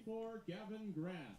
for Gavin Grant.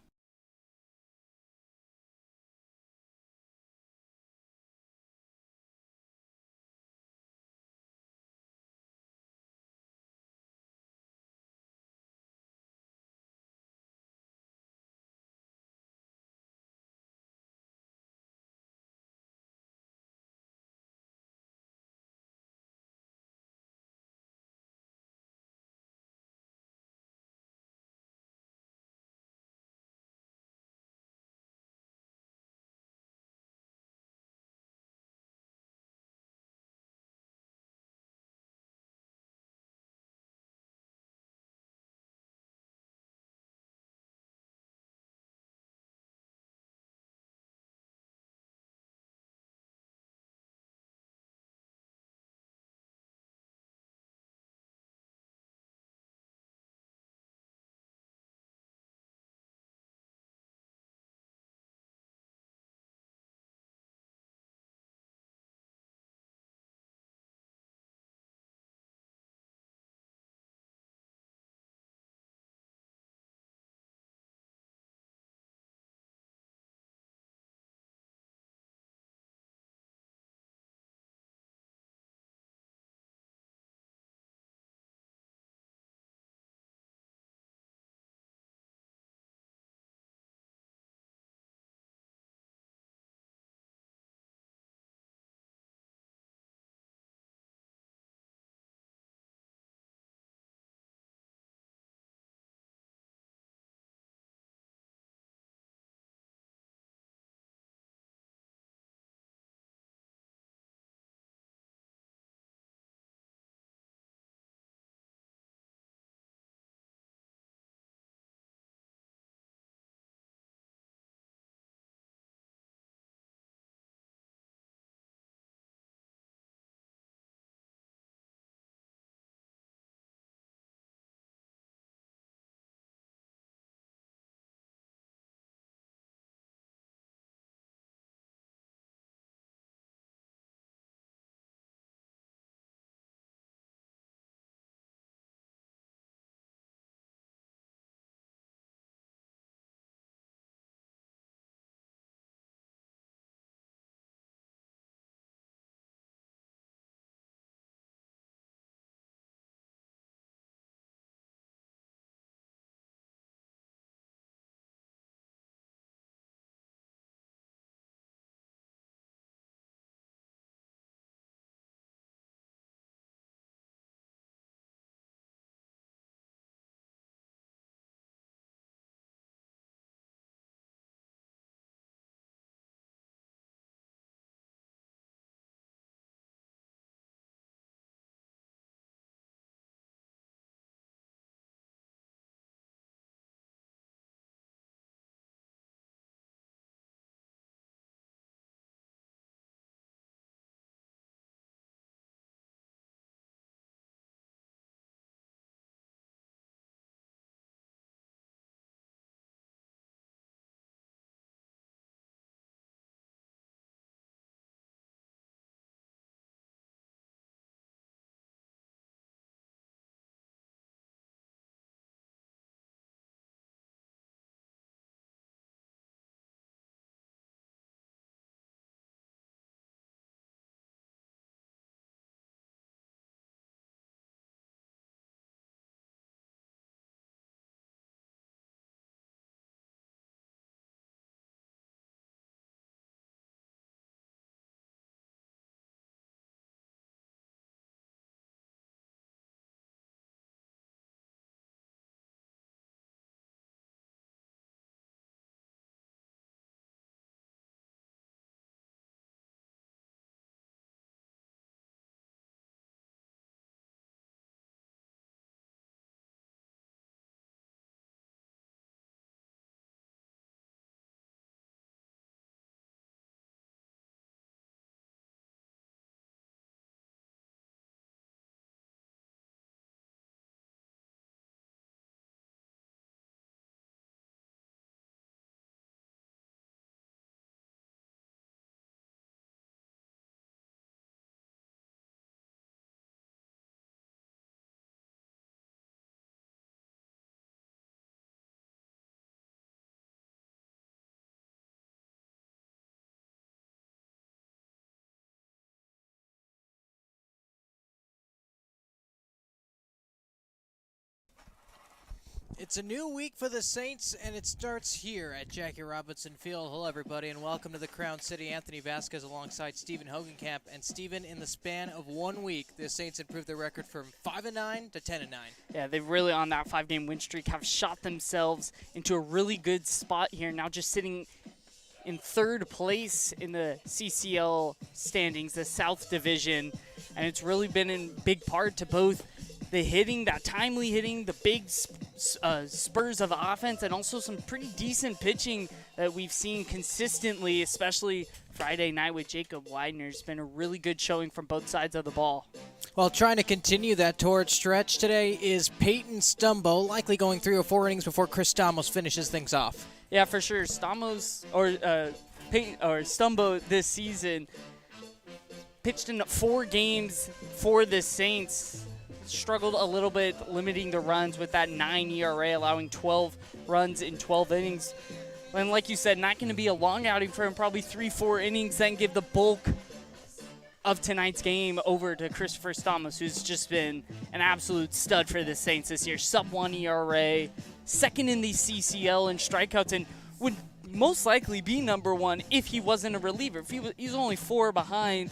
It's a new week for the Saints, and it starts here at Jackie Robinson Field. Hello, everybody, and welcome to the Crown City. Anthony Vasquez alongside Stephen Hogenkamp. And Stephen, in the span of 1 week, the Saints improved their record from 5-9 to 10-9. Yeah, they've really, on that 5-game win streak, have shot themselves into a really good spot here. Now just sitting in third place in the CCL standings, the South Division. And it's really been in big part to both the hitting, that timely hitting, the big spurs of offense, and also some pretty decent pitching that we've seen consistently, especially Friday night with Jacob Widener. It's been a really good showing from both sides of the ball. Well, trying to continue that torrid stretch today is Peyton Stumbo, likely going 3 or 4 innings before Chris Stamos finishes things off. Yeah, for sure. Stamos Stumbo this season pitched in 4 games for the Saints. Struggled a little bit limiting the runs with that 9 ERA, allowing 12 runs in 12 innings. And like you said, not going to be a long outing for him, probably 3-4 innings, then give the bulk of tonight's game over to Christopher Stamos, who's just been an absolute stud for the Saints this year. Sub-1 ERA, second in the CCL in strikeouts, and would most likely be number 1 if he wasn't a reliever. If he's only 4 behind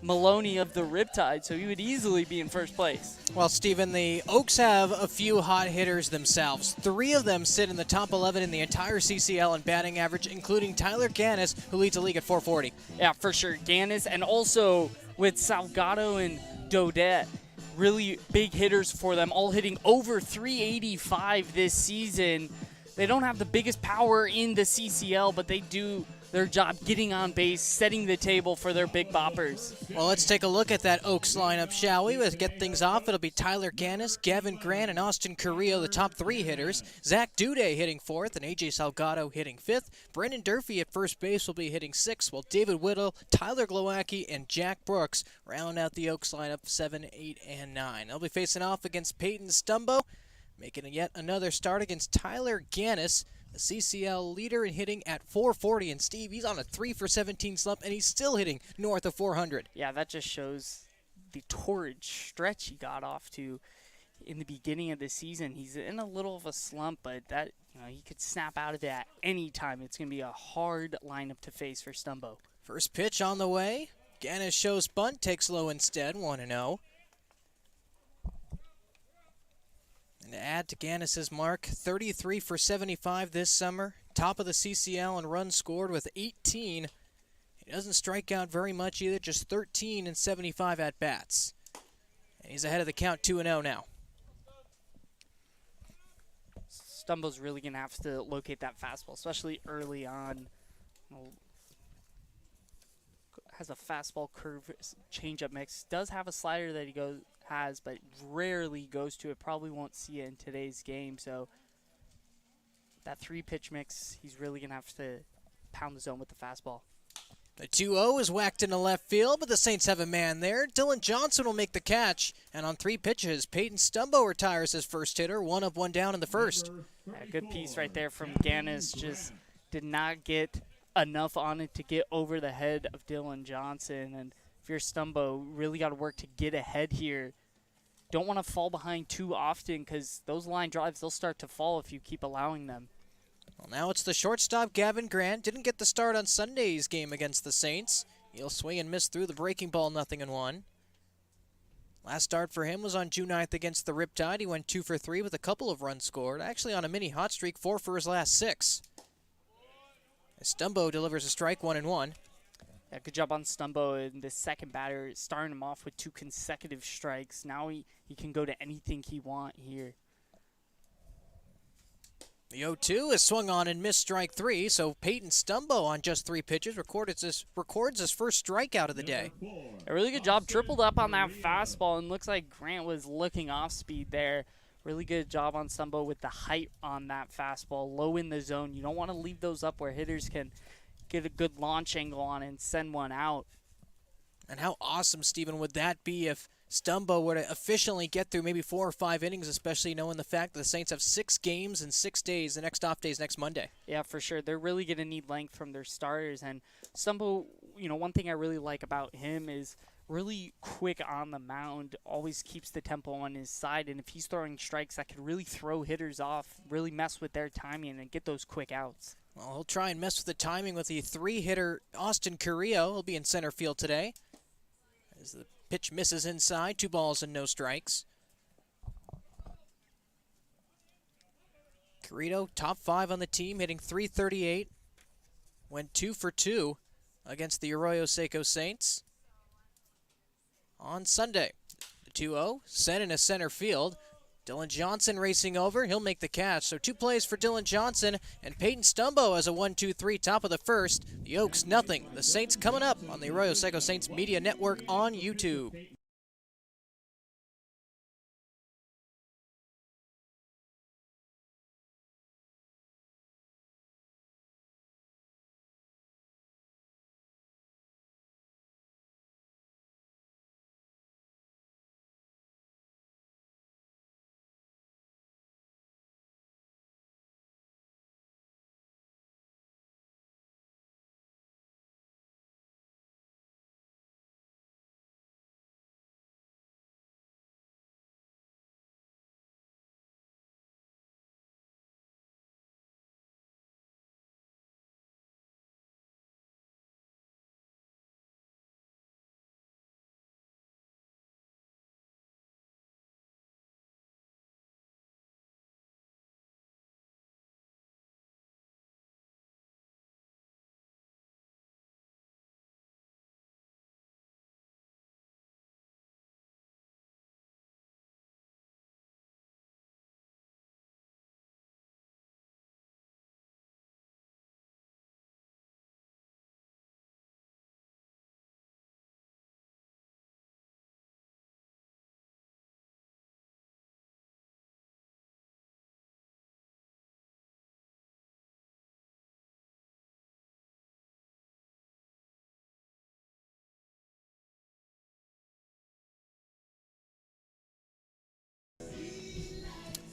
Maloney of the Riptide, so he would easily be in first place. Well, Stephen, the Oaks have a few hot hitters themselves. 3 of them sit in the top 11 in the entire CCL in batting average, including Tyler Gannis, who leads the league at 440. Yeah, for sure. Gannis, and also with Salgado and Dodet, really big hitters for them, all hitting over 385 this season. They don't have the biggest power in the CCL, but they do their job getting on base, setting the table for their big boppers. Well, let's take a look at that Oaks lineup, shall we? Let's get things off. It'll be Tyler Gannis, Gavin Grant, and Austin Carrillo, the top 3 hitters. Zach Duday hitting 4th, and AJ Salgado hitting 5th. Brendan Durfee at first base will be hitting 6th, while David Whittle, Tyler Glowacki, and Jack Brooks round out the Oaks lineup 7, 8, and 9. They'll be facing off against Peyton Stumbo, making yet another start against Tyler Gannis, the CCL leader in hitting at 440. And Steve, he's on a 3 for 17 slump, and he's still hitting north of 400. Yeah, that just shows the torrid stretch he got off to in the beginning of the season. He's in a little of a slump, but that he could snap out of it at any time. It's going to be a hard lineup to face for Stumbo. First pitch on the way. Gannis shows bunt, takes low instead, 1-0. And to add to Gannis' mark, 33 for 75 this summer, top of the CCL in runs scored with 18. He doesn't strike out very much either, just 13 and 75 at-bats. And he's ahead of the count 2-0 now. Stumbo's really going to have to locate that fastball, especially early on. Has a fastball curve changeup mix. Does have a slider that he has, but rarely goes to it. Probably won't see it in today's game. So that 3-pitch mix, he's really going to have to pound the zone with the fastball. The 2-0 is whacked into left field, but the Saints have a man there. Dylan Johnson will make the catch. And on 3 pitches, Peyton Stumbo retires his first hitter, 1 up, 1 down in the first. Yeah, good piece right there from Gannis. Just did not get enough on it to get over the head of Dylan Johnson. And if you're Stumbo, really got to work to get ahead here. Don't want to fall behind too often, because those line drives, they'll start to fall if you keep allowing them. Well, now it's the shortstop, Gavin Grant. Didn't get the start on Sunday's game against the Saints. He'll swing and miss through the breaking ball, 0-1. Last start for him was on June 9th against the Riptide. He went 2 for 3 with a couple of runs scored. Actually on a mini hot streak, 4 for his last 6. Stumbo delivers a strike, 1-1. Yeah, good job on Stumbo. And the second batter, starting him off with 2 consecutive strikes. Now he can go to anything he wants here. The 0-2 is swung on and missed strike 3, so Peyton Stumbo on just 3 pitches records his first strikeout of the day. A really good job. Tripled up on that fastball, and looks like Grant was looking off speed there. Really good job on Stumbo with the height on that fastball, low in the zone. You don't want to leave those up where hitters can get a good launch angle on and send one out. And how awesome, Stephen, would that be if Stumbo were to efficiently get through maybe 4 or 5 innings, especially knowing the fact that the Saints have 6 games in 6 days. The next off day is next Monday. Yeah, for sure. They're really going to need length from their starters. And Stumbo, one thing I really like about him is really quick on the mound, always keeps the tempo on his side, and if he's throwing strikes, that could really throw hitters off, really mess with their timing and get those quick outs. Well, he'll try and mess with the timing with the 3-hitter Austin Carrillo. He'll be in center field today. As the pitch misses inside, 2 balls and no strikes. Carrillo, top 5 on the team, hitting .338. Went 2 for 2 against the Arroyo Seco Saints on Sunday. The 2-0 sent into center field. Dylan Johnson racing over. He'll make the catch. So 2 plays for Dylan Johnson, and Peyton Stumbo has a 1-2-3 top of the first. The Oaks, nothing. The Saints coming up on the Arroyo Seco Saints Media Network on YouTube.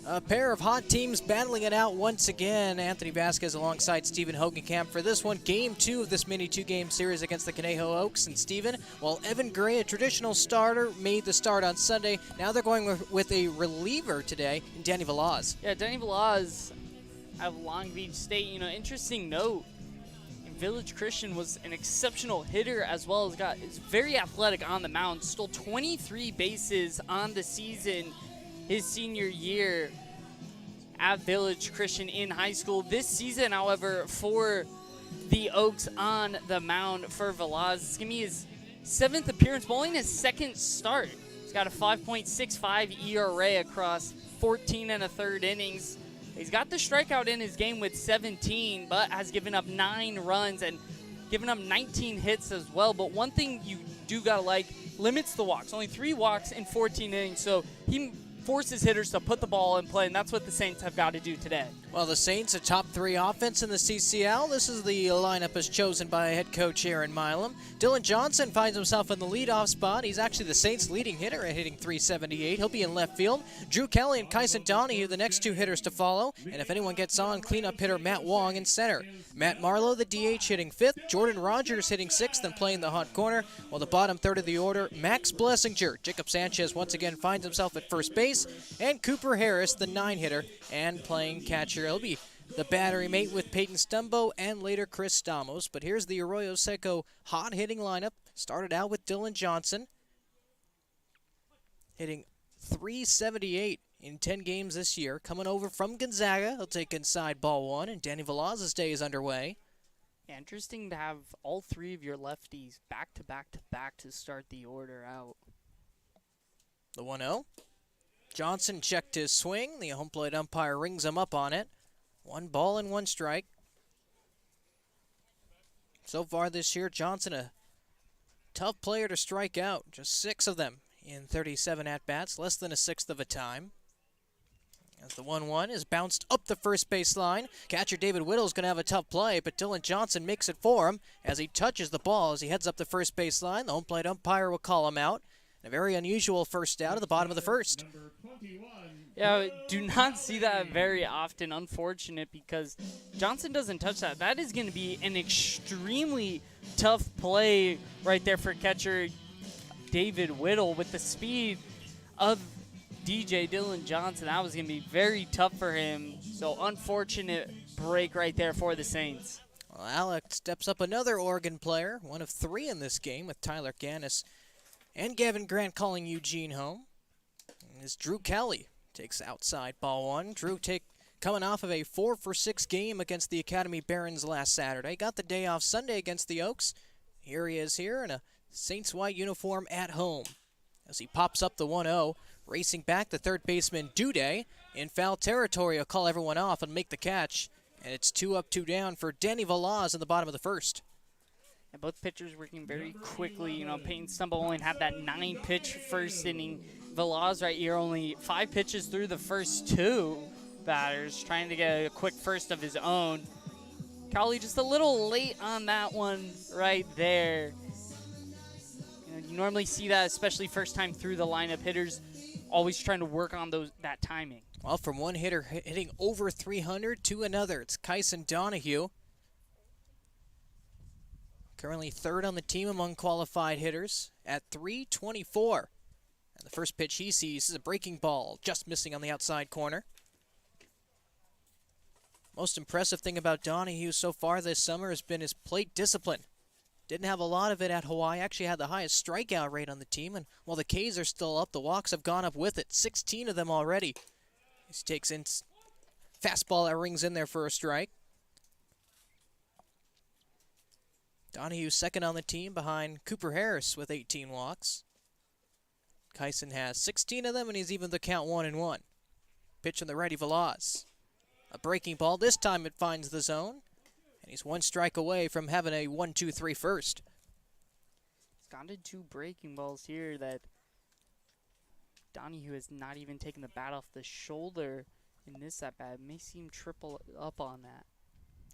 A pair of hot teams battling it out once again. Anthony Vasquez alongside Stephen Hogenkamp for this one. Game 2 of this mini 2-game series against the Conejo Oaks. And Stephen, while Evan Gray, a traditional starter, made the start on Sunday, now they're going with a reliever today in Danny Velaz. Yeah, Danny Velaz out of Long Beach State. You know, interesting note, Village Christian was an exceptional hitter as well as is very athletic on the mound. Stole 23 bases on the season his senior year at Village Christian in high school. This season, however, for the Oaks on the mound for Velaz, it's going to be his 7th appearance, bowling his 2nd start. He's got a 5.65 ERA across 14 1/3 innings. He's got the strikeout in his game with 17, but has given up 9 runs and given up 19 hits as well. But one thing you do got to like, limits the walks. Only 3 walks in 14 innings, so he forces hitters to put the ball in play, and that's what the Saints have got to do today. Well, the Saints, a top 3 offense in the CCL. This is the lineup as chosen by head coach Aaron Milam. Dylan Johnson finds himself in the leadoff spot. He's actually the Saints' leading hitter at hitting .378. He'll be in left field. Drew Kelly and Kyson Donahue, the next 2 hitters to follow. And if anyone gets on, cleanup hitter Matt Wong in center. Matt Marlowe, the DH, hitting 5th. Jordan Rogers hitting 6th and playing the hot corner. While the bottom third of the order, Max Blessinger. Jacob Sanchez once again finds himself at first base. And Cooper Harris, the 9-hitter, and playing catcher. He'll be the battery mate with Peyton Stumbo and later Chris Stamos. But here's the Arroyo Seco hot-hitting lineup. Started out with Dylan Johnson, hitting .378 in 10 games this year. Coming over from Gonzaga, he'll take inside ball 1, and Danny Velaz's day is underway. Yeah, interesting to have all 3 of your lefties back-to-back-to-back to start the order out. The 1-0. Johnson checked his swing. The home plate umpire rings him up on it. 1 ball and 1 strike. So far this year, Johnson a tough player to strike out. Just 6 of them in 37 at-bats, less than a 1/6 of a time. As the 1-1 is bounced up the first base line. Catcher David Whittle's going to have a tough play, but Dylan Johnson makes it for him as he touches the ball as he heads up the first base line. The home plate umpire will call him out. A very unusual first out at the bottom of the first. Yeah, do not see that very often. Unfortunate because Johnson doesn't touch that. That is going to be an extremely tough play right there for catcher David Whittle. With the speed of DJ Dylan Johnson, that was going to be very tough for him. So unfortunate break right there for the Saints. Well, Alec steps up another Oregon player, one of 3 in this game, with Tyler Gannis and Gavin Grant calling Eugene home. And as Drew Kelly takes outside ball 1. Drew coming off of a 4-for-6 game against the Academy Barons last Saturday. Got the day off Sunday against the Oaks. Here he is here in a Saints white uniform at home. As he pops up the 1-0, racing back the third baseman Duday. In foul territory, he'll call everyone off and make the catch. And it's 2 up, 2 down for Danny Velaz in the bottom of the first. And both pitchers working very quickly. You know, Peyton Stumble only had that 9-pitch first inning. Velaz right here only 5 pitches through the first 2 batters, trying to get a quick first of his own. Cowley just a little late on that one right there. You normally see that, especially first time through the lineup, hitters always trying to work on that timing. Well, from one hitter hitting over 300 to another, it's Kyson Donahue. Currently 3rd on the team among qualified hitters at 324. And the first pitch he sees is a breaking ball, just missing on the outside corner. Most impressive thing about Donahue so far this summer has been his plate discipline. Didn't have a lot of it at Hawaii. Actually had the highest strikeout rate on the team. And while the Ks are still up, the walks have gone up with it. 16 of them already. He takes in fastball that rings in there for a strike. Donahue 2nd on the team behind Cooper Harris with 18 walks. Kyson has 16 of them, and he's even the count 1-1. Pitch on the righty, Velaz. A breaking ball. This time it finds the zone. And he's 1 strike away from having a 1-2-3 first. He's gone to 2 breaking balls here that Donahue has not even taken the bat off the shoulder in this at-bat. May seem triple up on that.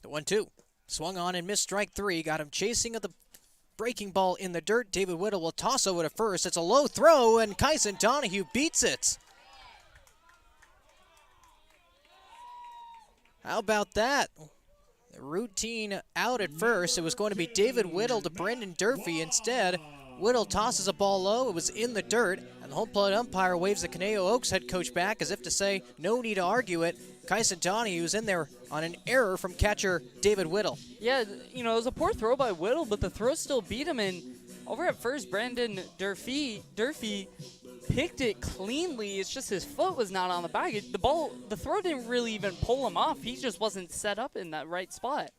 The 1-2. Swung on and missed strike 3. Got him chasing at the breaking ball in the dirt. David Whittle will toss over to first. It's a low throw, and Kyson Donahue beats it. How about that? The routine out at first. It was going to be David Whittle to Brendan Durfee. Instead, Whittle tosses a ball low. It was in the dirt, and the home plate umpire waves the Conejo Oaks head coach back as if to say, no need to argue it. Kyson Donahue's in there on an error from catcher David Whittle. Yeah, you know, it was a poor throw by Whittle, but the throw still beat him. And over at first, Brendan Durfee picked it cleanly. It's just his foot was not on the bag. The throw didn't really even pull him off. He just wasn't set up in that right spot.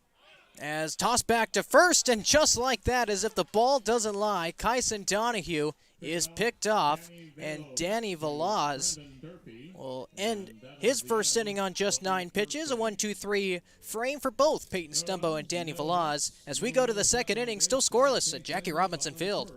As tossed back to first, and just like that, as if the ball doesn't lie, Kyson Donahue is picked off, and Danny Velaz will end his first inning on just 9 pitches, a 1-2-3 frame for both Peyton Stumbo and Danny Velaz. As we go to the second inning, still scoreless at Jackie Robinson Field.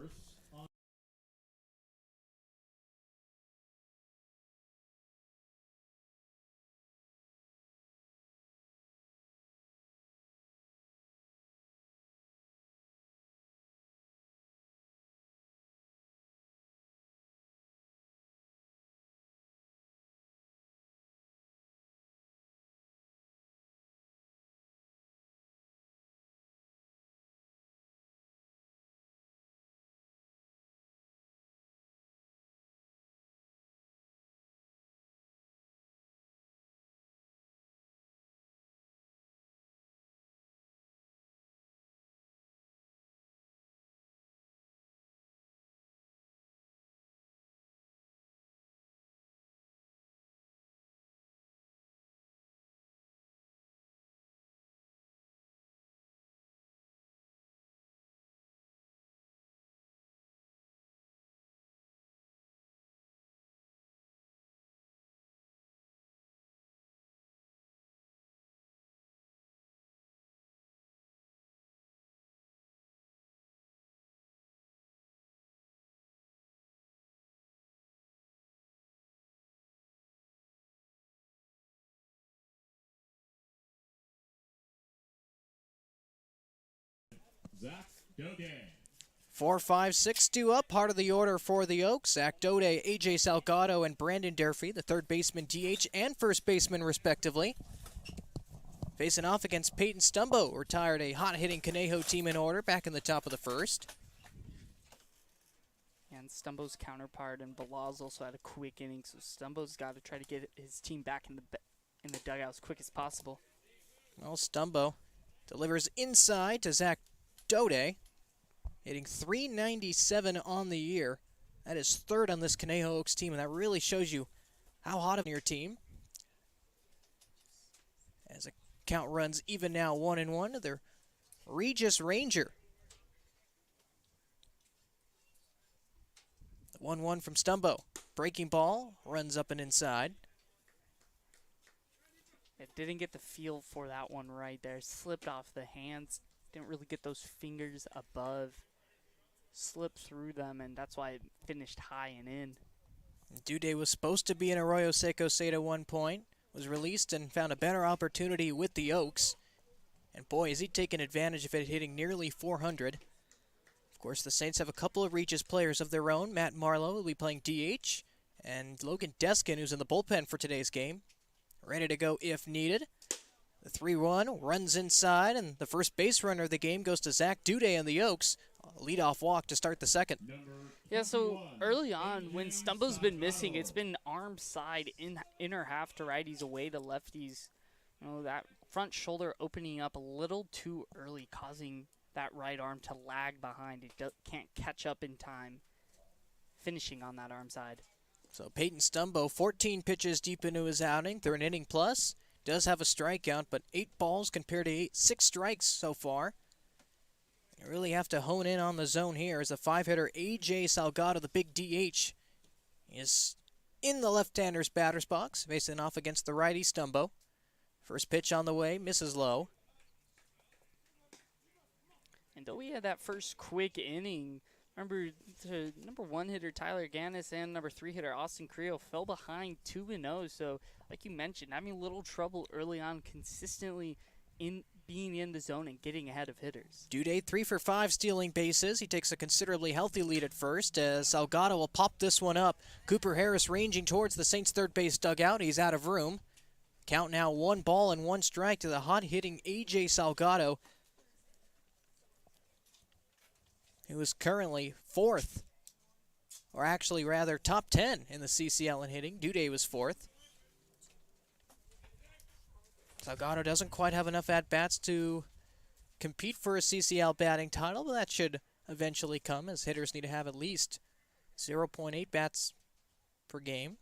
Zach Dode. 4, 5, 6 due up, part of the order for the Oaks. Zach Dode, AJ Salgado, and Brandon Durfee, the third baseman, DH, and first baseman, respectively. Facing off against Peyton Stumbo, retired a hot-hitting Conejo team in order back in the top of the first. And And Stumbo's counterpart and Balaz also had a quick inning, so Stumbo's got to try to get his team back in the dugout as quick as possible. Well, Stumbo delivers inside to Zach Dode, hitting .397 on the year. That is third on this Conejo Oaks team, and that really shows you how hot of your team. As the count runs even now, 1-1 to their Regis Ranger. The 1-1 from Stumbo. Breaking ball, runs up and inside. It didn't get the feel for that one right there. Slipped off the hands. Didn't really get those fingers above. Slipped through them, and that's why it finished high and in. Duday was supposed to be in Arroyo Seco State at one point. Was released and found a better opportunity with the Oaks. And boy, is he taking advantage of it, hitting nearly 400. Of course, the Saints have a couple of Regis players of their own. Matt Marlowe will be playing DH, and Logan Deskin, who's in the bullpen for today's game, ready to go if needed. The 3-1 runs inside, and the first base runner of the game goes to Zach Duday and the Oaks. A leadoff walk to start the second. Yeah, so early on, when Stumbo's been missing, it's been arm side, inner half to righties, away to lefties. You know, that front shoulder opening up a little too early, causing that right arm to lag behind. It can't catch up in time, finishing on that arm side. So Peyton Stumbo, 14 pitches deep into his outing. They're an inning plus. Does have a strikeout, but 8 balls compared to 6 strikes so far. You really have to hone in on the zone here as the 5-hitter A.J. Salgado, the big DH, is in the left-hander's batter's box, facing off against the righty Stumbo. First pitch on the way, misses low. And though we had that first quick inning, remember the number 1 hitter Tyler Gannis and number 3 hitter Austin Creel fell behind 2-0. So, like you mentioned, having a little trouble early on, consistently being in the zone and getting ahead of hitters. Duday 3 for 5 stealing bases. He takes a considerably healthy lead at first as Salgado will pop this one up. Cooper Harris ranging towards the Saints' third base dugout. He's out of room. Count now 1 ball and 1 strike to the hot-hitting A.J. Salgado, who is currently 4th, or actually rather top 10 in the CCL in hitting. Duday was 4th. Salgado doesn't quite have enough at-bats to compete for a CCL batting title, but that should eventually come, as hitters need to have at least 0.8 bats per game.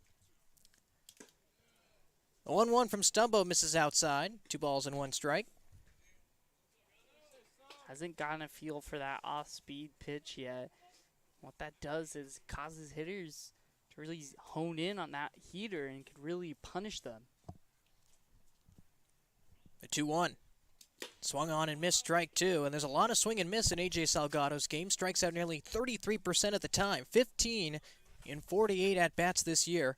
The 1-1 from Stumbo misses outside. 2 balls and 1 strike. Hasn't gotten a feel for that off-speed pitch yet. What that does is causes hitters to really hone in on that heater and could really punish them. The 2-1. Swung on and missed strike 2, and there's a lot of swing and miss in A.J. Salgado's game. Strikes out nearly 33% at the time. 15 in 48 at-bats this year,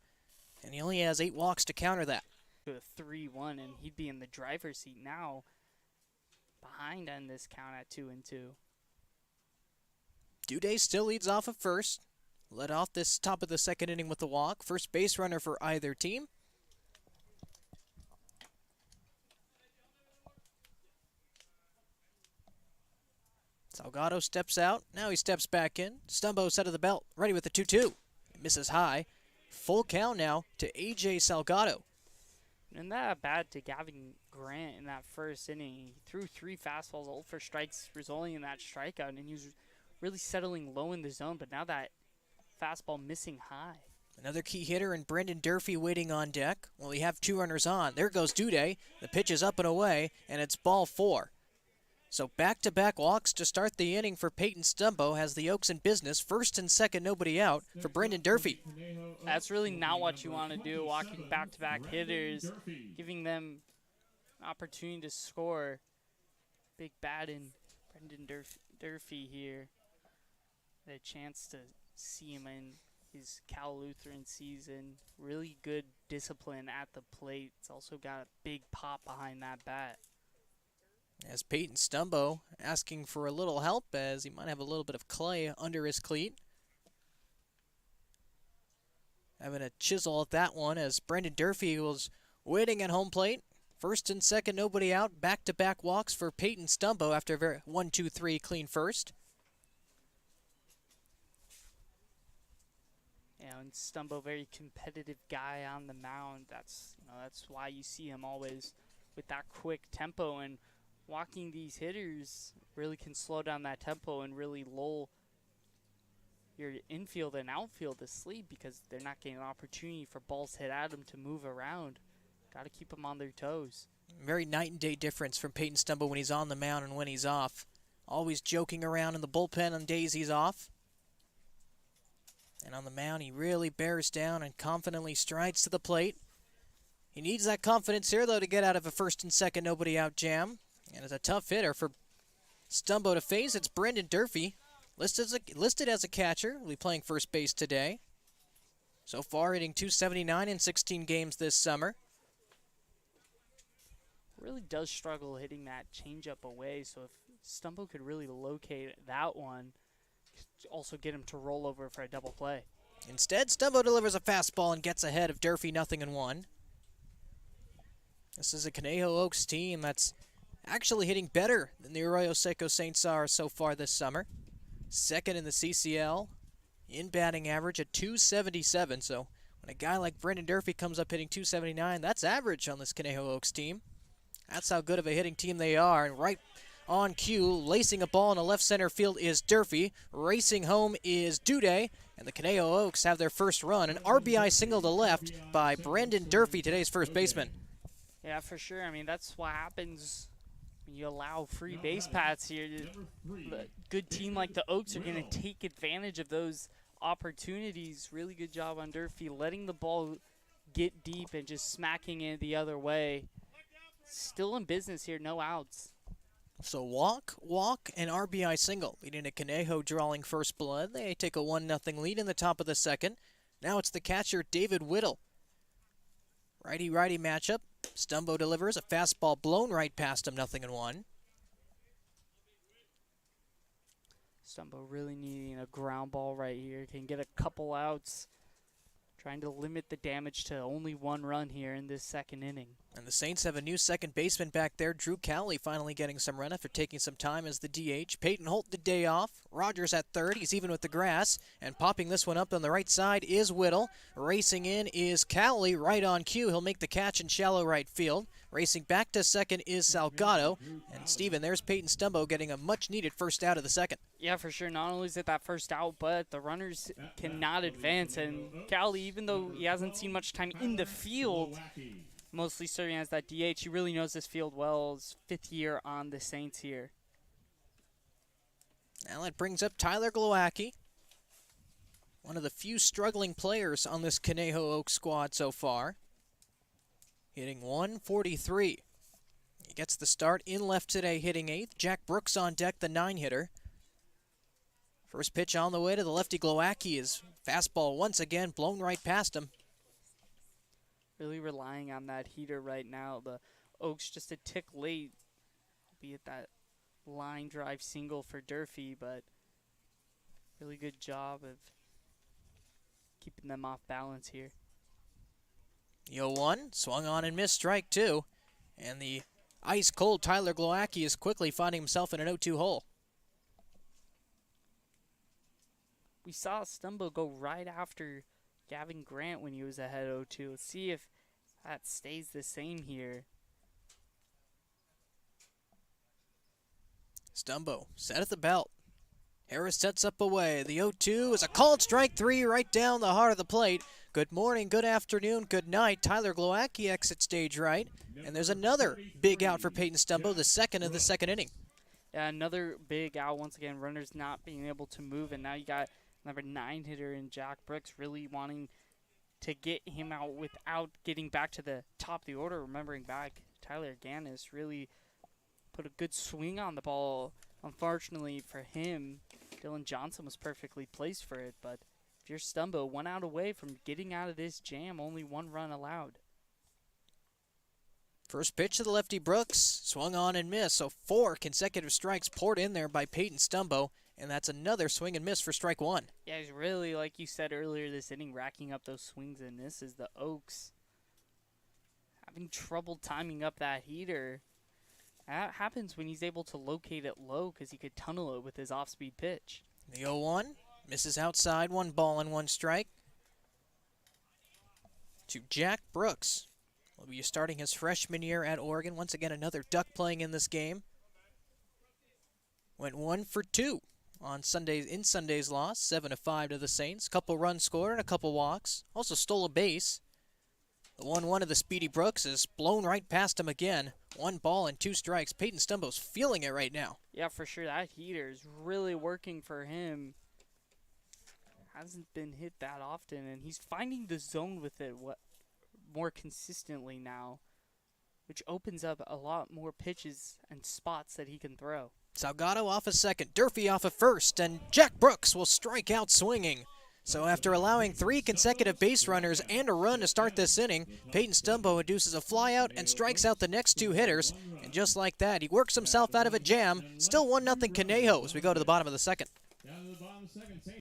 and he only has 8 walks to counter that. To a 3-1, and he'd be in the driver's seat now, behind on this count at 2-2. Duday still leads off at first. Led off this top of the second inning with the walk. First base runner for either team. Salgado steps out. Now he steps back in. Stumbo set of the belt. Ready with the 2-2. Misses high. Full count now to A.J. Salgado. And that bad to Gavin Grant in that first inning. He threw 3 fastballs, all for strikes, resulting in that strikeout. And he was really settling low in the zone, but now that fastball missing high. Another key hitter and Brendan Durfee waiting on deck. Well, we have 2 runners on. There goes Duday. The pitch is up and away, and it's ball 4. So back-to-back walks to start the inning for Peyton Stumbo has the Oaks in business. First and second, nobody out for Brendan Durfee. That's really not what you want to do, walking back-to-back hitters, giving them an opportunity to score. Big bat in Brendan Durfee here. Had a chance to see him in his Cal Lutheran season. Really good discipline at the plate. It's also got a big pop behind that bat. As Peyton Stumbo asking for a little help as he might have a little bit of clay under his cleat. Having a chisel at that one as Brendan Durfee was waiting at home plate. First and second, nobody out. Back-to-back walks for Peyton Stumbo after a very 1-2-3 clean first. And Stumbo, very competitive guy on the mound. That's why you see him always with that quick tempo, and walking these hitters really can slow down that tempo and really lull your infield and outfield to sleep because they're not getting an opportunity for balls hit at them to move around. Got to keep them on their toes. Very night and day difference from Peyton Stumbo when he's on the mound and when he's off. Always joking around in the bullpen on days he's off. And on the mound, he really bears down and confidently strides to the plate. He needs that confidence here, though, to get out of a first and second nobody out jam. And it's a tough hitter for Stumbo to face. It's Brendan Durfee, listed as a catcher. Will be playing first base today. So far, hitting .279 in 16 games this summer. Really does struggle hitting that changeup away, so if Stumbo could really locate that one, also get him to roll over for a double play. Instead, Stumbo delivers a fastball and gets ahead of Durfee 0-1. This is a Conejo Oaks team that's actually hitting better than the Arroyo Seco Saints are so far this summer. Second in the CCL in batting average at .277. So when a guy like Brendan Durfee comes up hitting .279, that's average on this Conejo Oaks team. That's how good of a hitting team they are. And right on cue, lacing a ball in the left center field is Durfee. Racing home is Duday. And the Conejo Oaks have their first run. An RBI single to left by Brendan Durfee, today's first baseman. Yeah, for sure. I mean, that's what happens when you allow free base paths here. A good team like the Oaks are going to take advantage of those opportunities. Really good job on Durfee, letting the ball get deep and just smacking it the other way. Still in business here, no outs. So walk, and RBI single, leading to Conejo drawing first blood. They take a 1-0 lead in the top of the second. Now it's the catcher, David Whittle. Righty-righty matchup. Stumbo delivers a fastball blown right past him, 0-1. Stumbo really needing a ground ball right here. Can get a couple outs. Trying to limit the damage to only one run here in this second inning. And the Saints have a new second baseman back there. Drew Cowley finally getting some run after taking some time as the DH. Peyton Holt the day off. Rogers at third. He's even with the grass. And popping this one up on the right side is Whittle. Racing in is Cowley right on cue. He'll make the catch in shallow right field. Racing back to second is Salgado. And Steven, there's Peyton Stumbo getting a much-needed first out of the second. Yeah, for sure. Not only is it that first out, but the runners cannot advance. And Cowley, even though he hasn't seen much time in the field, mostly serving as that DH, he really knows this field well. His fifth year on the Saints here. Now that brings up Tyler Glowacki, one of the few struggling players on this Conejo Oaks squad so far. Hitting .143. He gets the start in left today, hitting eighth. Jack Brooks on deck, the 9-hitter. First pitch on the way to the lefty Glowacki is fastball once again blown right past him. Really relying on that heater right now. The Oaks just a tick late, albeit that line drive single for Durfee, but really good job of keeping them off balance here. 0-1, swung on and missed, strike two. And the ice-cold Tyler Glowacki is quickly finding himself in an 0-2 hole. We saw Stumbo go right after Gavin Grant when he was ahead 0-2. Let's see if that stays the same here. Stumbo set at the belt. Harris sets up away. The 0-2 is a called strike three right down the heart of the plate. Good morning, good afternoon, good night. Tyler Glowacki exits stage right. And there's another big out for Peyton Stumbo, the second of the second inning. Yeah, another big out once again. Runners not being able to move, and now you got number 9 hitter in Jack Brooks really wanting to get him out without getting back to the top of the order. Remembering back, Tyler Gannis really put a good swing on the ball. Unfortunately for him, Dylan Johnson was perfectly placed for it, but if you're Stumbo, 1 out away from getting out of this jam, only 1 run allowed. First pitch to the lefty Brooks, swung on and missed, so 4 consecutive strikes poured in there by Peyton Stumbo, and that's another swing and miss for strike 1. Yeah, he's really, like you said earlier this inning, racking up those swings and misses. The Oaks having trouble timing up that heater. That happens when he's able to locate it low because he could tunnel it with his off-speed pitch. The 0-1 misses outside, 1 ball and 1 strike. to Jack Brooks. Will be starting his freshman year at Oregon. Once again, another Duck playing in this game. Went 1 for 2 on Sunday's loss, 7-5 to the Saints. Couple runs scored and a couple walks. Also stole a base. The 1-1 of the Speedy Brooks is blown right past him again. 1 ball and 2 strikes. Peyton Stumbo's feeling it right now. Yeah, for sure. That heater is really working for him. Hasn't been hit that often, and he's finding the zone with it more consistently now, which opens up a lot more pitches and spots that he can throw. Salgado off a second, Durfee off a first, and Jack Brooks will strike out swinging. So after allowing 3 consecutive base runners and a run to start this inning, Peyton Stumbo induces a flyout and strikes out the next 2 hitters. And just like that, he works himself out of a jam. Still 1-0 Conejo as we go to the bottom of the second. Down to the bottom of the second. Saints.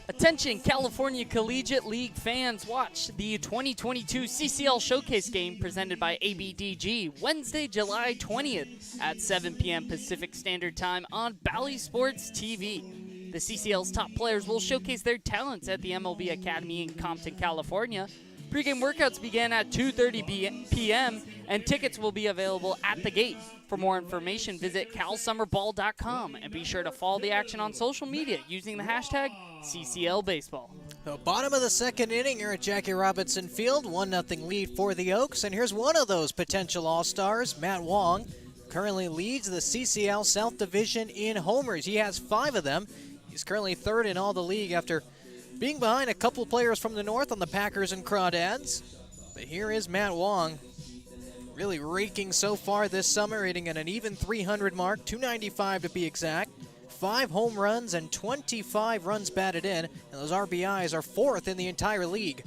Attention, California Collegiate League fans, watch the 2022 CCL Showcase game presented by ABDG Wednesday, July 20th at 7 p.m. Pacific Standard Time on Bally Sports TV. The CCL's top players will showcase their talents at the MLB Academy in Compton, California. Pre-game workouts begin at 2:30 p.m. and tickets will be available at the gate. For more information, visit calsummerball.com and be sure to follow the action on social media using the hashtag CCLBaseball. The bottom of the second inning here at Jackie Robinson Field, 1-0 lead for the Oaks, and here's one of those potential All-Stars, Matt Wong, currently leads the CCL South Division in homers. He has 5 of them. He's currently 3rd in all the league after being behind a couple players from the north on the Packers and Crawdads. But here is Matt Wong, really raking so far this summer, hitting at an even 300 mark, 295 to be exact. 5 home runs and 25 runs batted in, and those RBIs are 4th in the entire league.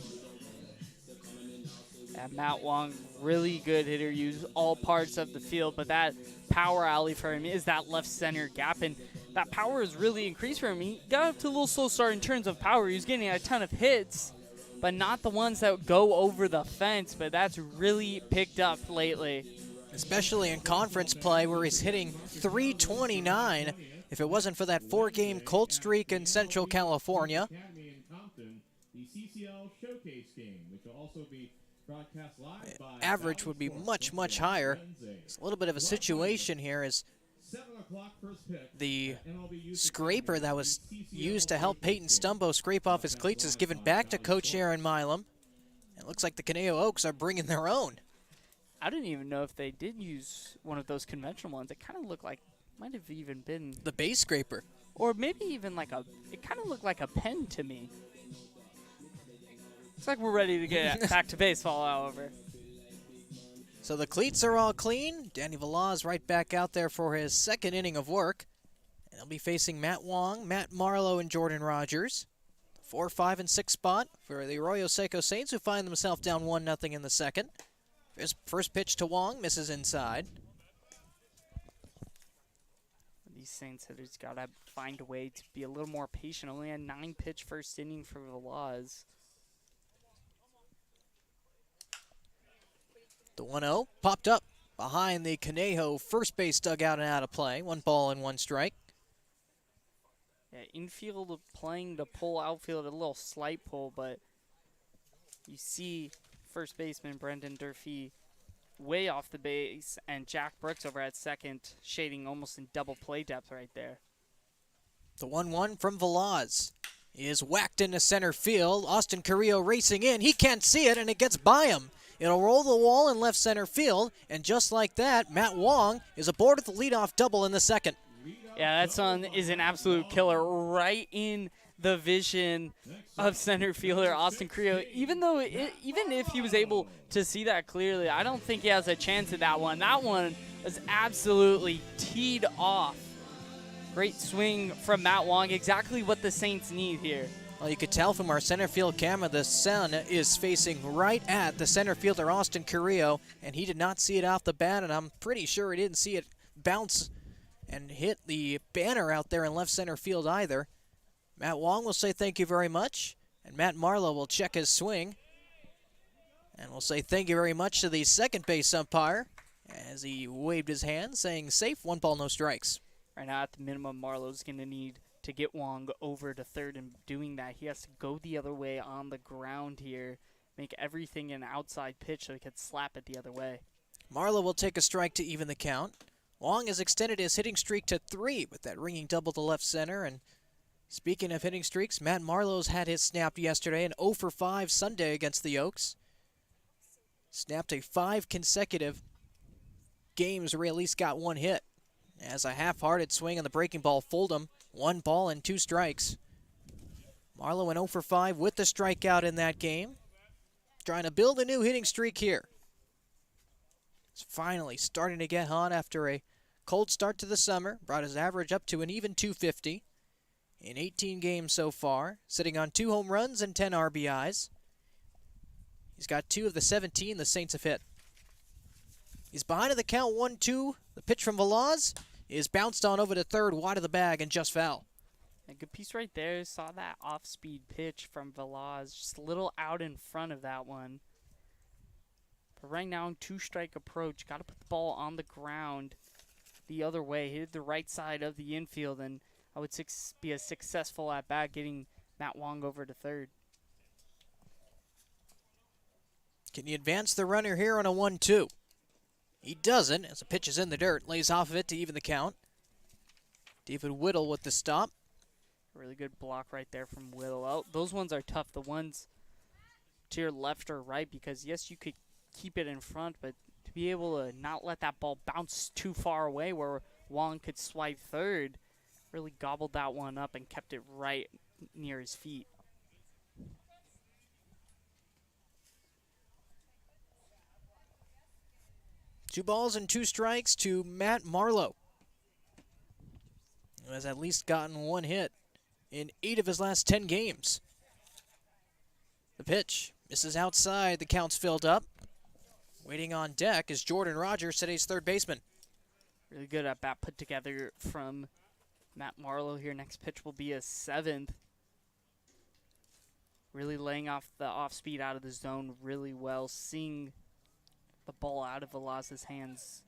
And Matt Wong, really good hitter, used all parts of the field, but that power alley for him is that left center gap, and that power has really increased for him. He got up to a little slow start in terms of power. He was getting a ton of hits, but not the ones that go over the fence, but that's really picked up lately. Especially in conference play where he's hitting .329. If it wasn't for that 4-game cold streak in Central California. Academy in Compton, the CCL Showcase game, which will also be broadcast live by Average would be much, much higher. It's a little bit of a situation here as 7 o'clock first pitch. the scraper that was used to help Peyton Stumbo scrape off his cleats is given back to Coach Aaron Milam. It looks like the Conejo Oaks are bringing their own. I didn't even know if they did use one of those conventional ones. It kind of looked like, might have even been, The base scraper. or maybe even like it kind of looked like a pen to me. Looks like we're ready to get back to baseball, however. So the cleats are all clean. Danny Velaz right back out there for his 2nd inning of work. And he'll be facing Matt Wong, Matt Marlowe, and Jordan Rogers. 4, 5, and 6 spot for the Arroyo Seco Saints, who find themselves down 1-0 in the second. His first pitch to Wong misses inside. These Saints hitters got to find a way to be a little more patient. Only a 9-pitch first inning for Velaz. The 1-0 popped up behind the Conejo first base dugout and out of play. 1 ball and 1 strike. Yeah, infield playing the pull, outfield a little slight pull, but you see first baseman Brendan Durfee way off the base, and Jack Brooks over at second, shading almost in double play depth right there. The 1-1 from Velaz is whacked into center field. Austin Carrillo racing in. He can't see it, and it gets by him. It'll roll the wall in left center field, and just like that, Matt Wong is aboard with the leadoff double in the second. Yeah, that son is an absolute killer right in the vision of center fielder Austin Carrillo. Even if he was able to see that clearly, I don't think he has a chance at that one. That one was absolutely teed off. Great swing from Matt Wong, exactly what the Saints need here. Well, you could tell from our center field camera, the sun is facing right at the center fielder, Austin Carrillo, and he did not see it off the bat, and I'm pretty sure he didn't see it bounce and hit the banner out there in left center field either. Matt Wong will say thank you very much, and Matt Marlowe will check his swing. And we'll say thank you very much to the second base umpire as he waved his hand, saying safe, 1 ball, no strikes. Right now, at the minimum, Marlowe's going to need to get Wong over to third, and doing that, he has to go the other way on the ground here, make everything an outside pitch so he could slap it the other way. Marlowe will take a strike to even the count. Wong has extended his hitting streak to 3 with that ringing double to left center. And speaking of hitting streaks, Matt Marlowe's had his snapped yesterday, an 0 for 5 Sunday against the Oaks. Snapped a 5 consecutive games where he at least got 1 hit. As a half-hearted swing on the breaking ball fooled him, 1 ball and 2 strikes. Marlowe went 0 for 5 with the strikeout in that game. Trying to build a new hitting streak here. He's finally starting to get hot after a cold start to the summer. Brought his average up to an even 250 in 18 games so far, sitting on 2 home runs and 10 RBIs. He's got 2 of the 17 the Saints have hit. He's behind in the count 1-2. The pitch from Velaz is bounced on over to third, wide of the bag, and just foul. A good piece right there. Saw that off-speed pitch from Velaz, just a little out in front of that one. But right now, 2-strike approach. Got to put the ball on the ground the other way. Hit the right side of the infield, and I would be a successful at bat getting Matt Wong over to third. Can you advance the runner here on a 1-2? He doesn't, as the pitch is in the dirt. Lays off of it to even the count. David Whittle with the stop. Really good block right there from Whittle. Oh, those ones are tough. The ones to your left or right, because, yes, you could keep it in front, but to be able to not let that ball bounce too far away where Wong could swipe third, really gobbled that one up and kept it right near his feet. Two balls and 2 strikes to Matt Marlowe, who has at least gotten 1 hit in 8 of his last 10 games. The pitch misses outside. The count's filled up. Waiting on deck is Jordan Rogers, today's third baseman. Really good at bat put together from Matt Marlowe here. Next pitch will be a 7th. Really laying off the off-speed out of the zone really well, seeing the ball out of Velaz's hands.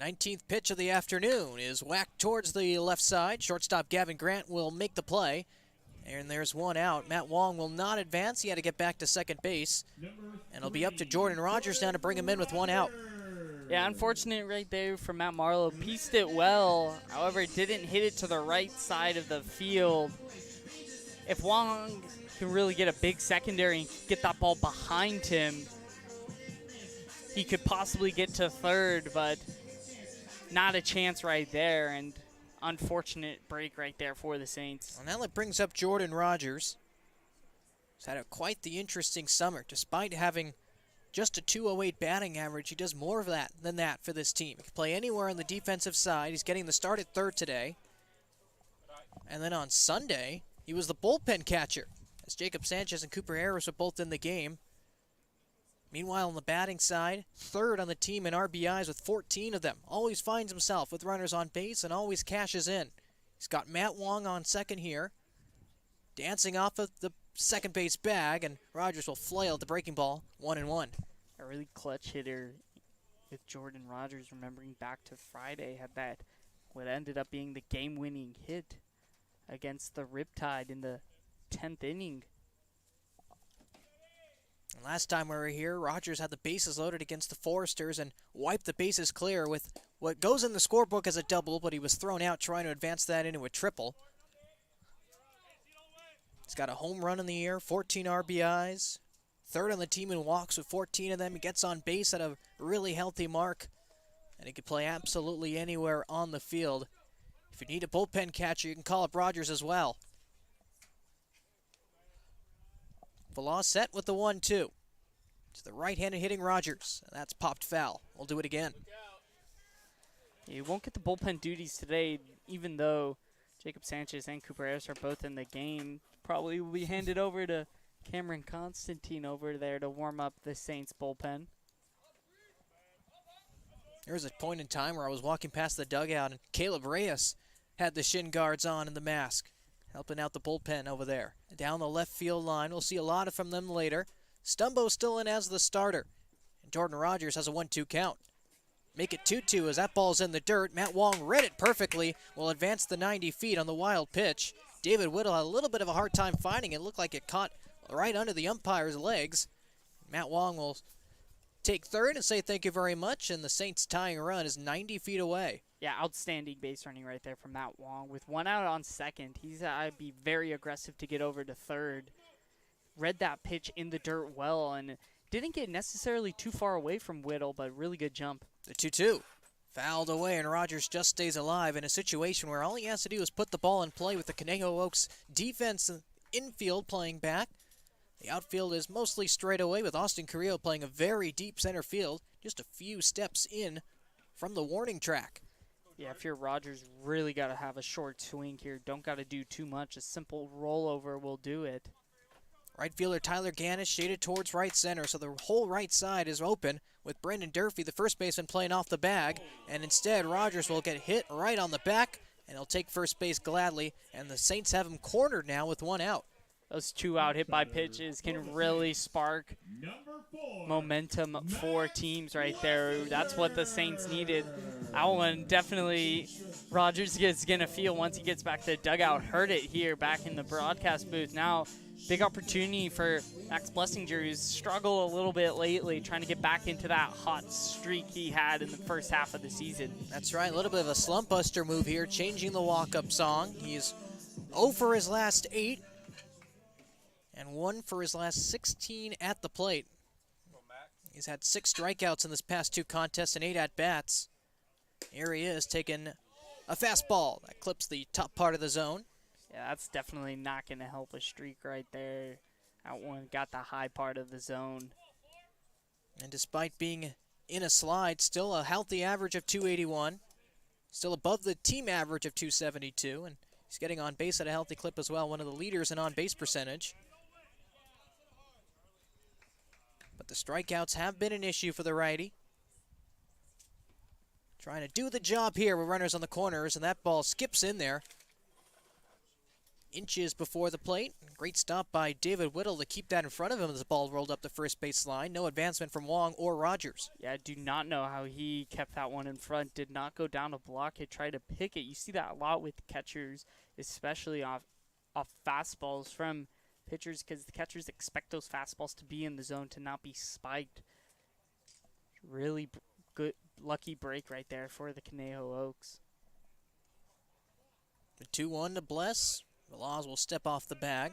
19th pitch of the afternoon is whacked towards the left side. Shortstop Gavin Grant will make the play. And there's 1 out. Matt Wong will not advance. He had to get back to second base. And it'll be up to Jordan Rogers now to bring him in with 1 out. Yeah, unfortunate right there from Matt Marlowe. Pieced it well. However, didn't hit it to the right side of the field. If Wong can really get a big secondary and get that ball behind him, he could possibly get to third, but not a chance right there, and unfortunate break right there for the Saints. Well, now that brings up Jordan Rogers. He's had quite the interesting summer. Despite having just a 208 batting average, he does more of that than that for this team. He can play anywhere on the defensive side. He's getting the start at third today. And then on Sunday, he was the bullpen catcher, as Jacob Sanchez and Cooper Harris were both in the game. Meanwhile, on the batting side, third on the team in RBIs with 14 of them. Always finds himself with runners on base and always cashes in. He's got Matt Wong on second here, dancing off of the second base bag, and Rogers will flail at the breaking ball, 1-1. A really clutch hitter with Jordan Rogers, remembering back to Friday, had that what ended up being the game-winning hit against the Riptide in the 10th inning. Last time we were here, Rogers had the bases loaded against the Foresters and wiped the bases clear with what goes in the scorebook as a double, but he was thrown out trying to advance that into a triple. He's got a home run in the year, 14 RBIs, third on the team in walks with 14 of them. He gets on base at a really healthy mark, and he can play absolutely anywhere on the field. If you need a bullpen catcher, you can call up Rogers as well. Velas set with the 1-2. To the right-handed hitting Rogers. And that's popped foul. We'll do it again. You won't get the bullpen duties today, even though Jacob Sanchez and Cooper Harris are both in the game. Probably will be handed over to Cameron Constantine over there to warm up the Saints bullpen. There was a point in time where I was walking past the dugout and Caleb Reyes had the shin guards on and the mask, helping out the bullpen over there. Down the left field line, we'll see a lot from them later. Stumbo still in as the starter, and Jordan Rogers has a 1-2 count. Make it 2-2 as that ball's in the dirt. Matt Wong read it perfectly, will advance the 90 feet on the wild pitch. David Whittle had a little bit of a hard time finding it. Looked like it caught right under the umpire's legs. Matt Wong will take third and say thank you very much, and the Saints' tying run is 90 feet away. Yeah, outstanding base running right there from Matt Wong. With one out on second, I'd be very aggressive to get over to third. Read that pitch in the dirt well and didn't get necessarily too far away from Whittle, but really good jump. The 2-2. Fouled away, and Rogers just stays alive in a situation where all he has to do is put the ball in play with the Conejo Oaks defense infield playing back. The outfield is mostly straight away with Austin Carrillo playing a very deep center field, just a few steps in from the warning track. Yeah, if you're Rogers, really got to have a short swing here. Don't got to do too much. A simple rollover will do it. Right fielder Tyler Gannis shaded towards right center, so the whole right side is open with Brendan Durfee, the first baseman, playing off the bag. And instead, Rogers will get hit right on the back, and he'll take first base gladly. And the Saints have him cornered now with one out. Those 2 out hit by pitches can really spark momentum for teams right there. That's what the Saints needed. That one definitely Rogers is going to feel once he gets back to the dugout. Heard it here back in the broadcast booth. Now, big opportunity for Max Blessinger, who's struggled a little bit lately, trying to get back into that hot streak he had in the first half of the season. That's right, a little bit of a slump buster move here, changing the walk-up song. He's 0 for his last 8. And 1 for his last 16 at the plate. He's had 6 strikeouts in this past 2 contests and 8 at-bats. Here he is taking a fastball that clips the top part of the zone. Yeah, that's definitely not going to help a streak right there. That one got the high part of the zone. And despite being in a slide, still a healthy average of 281. Still above the team average of 272. And he's getting on base at a healthy clip as well, one of the leaders in on-base percentage. But the strikeouts have been an issue for the righty. Trying to do the job here with runners on the corners, and that ball skips in there. Inches before the plate. Great stop by David Whittle to keep that in front of him as the ball rolled up the first base line. No advancement from Wong or Rogers. Yeah, I do not know how he kept that one in front. Did not go down to block it, tried to pick it. You see that a lot with catchers, especially off fastballs from pitchers, because the catchers expect those fastballs to be in the zone, to not be spiked. Really good, lucky break right there for the Conejo Oaks. The 2-1 to Bless. Velas will step off the bag.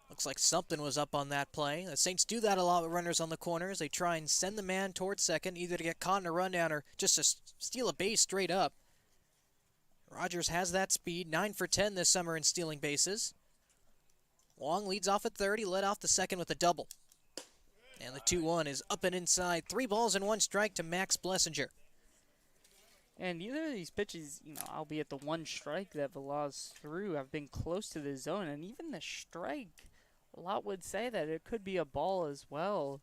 Looks like something was up on that play. The Saints do that a lot with runners on the corners. They try and send the man towards second, either to get caught in a rundown or just to steal a base straight up. Rogers has that speed, 9 for 10 this summer in stealing bases. Wong leads off at third. He led off the second with a double. And the 2-1 is up and inside. 3 balls and 1 strike to Max Blessinger. And neither of these pitches, albeit the 1 strike that Velas threw, have been close to the zone. And even the strike, a lot would say that it could be a ball as well.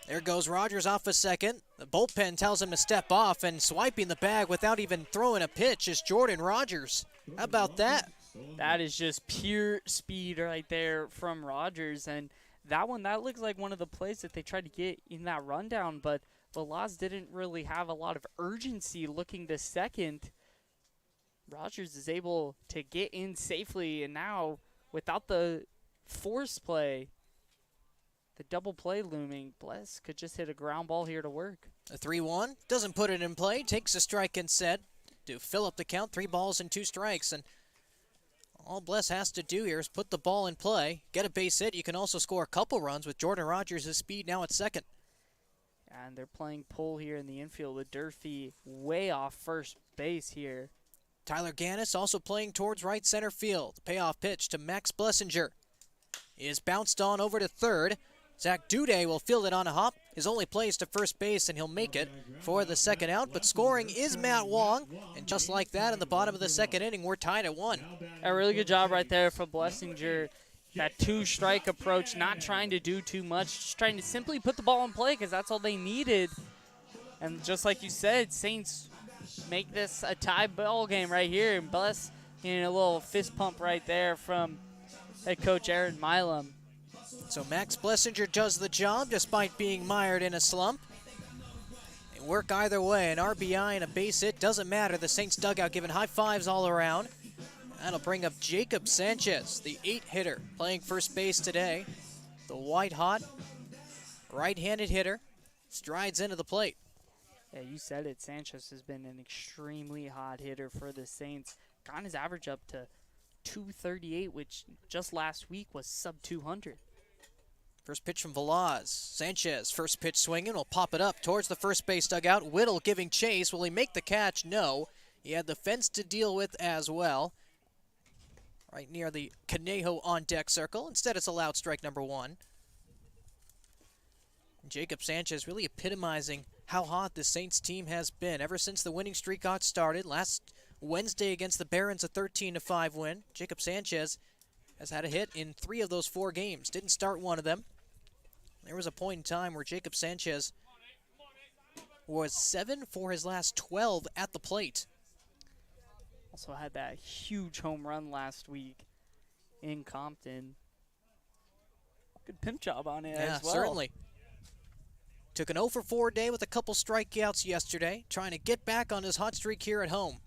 There goes Rogers off a second. The bullpen tells him to step off, and swiping the bag without even throwing a pitch is Jordan Rogers. How about that? That is just pure speed right there from Rogers. And that looks like one of the plays that they tried to get in that rundown, but Velas didn't really have a lot of urgency looking to second. Rogers is able to get in safely, and now without the force play, the double play looming, Bless could just hit a ground ball here to work. A 3-1, doesn't put it in play, takes a strike instead to fill up the count, 3 balls and 2 strikes. And all Bless has to do here is put the ball in play, get a base hit. You can also score a couple runs with Jordan Rogers' speed now at second. And they're playing pull here in the infield with Durfee way off first base here. Tyler Gannis also playing towards right center field. The payoff pitch to Max Blessinger is bounced on over to third. Zach Duday will field it on a hop. His only play is to first base, and he'll make it for the second out. But scoring is Matt Wong. And just like that, in the bottom of the second inning, we're tied at 1. A really good job right there from Blessinger. That 2-strike approach, not trying to do too much, just trying to simply put the ball in play because that's all they needed. And just like you said, Saints make this a tie ball game right here. And Bless getting a little fist pump right there from head coach Aaron Milam. So Max Blessinger does the job despite being mired in a slump. They work either way, an RBI and a base hit, doesn't matter. The Saints dugout giving high fives all around. That'll bring up Jacob Sanchez, the 8-hitter, playing first base today. The white-hot, right-handed hitter strides into the plate. Yeah, you said it. Sanchez has been an extremely hot hitter for the Saints. Got his average up to 238, which just last week was sub-200. First pitch from Velaz. Sanchez, first pitch swinging, will pop it up towards the first base dugout. Whittle giving chase. Will he make the catch? No. He had the fence to deal with as well, right near the Conejo on-deck circle. Instead, it's allowed strike number 1. Jacob Sanchez really epitomizing how hot the Saints team has been ever since the winning streak got started. Last Wednesday against the Barons, a 13-5 win. Jacob Sanchez has had a hit in 3 of those 4 games. Didn't start one of them. There was a point in time where Jacob Sanchez was 7 for his last 12 at the plate. Also had that huge home run last week in Compton. Good pimp job on it as well. Certainly. Took an 0 for 4 day with a couple strikeouts yesterday, trying to get back on his hot streak here at home.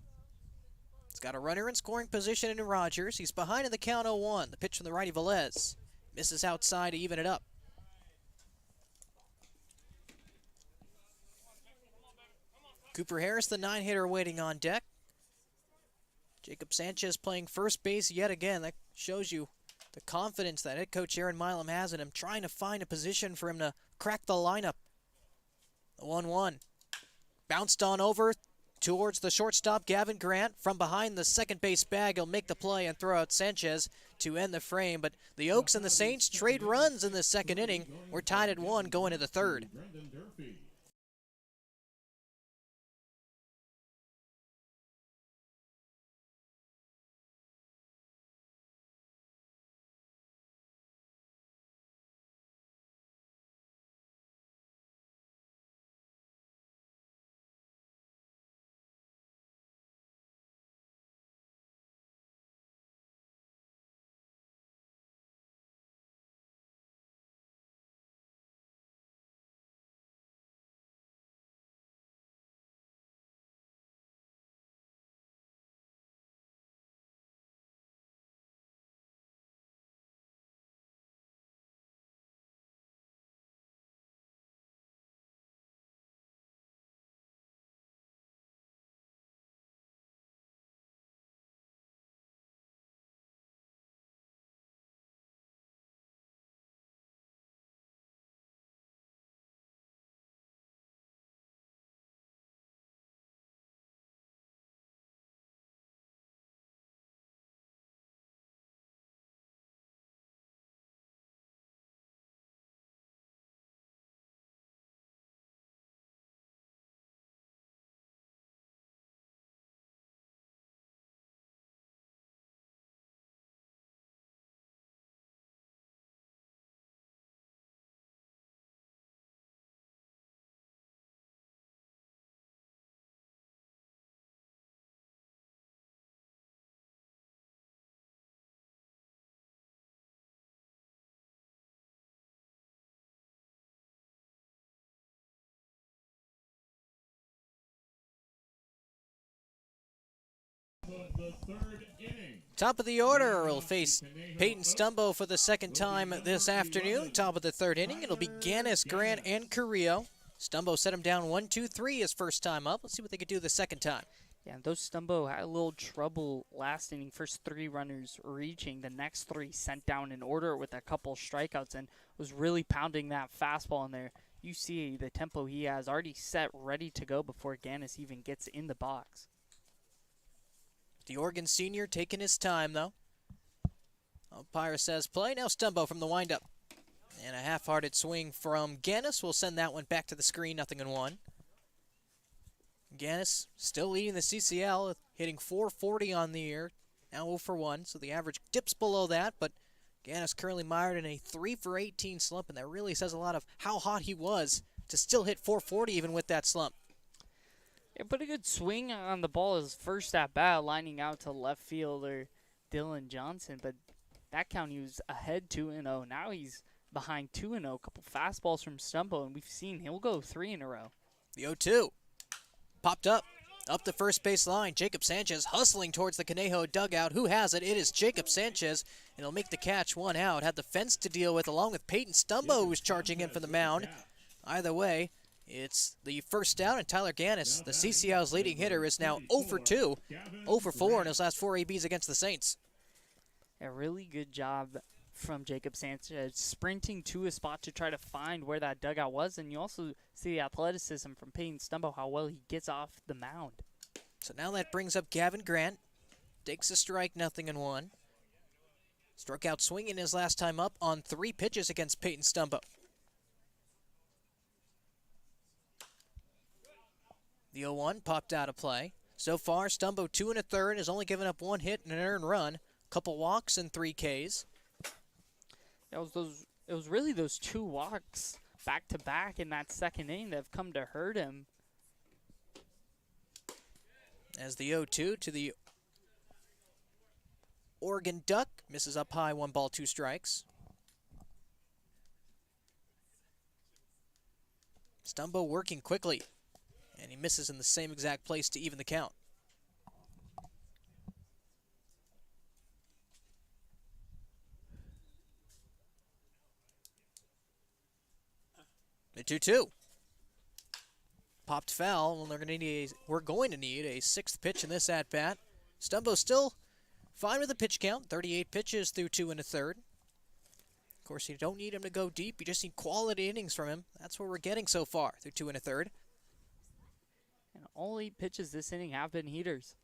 He's got a runner in scoring position in Rogers. He's behind in the count 0-1. The pitch from the righty Velez misses outside to even it up. Cooper Harris, the 9-hitter, waiting on deck. Jacob Sanchez playing first base yet again. That shows you the confidence that head coach Aaron Milam has in him, trying to find a position for him to crack the lineup. The 1-1. Bounced on over towards the shortstop, Gavin Grant. From behind the second base bag, he'll make the play and throw out Sanchez to end the frame. But the Oaks and the Saints trade runs in the second inning. We're tied at 1 going to the third. of the third inning. Top of the order will face Peyton Stumbo for the second time this afternoon. Top of the third inning, it'll be Ganis, Grant, and Carrillo. Stumbo set him down 1-2-3 his first time up. Let's see what they could do the second time. Yeah, those Stumbo had a little trouble last inning. First 3 runners reaching. The next 3 sent down in order with a couple strikeouts and was really pounding that fastball in there. You see the tempo he has already set, ready to go before Ganis even gets in the box. The Oregon senior taking his time, though. Umpire says play. Now Stumbo from the windup. And a half-hearted swing from Ganis will send that one back to the screen, 0-1. Ganis still leading the CCL, hitting .440 on the year, now 0-for-1, so the average dips below that, but Ganis currently mired in a 3-for-18 slump, and that really says a lot of how hot he was to still hit .440 even with that slump. Yeah, put a good swing on the ball his first at bat, lining out to left fielder Dylan Johnson, but that count he was ahead 2-0. Now he's behind 2-0, a couple fastballs from Stumbo, and we've seen he'll go 3 in a row. The 0-2 popped up the first base line. Jacob Sanchez hustling towards the Conejo dugout. Who has it? It is Jacob Sanchez, and he'll make the catch, 1 out. Had the fence to deal with along with Peyton Stumbo, who's charging in from the mound. Either way, it's the first down, and Tyler Ganis, the CCL's leading hitter, is now 0-for-2, 0-for-4 in his last 4 ABs against the Saints. A really good job from Jacob Sanchez, sprinting to a spot to try to find where that dugout was, and you also see the athleticism from Peyton Stumbo, how well he gets off the mound. So now that brings up Gavin Grant. Takes a strike, 0-1. Struck out swinging his last time up on 3 pitches against Peyton Stumbo. The 0-1 popped out of play. So far, Stumbo 2 1/3 has only given up 1 hit and an earned run, couple walks and 3 Ks. It was really those 2 walks back to back in that second inning that have come to hurt him. As the 0-2 to the Oregon Duck misses up high, 1 ball, 2 strikes. Stumbo working quickly, and he misses in the same exact place to even the count. The 2-2. Popped foul, and we're going to need a 6th pitch in this at-bat. Stumbo still fine with the pitch count, 38 pitches through 2 1/3. Of course, you don't need him to go deep. You just need quality innings from him. That's what we're getting so far through 2 1/3. And all 8 pitches this inning have been heaters.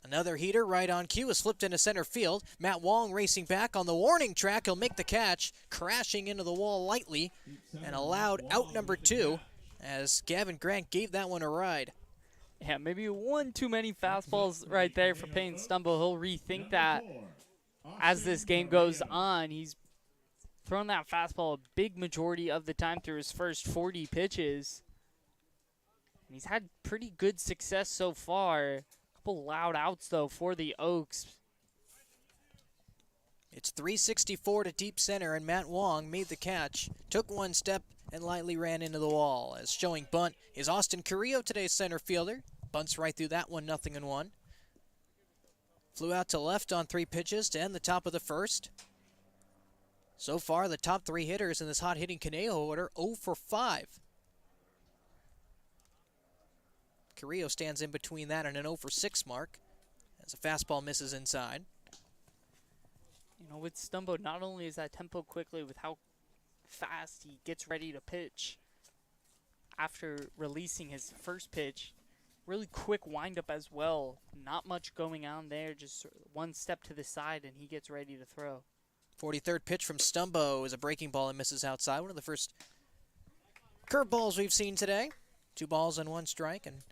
Another heater right on cue is flipped into center field. Matt Wong racing back on the warning track. He'll make the catch, crashing into the wall lightly, and allowed out number 2 as Gavin Grant gave that one a ride. Yeah, maybe 1 too many fastballs right there for Peyton Stumbo. He'll rethink that as this game goes on. He's thrown that fastball a big majority of the time through his first 40 pitches. And he's had pretty good success so far. Couple loud outs, though, for the Oaks. It's 364 to deep center, and Matt Wong made the catch, took 1 step, and lightly ran into the wall. As showing bunt is Austin Carrillo, today's center fielder. Bunts right through that one, 0-1. Flew out to left on 3 pitches to end the top of the first. So far, the top 3 hitters in this hot-hitting Conejo order, 0-for-5. Carrillo stands in between that and an 0-for-6 mark as a fastball misses inside. You know, with Stumbo, not only is that tempo quickly with how fast he gets ready to pitch after releasing his first pitch, really quick windup as well. Not much going on there, just 1 step to the side and he gets ready to throw. 43rd pitch from Stumbo is a breaking ball and misses outside. One of the first curveballs we've seen today. 2 balls and 1 strike, and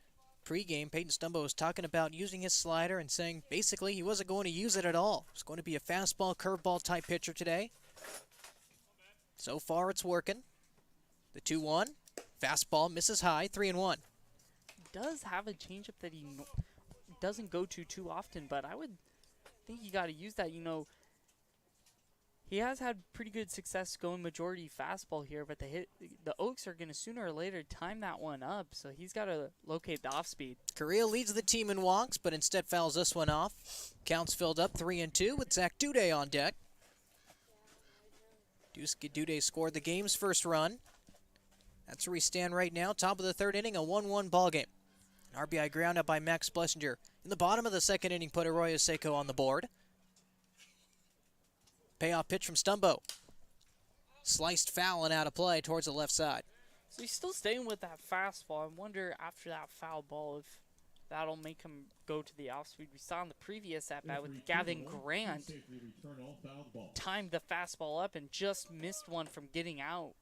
pre-game, Peyton Stumbo was talking about using his slider and saying basically he wasn't going to use it at all. He was going to be a fastball, curveball type pitcher today. So far, it's working. The 2-1, fastball misses high, 3-1. He does have a changeup that he doesn't go to too often, but I would think you got to use that. You know, He has had pretty good success going majority fastball here, but the Oaks are going to sooner or later time that one up, so he's got to locate the off speed. Correa leads the team in walks, but instead fouls this one off. Counts filled up 3-2 with Zach Duday on deck. Duday scored the game's first run. That's where we stand right now, top of the third inning, a 1-1 ball game. An RBI ground up by Max Blessinger. In the bottom of the second inning, put Arroyo Seco on the board. Payoff pitch from Stumbo. Sliced foul and out of play towards the left side. So he's still staying with that fastball. I wonder after that foul ball if that'll make him go to the off speed. We saw in the previous at-bat with Gavin Grant. Timed the fastball up and just missed one from getting out.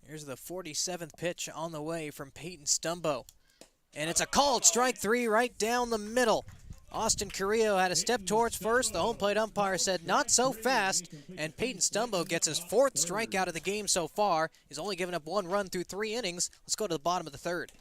Here's the 47th pitch on the way from Peyton Stumbo. And it's a called strike three right down the middle. Austin Carrillo had a step towards first. The home plate umpire said not so fast, and Peyton Stumbo gets his 4th strikeout of the game so far. He's only given up 1 run through 3 innings. Let's go to the bottom of the third.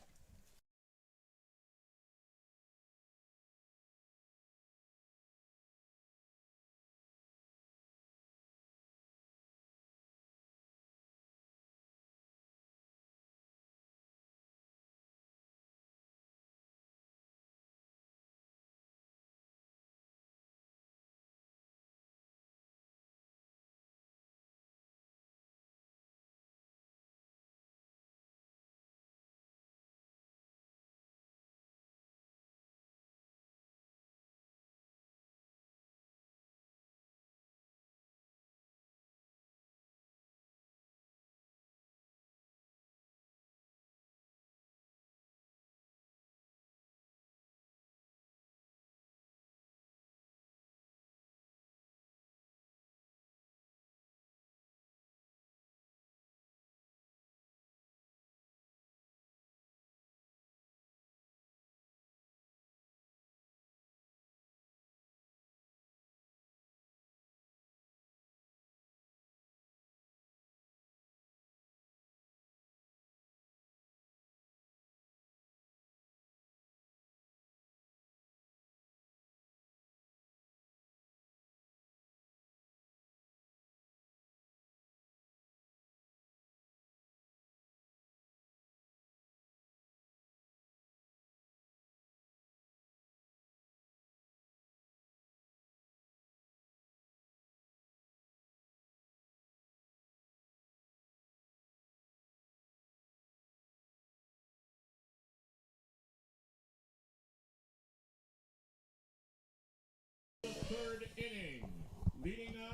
Third inning.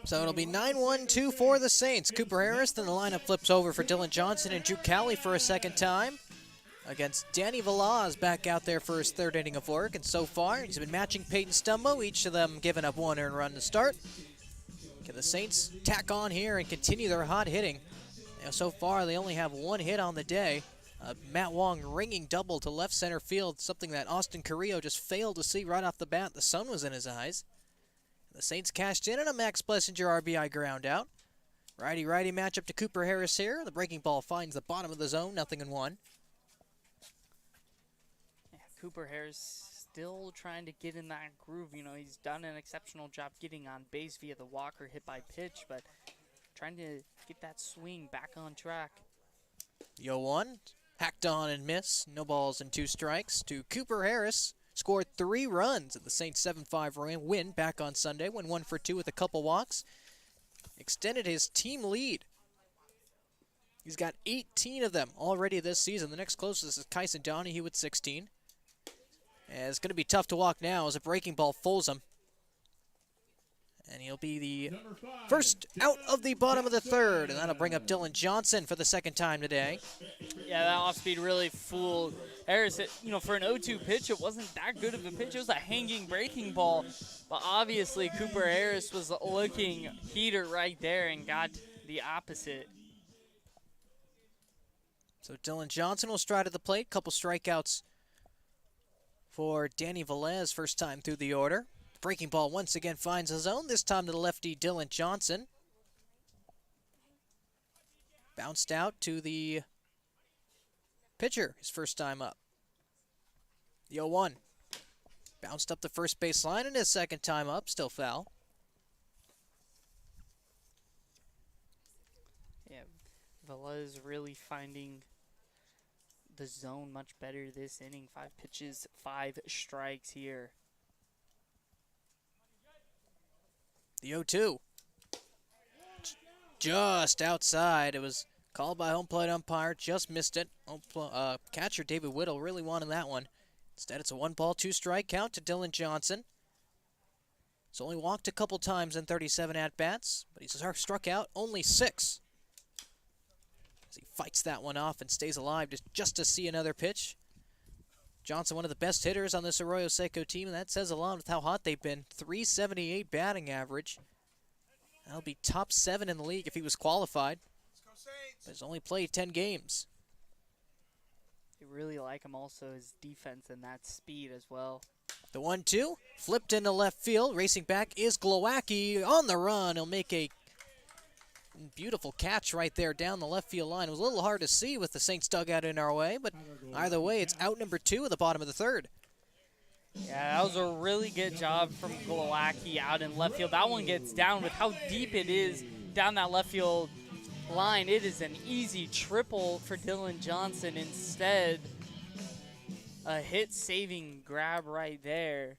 So it'll be 9-1-2 for the Saints. Cooper Harris, then the lineup flips over for Dylan Johnson and Drew Cowley for a second time. Against Danny Velaz back out there for his 3rd inning of work. And so far, he's been matching Peyton Stumbo, each of them giving up 1 earned run to start. Can the Saints tack on here and continue their hot hitting? Now, so far, they only have 1 hit on the day. Matt Wong ringing double to left center field, something that Austin Carrillo just failed to see right off the bat. The sun was in his eyes. The Saints cashed in on a Max Blessinger RBI ground out. Righty-righty matchup to Cooper Harris here. The breaking ball finds the bottom of the zone, 0-1. Yeah, Cooper Harris still trying to get in that groove. You know, he's done an exceptional job getting on base via the walk or hit by pitch, but trying to get that swing back on track. 0-1, hacked on and miss. No balls and 2 strikes to Cooper Harris. Scored 3 runs in the Saints 7-5 win back on Sunday. Went 1 for 2 with a couple walks. Extended his team lead. He's got 18 of them already this season. The next closest is Kyson Donahue with 16. And it's going to be tough to walk now as a breaking ball fools him. And he'll be the first out of the bottom of the third. And that'll bring up Dylan Johnson for the 2nd time today. Yeah, that off-speed really fooled Harris. You know, for an 0-2 pitch, it wasn't that good of a pitch. It was a hanging breaking ball. But obviously, Cooper Harris was looking heater right there and got the opposite. So Dylan Johnson will stride at the plate. Couple strikeouts for Danny Velaz, first time through the order. Breaking ball once again finds his own, this time to the lefty Dylan Johnson. Bounced out to the pitcher, his first time up. The 0-1. Bounced up the first base line and his 2nd time up, still foul. is really finding the zone much better this inning. 5 pitches, 5 strikes here. The 0-2. Just outside. It was called by home plate umpire. Just missed it. Catcher David Whittle really wanted that one. Instead, it's a 1-ball, 2-strike count to Dylan Johnson. He's only walked a couple times in 37 at-bats, but he's struck out only 6. As he fights that one off and stays alive just to see another pitch. Johnson, one of the best hitters on this Arroyo Seco team, and that says a lot with how hot they've been. 378 batting average. That'll be top 7 in the league if he was qualified. But he's only played 10 games. They really like him also, his defense and that speed as well. The 1-2, flipped into left field. Racing back is Glowacki on the run. He'll make a beautiful catch right there down the left field line. It was a little hard to see with the Saints dugout in our way, but either way, it's out number 2 at the bottom of the 3rd. Yeah, that was a really good job from Glowacki out in left field. That one gets down with how deep it is down that left field line. It is an easy triple for Dylan Johnson. Instead, a hit-saving grab right there.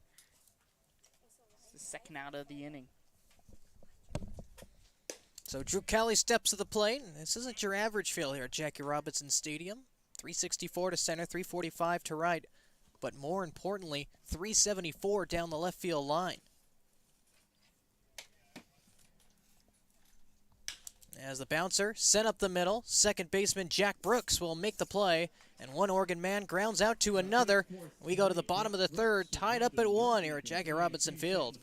It's the second out of the inning. So Drew Kelly steps to the plate. This isn't your average field here at Jackie Robinson Stadium. 364 to center, 345 to right. But more importantly, 374 down the left field line. As the bouncer sent up the middle, second baseman Jack Brooks will make the play, and one Oregon man grounds out to another. We go to the bottom of the 3rd, tied up at 1 here at Jackie Robinson Field.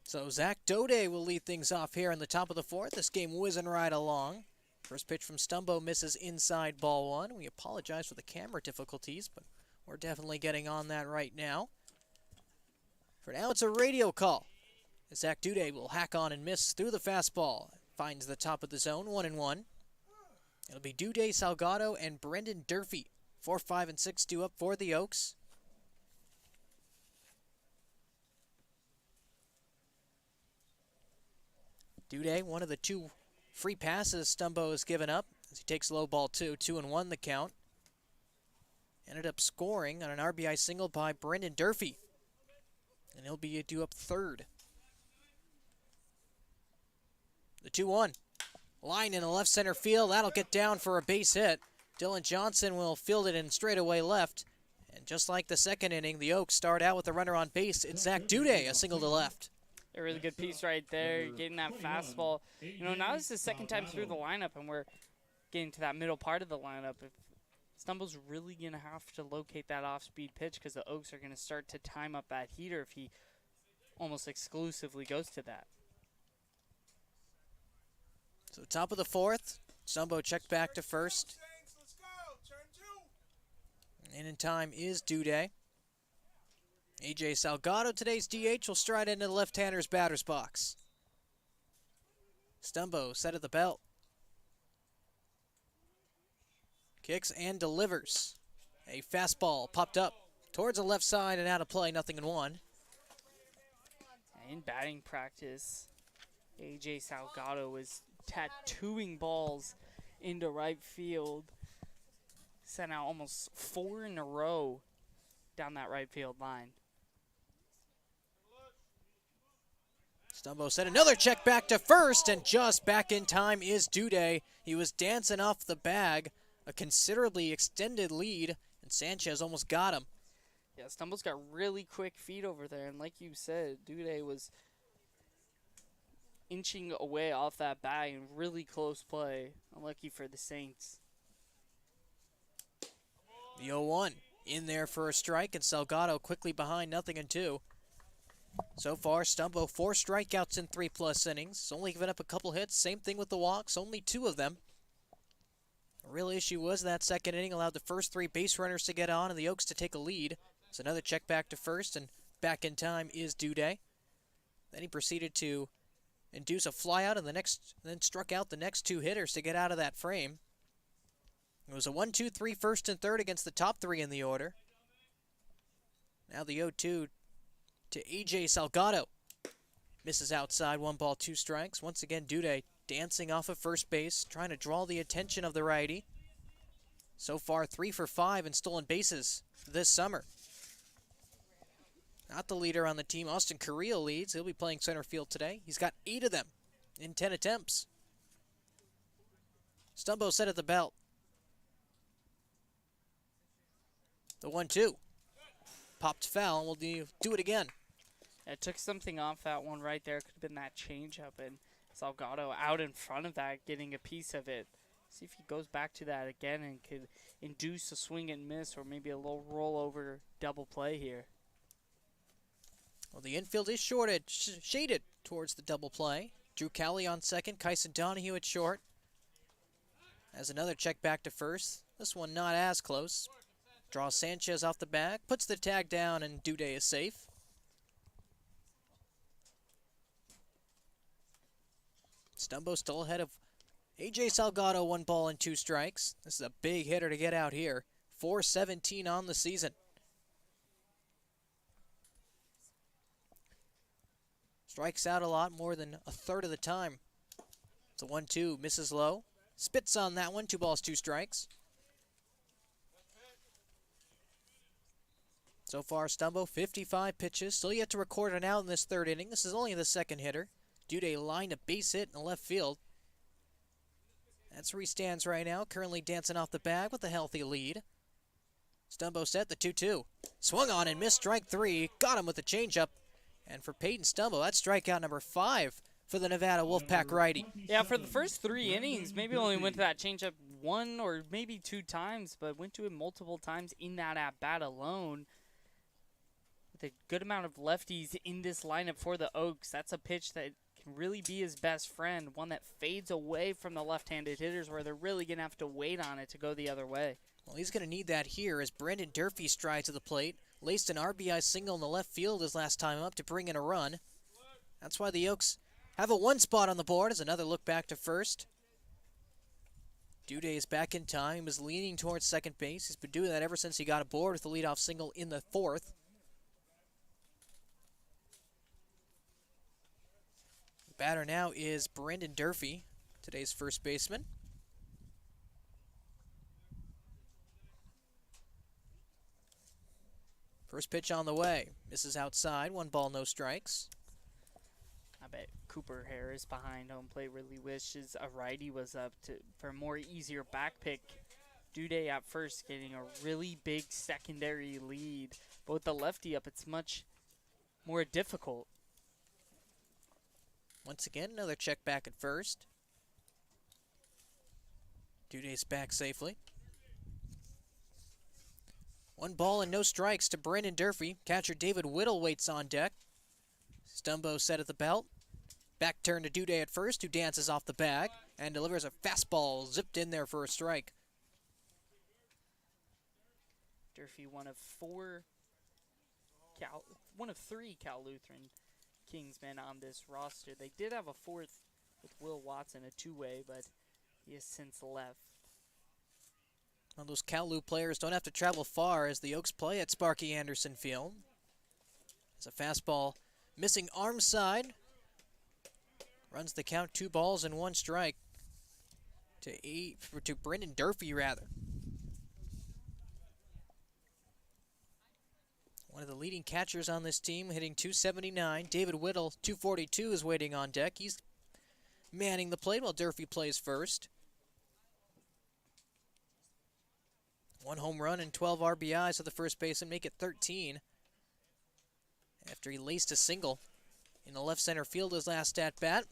So Zach Dode will lead things off here in the top of the 4th. This game whizzing right along. First pitch from Stumbo misses inside ball 1. We apologize for the camera difficulties, but we're definitely getting on that right now. For now, it's a radio call. Zach Dode will hack on and miss through the fastball. Finds the top of the zone, 1-1. It'll be Dode, Salgado, and Brendan Durfee. 4, 5, and 6 due up for the Oaks. Dode, one of the 2 free passes Stumbo has given up as he takes low ball 2, 2-1 the count. Ended up scoring on an RBI single by Brendan Durfee. And he'll be due up 3rd. The 2-1. Line in the left center field. That'll get down for a base hit. Dylan Johnson will field it in straightaway left. And just like the 2nd inning, the Oaks start out with a runner on base. It's Zach Dode, a single to left. A really good piece right there, getting that fastball. You know, now this is the 2nd time through the lineup, and we're getting to that middle part of the lineup. If Stumbo's really going to have to locate that off-speed pitch because the Oaks are going to start to time up that heater if he almost exclusively goes to that. So top of the 4th, Stumbo checked back to first. And in time is Dode. AJ Salgado, today's DH, will stride into the left-hander's batter's box. Stumbo set at the belt. Kicks and delivers. A fastball popped up towards the left side and out of play, 0-1. In batting practice, AJ Salgado was tattooing balls into right field. Sent out almost 4 in a row down that right field line. Stumbo set another check back to first, and just back in time is Duday. He was dancing off the bag, a considerably extended lead, and Sanchez almost got him. Yeah, Stumbo's got really quick feet over there, and like you said, Duday was inching away off that bag in really close play. Unlucky for the Saints. The 0-1 in there for a strike, and Salgado quickly behind, 0-2. So far, Stumbo 4 strikeouts in 3+ innings. Only given up a couple hits. Same thing with the walks, only 2 of them. The real issue was that second inning allowed the first 3 base runners to get on and the Oaks to take a lead. So another check back to first, and back in time is Duday. Then he proceeded to induce a flyout and then struck out the next 2 hitters to get out of that frame. It was a 1-2-3 first and third against the top 3 in the order. Now the 0-2 to AJ Salgado. Misses outside, 1 ball, 2 strikes. Once again, Duday dancing off of first base, trying to draw the attention of the righty. So far, 3 for 5 in stolen bases this summer. Not the leader on the team. Austin Carrillo leads. He'll be playing center field today. He's got 8 of them in 10 attempts. Stumbo set at the belt. The 1-2. Popped foul, and we'll do it again. It took something off that one right there. Could have been that changeup, and Salgado out in front of that, getting a piece of it. See if he goes back to that again and could induce a swing and miss, or maybe a little rollover double play here. Well, the infield is shaded towards the double play. Drew Cowley on second, Kyson Donahue at short. As another check back to first. This one not as close. Draws Sanchez off the bag, puts the tag down, and Duday is safe. Stumbo still ahead of AJ Salgado, 1 ball and 2 strikes. This is a big hitter to get out here. 417 on the season. Strikes out a lot, more than a third of the time. It's a 1-2, misses low. Spits on that one, 2 balls, 2 strikes. So far, Stumbo, 55 pitches. Still yet to record an out in this 3rd inning. This is only the 2nd hitter. Duday lined a base hit in the left field. That's where he stands right now, currently dancing off the bag with a healthy lead. Stumbo set the 2-2. Swung on and missed strike 3. Got him with the changeup. And for Peyton Stumbo, that's strikeout number 5 for the Nevada Wolfpack righty. Yeah, for the first 3 innings, maybe only went to that changeup 1 or maybe 2 times, but went to it multiple times in that at-bat alone. With a good amount of lefties in this lineup for the Oaks, that's a pitch that can really be his best friend, one that fades away from the left-handed hitters where they're really going to have to wait on it to go the other way. Well, he's going to need that here as Brendan Durfee strides to the plate. Laced an RBI single in the left field his last time up to bring in a run. That's why the Oaks have a 1 spot on the board as another look back to first. Duday is back in time. He was leaning towards second base. He's been doing that ever since he got aboard with the leadoff single in the 4th. The batter now is Brendan Durfee, today's first baseman. First pitch on the way. Misses outside. 1 ball, no strikes. I bet Cooper Harris behind home plate really wishes a righty was up for a more easier back pick. Duday at first getting a really big secondary lead. But with the lefty up, it's much more difficult. Once again, another check back at first. Duday's back safely. 1 ball and no strikes to Brendan Durfee. Catcher David Whittle waits on deck. Stumbo set at the belt. Back turn to Duday at first, who dances off the bag and delivers a fastball zipped in there for a strike. Durfee, one of 4 one of three Cal Lutheran Kingsmen on this roster. They did have a fourth with Will Watson, a two-way, but he has since left. Well, those Cal-Lu players don't have to travel far as the Oaks play at Sparky Anderson Field. It's a fastball missing arm side. Runs the count, 2 balls and 1 strike to Brendan Durfee, rather. One of the leading catchers on this team, hitting .279. David Whittle, .242, is waiting on deck. He's manning the plate while Durfee plays first. 1 home run and 12 RBIs to the first baseman, make it 13. After he laced a single in the left center field his last at-bat.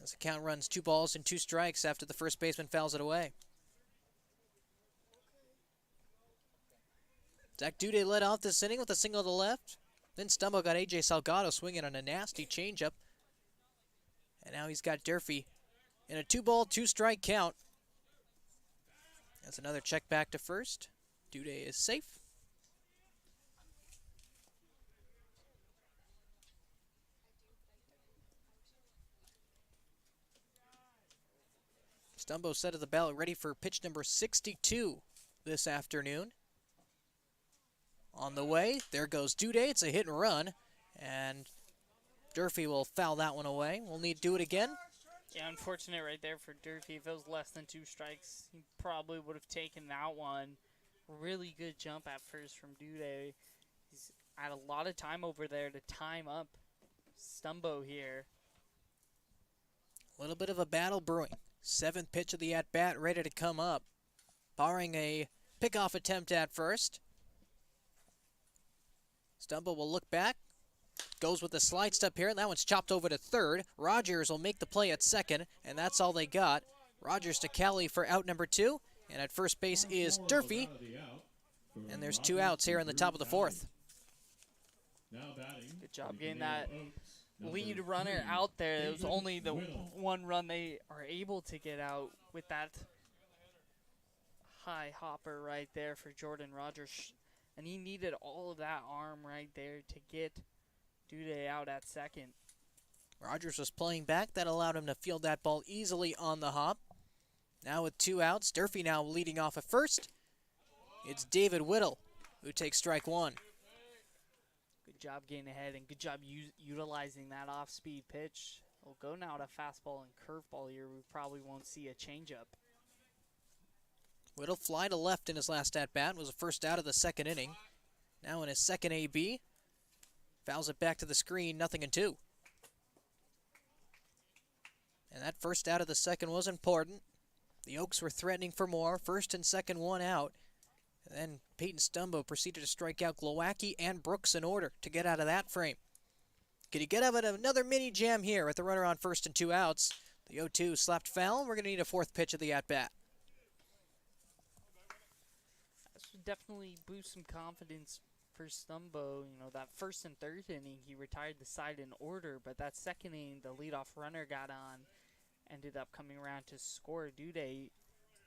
As the count runs 2 balls and 2 strikes after the first baseman fouls it away. Zach Duday led off this inning with a single to left. Then Stumbo got A.J. Salgado swinging on a nasty changeup. And now he's got Durfee in a 2-ball, 2-strike count. That's another check back to first. Duday is safe. Stumbo set of the ballot ready for pitch number 62 this afternoon. On the way, there goes Duday. It's a hit and run, and Durfee will foul that one away. We'll need to do it again. Yeah, unfortunate right there for Durfee. If it was less than 2 strikes, he probably would have taken that one. Really good jump at first from Duday. He's had a lot of time over there to time up Stumbo here. A little bit of a battle brewing. 7th pitch of the at-bat ready to come up. Barring a pickoff attempt at first. Stumbo will look back. Goes with a slide step here, and that one's chopped over to third. Rogers will make the play at second, and that's all they got. Rogers to Cali for out number 2, and at first base is Durfee. And there's 2 outs here in the top of the 4th. Good job getting that lead runner out there. It was only the 1 run they are able to get out with that high hopper right there for Jordan Rogers. And he needed all of that arm right there to get Duday out at second. Rogers was playing back. That allowed him to field that ball easily on the hop. Now with 2 outs, Durfee now leading off at first. It's David Whittle who takes strike 1. Good job getting ahead and good job utilizing that off-speed pitch. We'll go now to fastball and curveball here. We probably won't see a changeup. Whittle fly to left in his last at-bat. Was the first out of the 2nd inning. Now in his 2nd AB. Fouls it back to the screen, 0-2. And that first out of the 2nd was important. The Oaks were threatening for more. 1st and 2nd, 1 out. And then Peyton Stumbo proceeded to strike out Glowacki and Brooks in order to get out of that frame. Could he get out of another mini jam here with the runner on 1st and 2 outs? The 0-2 slapped foul. We're going to need a 4th pitch of the at-bat. This would definitely boost some confidence for Stumbo. You know, that 1st and 3rd inning, he retired the side in order, but that 2nd inning, the leadoff runner got on, ended up coming around to score. Duday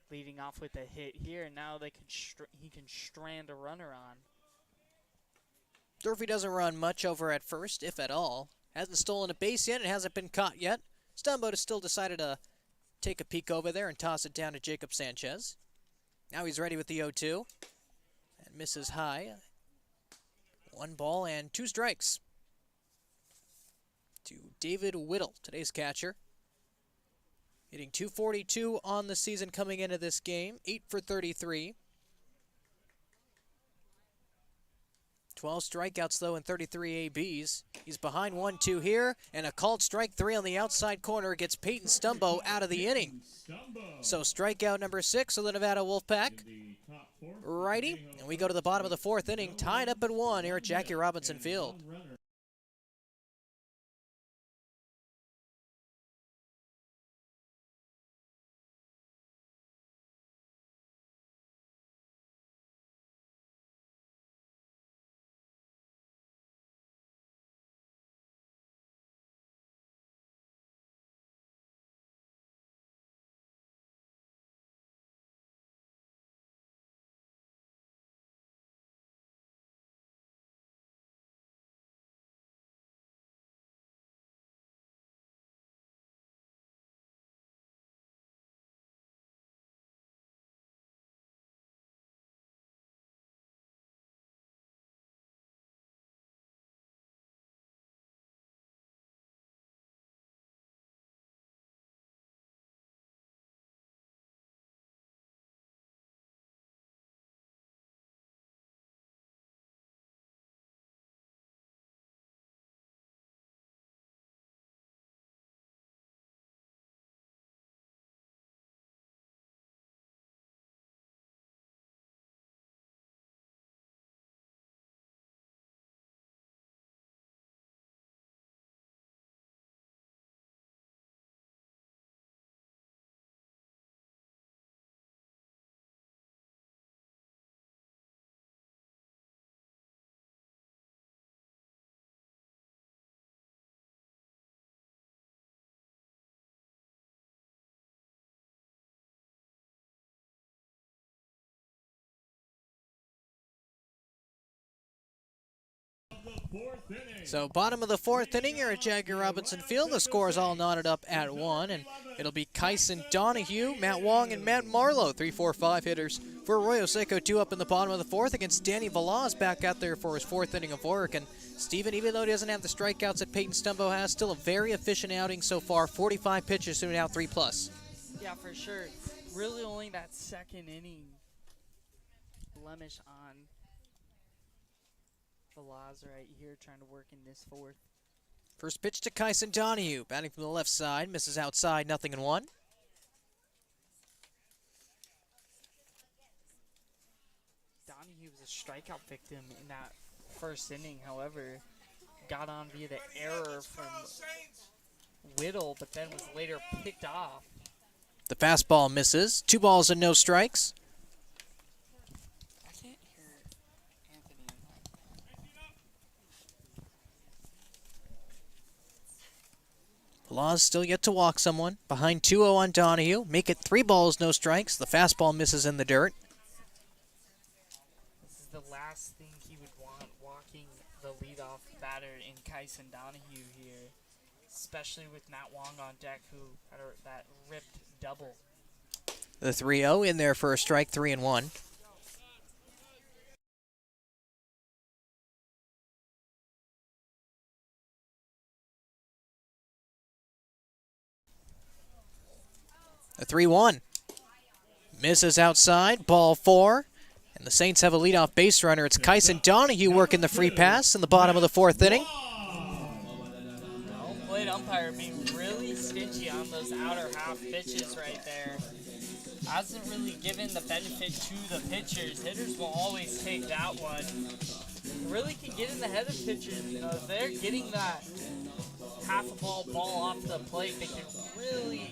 leading off with a hit here, and now they he can strand a runner on. Durfee doesn't run much over at first, if at all. Hasn't stolen a base yet, and hasn't been caught yet. Stumbo still decided to take a peek over there and toss it down to Jacob Sanchez. Now he's ready with the 0-2, and misses high. 1 ball and 2 strikes to David Whittle, today's catcher. Hitting .242 on the season coming into this game, 8 for 33. 12 strikeouts, though, in 33 ABs. He's behind 1-2 here, and a called strike 3 on the outside corner gets Peyton Stumbo out of the inning. So strikeout number 6 of the Nevada Wolfpack. Righty, and we go to the bottom of the 4th inning, tied up at 1 here at Jackie Robinson Field. So bottom of the fourth inning here at Jagger Robinson Field. The score is all knotted up at 1, and it'll be Kyson Donahue, Matt Wong, and Matt Marlowe, 3-4-5 hitters for Arroyo Seco. 2 up in the bottom of the fourth against Danny Velaz back out there for his fourth inning of work. And Steven, even though he doesn't have the strikeouts that Peyton Stumbo has, still a very efficient outing so far. 45 pitches to an out, 3+. Yeah, for sure. Really only that second inning blemish on Velaz right here, trying to work in this fourth. First pitch to Kyson Donahue, batting from the left side, misses outside, 0-1. Donahue was a strikeout victim in that first inning, however, got on via the error from Whittle, but then was later picked off. The fastball misses, 2 balls and no strikes. I can't hear Anthony. Velaz still yet to walk someone. Behind 2-0 on Donahue. Make it 3 balls, no strikes. The fastball misses in the dirt. This is the last thing he would want, walking the leadoff batter in Kyson Donahue here, especially with Matt Wong on deck, who had that ripped double. The 3-0 in there for a strike, 3-1. A 3-1. Misses outside, ball 4. And the Saints have a leadoff base runner. It's Kyson Donahue working the free pass in the bottom of the fourth inning. Home plate umpire being really stingy on those outer half pitches right there. Hasn't really given the benefit to the pitchers. Hitters will always take that one. Really can get in the head of pitchers. You know, if they're getting that half a ball off the plate, they can really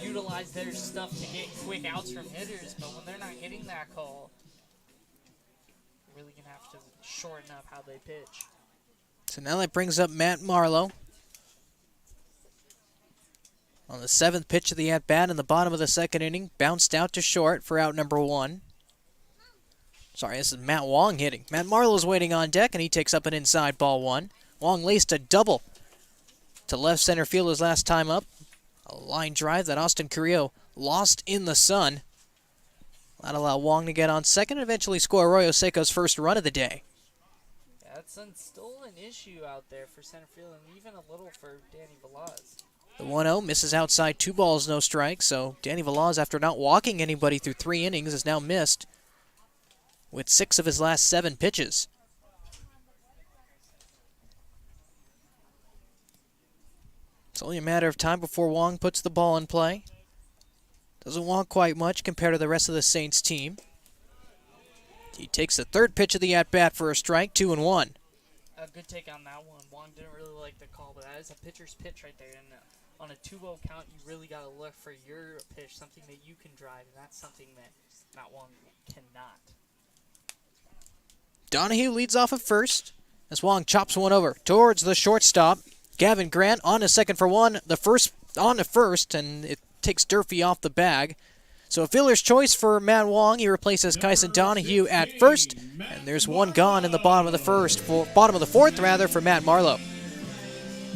utilize their stuff to get quick outs from hitters. But when they're not getting that call, they're really gonna have to shorten up how they pitch. So now that brings up Matt Marlowe. On the 7th pitch of the at-bat in the bottom of the second inning, bounced out to short for out number 1. Sorry, this is Matt Wong hitting. Matt Marlowe's waiting on deck, and he takes up an inside ball 1. Wong laced a double to left center field his last time up. A line drive that Austin Carrillo lost in the sun. That allowed Wong to get on second and eventually score Arroyo Seco's first run of the day. Yeah, that's still an issue out there for center field and even a little for Danny Velaz. The 1-0 misses outside, 2 balls, no strikes. So Danny Velaz, after not walking anybody through 3 innings, is now missed with 6 of his last 7 pitches. It's only a matter of time before Wong puts the ball in play. Doesn't walk quite much compared to the rest of the Saints team. He takes the 3rd pitch of the at-bat for a strike, 2-1. A good take on that one. Wong didn't really like the call, but that is a pitcher's pitch right there. And on a 2-0 count, you really got to look for your pitch, something that you can drive, and that's something that Matt Wong cannot. Donahue leads off at first as Wong chops one over towards the shortstop. Gavin Grant on to second for one. The first on to first, and it takes Durfee off the bag. So a fielder's choice for Matt Wong. He replaces Kyson Donahue at first, and there's one gone in the bottom of the fourth for Matt Marlowe.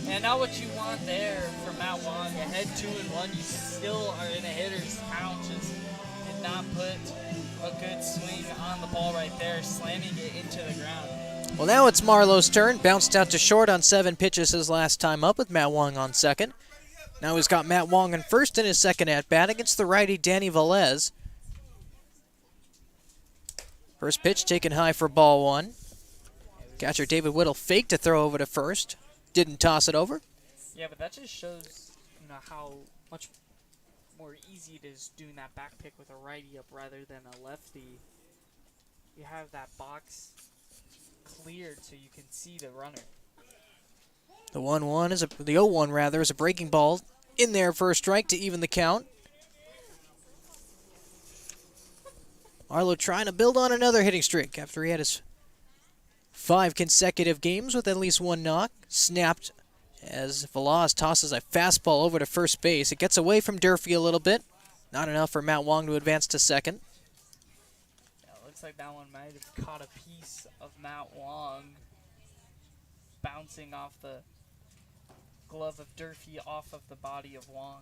And not what you want there for Matt Wong. Ahead 2-1, you still are in a hitter's count. Just did not put a good swing on the ball right there, slamming it into the ground. Well, now it's Marlowe's turn. Bounced out to short on 7 pitches his last time up with Matt Wong on second. Now he's got Matt Wong in first in his second at-bat against the righty Danny Velaz. First pitch taken high for ball 1. Catcher David Whittle faked to throw over to first. Didn't toss it over. Yeah, but that just shows, how much more easy it is doing that back pick with a righty up rather than a lefty. You have that box cleared so you can see the runner. The 0-1 is a breaking ball in there for a strike to even the count. Marlowe trying to build on another hitting streak after he had his 5 consecutive games with at least 1 knock. Snapped as Velaz tosses a fastball over to first base. It gets away from Durfee a little bit. Not enough for Matt Wong to advance to second. Yeah, it looks like that one might have caught a piece of Matt Wong. bouncing off the glove of Durfee off of the body of Wong.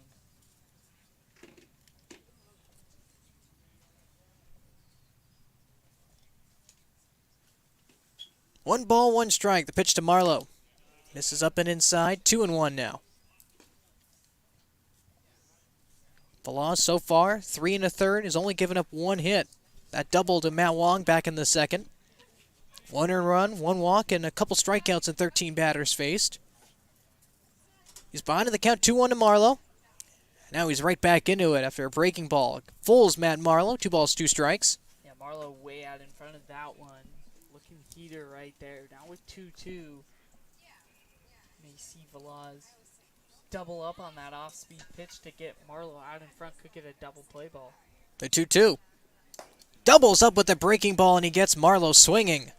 One ball, one strike. The pitch to Marlowe. Misses up and inside. 2-1 now. Veloz so far, 3 1/3, has only given up one hit. That double to Matt Wong back in the second. 1 earned run, 1 walk, and a couple strikeouts and 13 batters faced. He's behind in the count, 2-1 to Marlowe. Now he's right back into it after a breaking ball. Fools Matt Marlowe, 2 balls, 2 strikes. Yeah, Marlowe way out in front of that one. Looking heater right there. Now with 2-2. May see Veloz double up on that off-speed pitch to get Marlowe out in front. Could get a double play ball. The 2-2. Doubles up with the breaking ball, and he gets Marlowe swinging.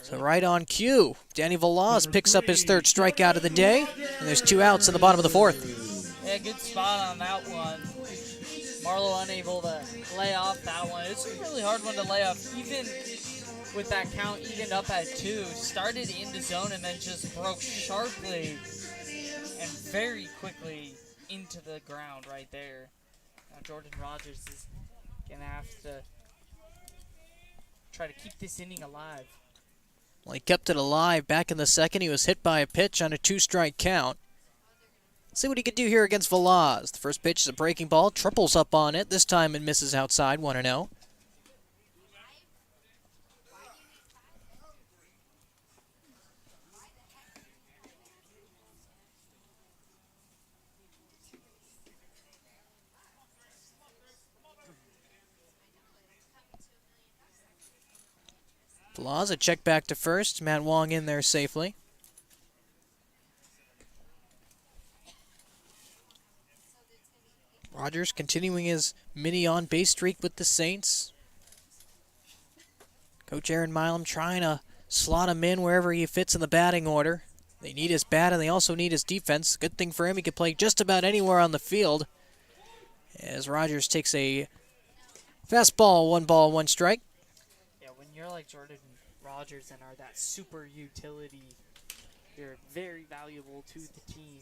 So right on cue, Danny Veloz picks up his 3rd strikeout of the day, and there's 2 outs in the bottom of the 4th. Yeah, good spot on that one. Marlowe unable to lay off that one. It's a really hard one to lay off, even with that count evened up at 2. Started in the zone and then just broke sharply and very quickly into the ground right there. Now Jordan Rogers is going to have to try to keep this inning alive. Well, he kept it alive back in the second. He was hit by a pitch on a 2-strike count. Let's see what he could do here against Veloz. The first pitch is a breaking ball. Triples up on it. This time it misses outside, 1-0. Veloz, a check back to first. Matt Wong in there safely. Rogers continuing his mini on-base streak with the Saints. Coach Aaron Milam trying to slot him in wherever he fits in the batting order. They need his bat and they also need his defense. Good thing for him, he can play just about anywhere on the field. As Rogers takes a fastball, 1 ball, 1 strike. Yeah, when you're like Jordan Rogers and are that super utility, you're very valuable to the team,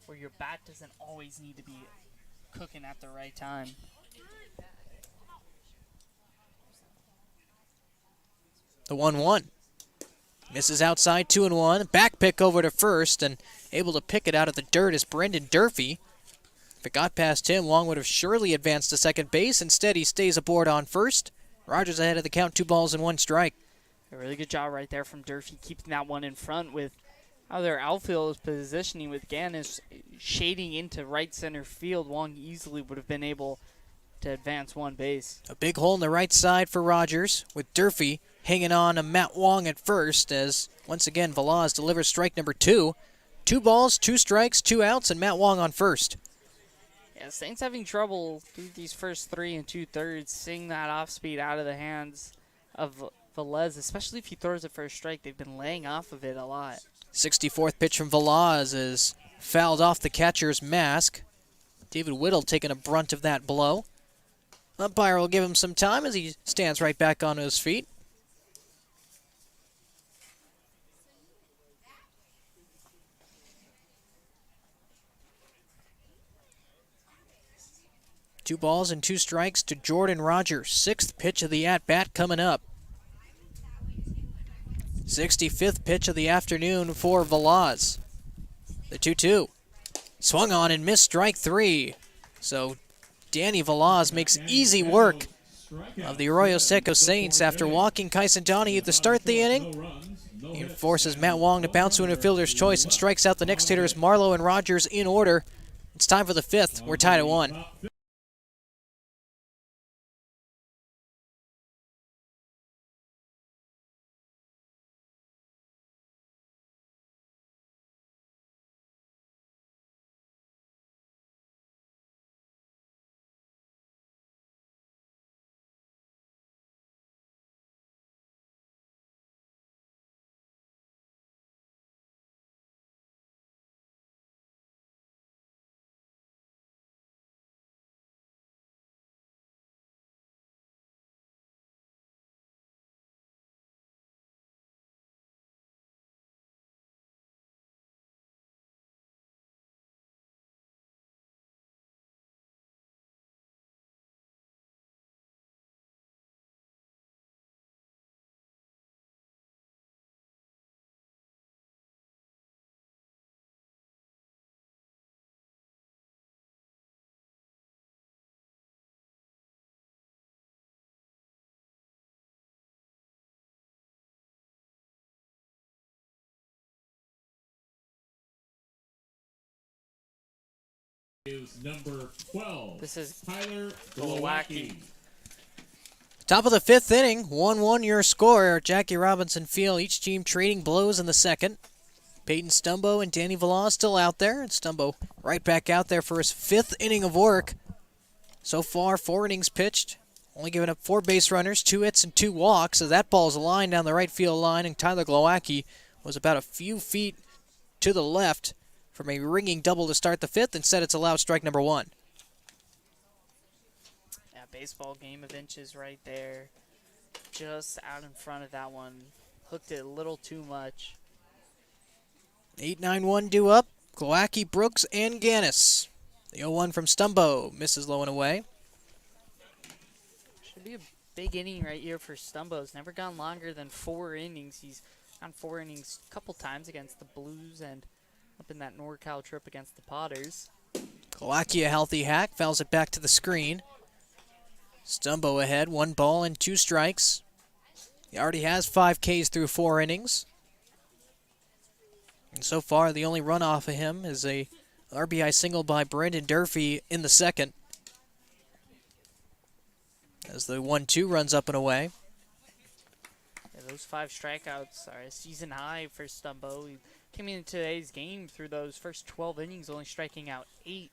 where your bat doesn't always need to be cooking at the right time. The 1-1. Misses outside, 2-1. Back pick over to first and able to pick it out of the dirt is Brendan Durfee. If it got past him, Wong would have surely advanced to second base. Instead, he stays aboard on first. Rogers ahead of the count, 2 balls and 1 strike. A really good job right there from Durfee, keeping that one in front with how their outfield is positioning with Gannis shading into right center field. Wong easily would have been able to advance 1 base. A big hole in the right side for Rogers, with Durfee hanging on to Matt Wong at first as, once again, Veloz delivers strike number 2. 2 balls, 2 strikes, 2 outs, and Matt Wong on first. Yeah, Saints having trouble through these first 3 2/3, seeing that off speed out of the hands of Velez, especially if he throws it for a strike. They've been laying off of it a lot. 64th pitch from Veloz is fouled off the catcher's mask. David Whittle taking a brunt of that blow. Umpire will give him some time as he stands right back on his feet. Two balls and 2 strikes to Jordan Rogers. 6th pitch of the at-bat coming up. 65th pitch of the afternoon for Veloz. The 2-2. Swung on and missed strike 3. So Danny Veloz makes easy work of the Arroyo Seco Saints after walking Kyson Donahue to start the inning. He forces Matt Wong to bounce to an infielder's choice and strikes out the next hitters Marlowe and Rogers in order. It's time for the 5th. We're tied at 1. is number 12. This is Tyler Glowacki. Top of the fifth inning, 1-1 your score. Jackie Robinson Field, each team trading blows in the second. Peyton Stumbo and Danny Villas still out there. And Stumbo right back out there for his fifth inning of work. So far, 4 innings pitched. Only giving up 4 base runners, 2 hits and 2 walks. So that ball's a line down the right field line. And Tyler Glowacki was about a few feet to the left from a ringing double to start the fifth. Instead, it's allowed strike number 1. Yeah, baseball game of inches right there. Just out in front of that one. Hooked it a little too much. 8-9-1 due up. Glowacki, Brooks, and Gannis. The 0-1 from Stumbo misses low and away. Should be a big inning right here for Stumbo. He's never gone longer than 4 innings. He's gone 4 innings a couple times against the Blues and up in that NorCal trip against the Potters. Glowacki, a healthy hack, fouls it back to the screen. Stumbo ahead, 1 ball and 2 strikes. He already has 5 Ks through 4 innings. And so far, the only run off of him is a RBI single by Brendan Durfee in the second. As the 1-2 runs up and away. Yeah, those 5 strikeouts are a season high for Stumbo. He came into today's game through those first 12 innings, only striking out 8.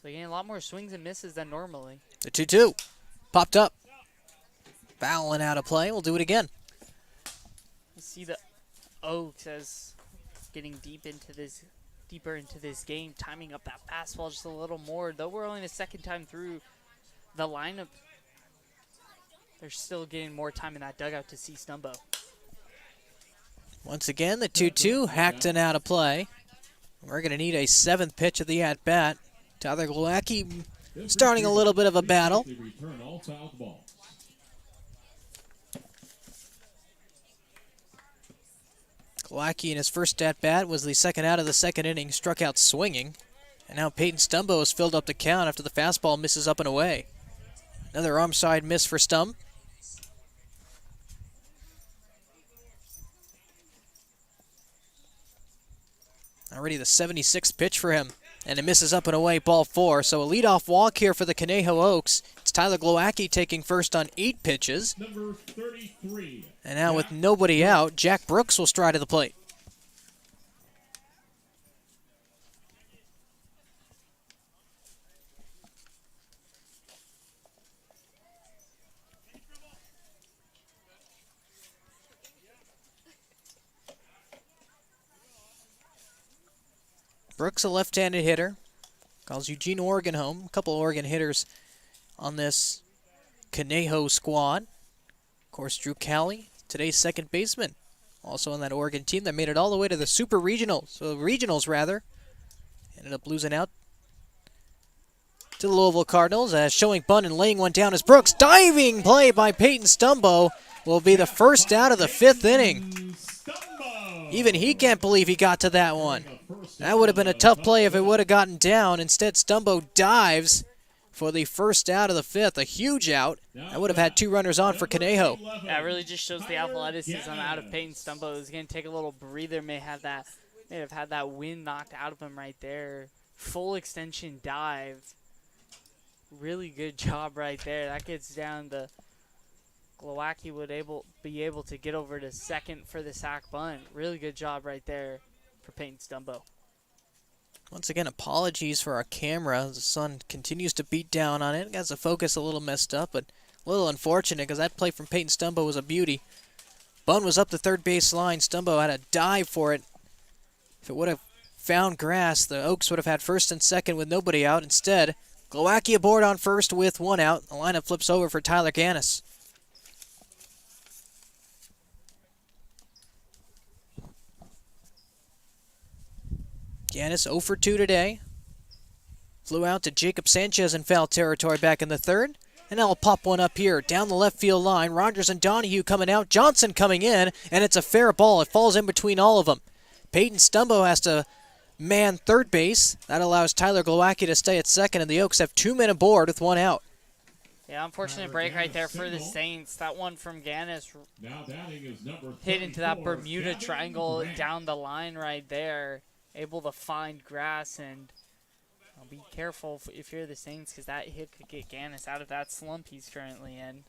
So getting a lot more swings and misses than normally. The 2-2 popped up. Fouling out of play. We'll do it again. You see the Oaks as getting deeper into this game, timing up that fastball just a little more. Though we're only the second time through the lineup, they're still getting more time in that dugout to see Stumbo. Once again, the 2-2 hacked and out of play. We're going to need a 7th pitch of the at-bat. Tyler Glowacki starting a little bit of a battle. Glowacki in his first at-bat was the second out of the second inning, struck out swinging. And now Peyton Stumbo has filled up the count after the fastball misses up and away. Another arm side miss for Stump. Already the 76th pitch for him. And it misses up and away, ball 4. So a leadoff walk here for the Conejo Oaks. It's Tyler Glowacki taking first on 8 pitches. Number 33. And now with nobody out, Jack Brooks will stride to the plate. Brooks, a left-handed hitter, calls Eugene, Oregon home. A couple Oregon hitters on this Conejo squad. Of course, Drew Cowley, today's second baseman, also on that Oregon team that made it all the way to the Super Regionals, so regionals rather. Ended up losing out to the Louisville Cardinals as showing bunt and laying one down as Brooks. Diving play by Peyton Stumbo will be the first out of the 5th inning. Even he can't believe he got to that one. That would have been a tough play if it would have gotten down. Instead, Stumbo dives for the first out of the 5th, a huge out. That would have had 2 runners on for Conejo. That really just shows the athleticism out of Peyton Stumbo. He's going to take a little breather, may have had that wind knocked out of him right there. Full extension dive. Really good job right there. That gets down to Glowacki would be able to get over to second for the sac bunt. Really good job right there for Peyton Stumbo. Once again, apologies for our camera. The sun continues to beat down on it. Got the focus a little messed up, but a little unfortunate because that play from Peyton Stumbo was a beauty. Bunt was up the third base line. Stumbo had a dive for it. If it would have found grass, the Oaks would have had first and second with nobody out. Instead, Glowacki aboard on first with 1 out. The lineup flips over for Tyler Gannis. Gannis 0 for 2 today. Flew out to Jacob Sanchez in foul territory back in the third. And now I'll pop one up here down the left field line. Rogers and Donahue coming out. Johnson coming in. And it's a fair ball. It falls in between all of them. Peyton Stumbo has to man third base. That allows Tyler Glowacki to stay at second. And the Oaks have 2 men aboard with 1 out. Yeah, unfortunate break right there for the Saints. That one from Gannis hit into that Bermuda Triangle down the line right there. Able to find grass and Be careful if you're the Saints, because that hit could get Gannis out of that slump he's currently in.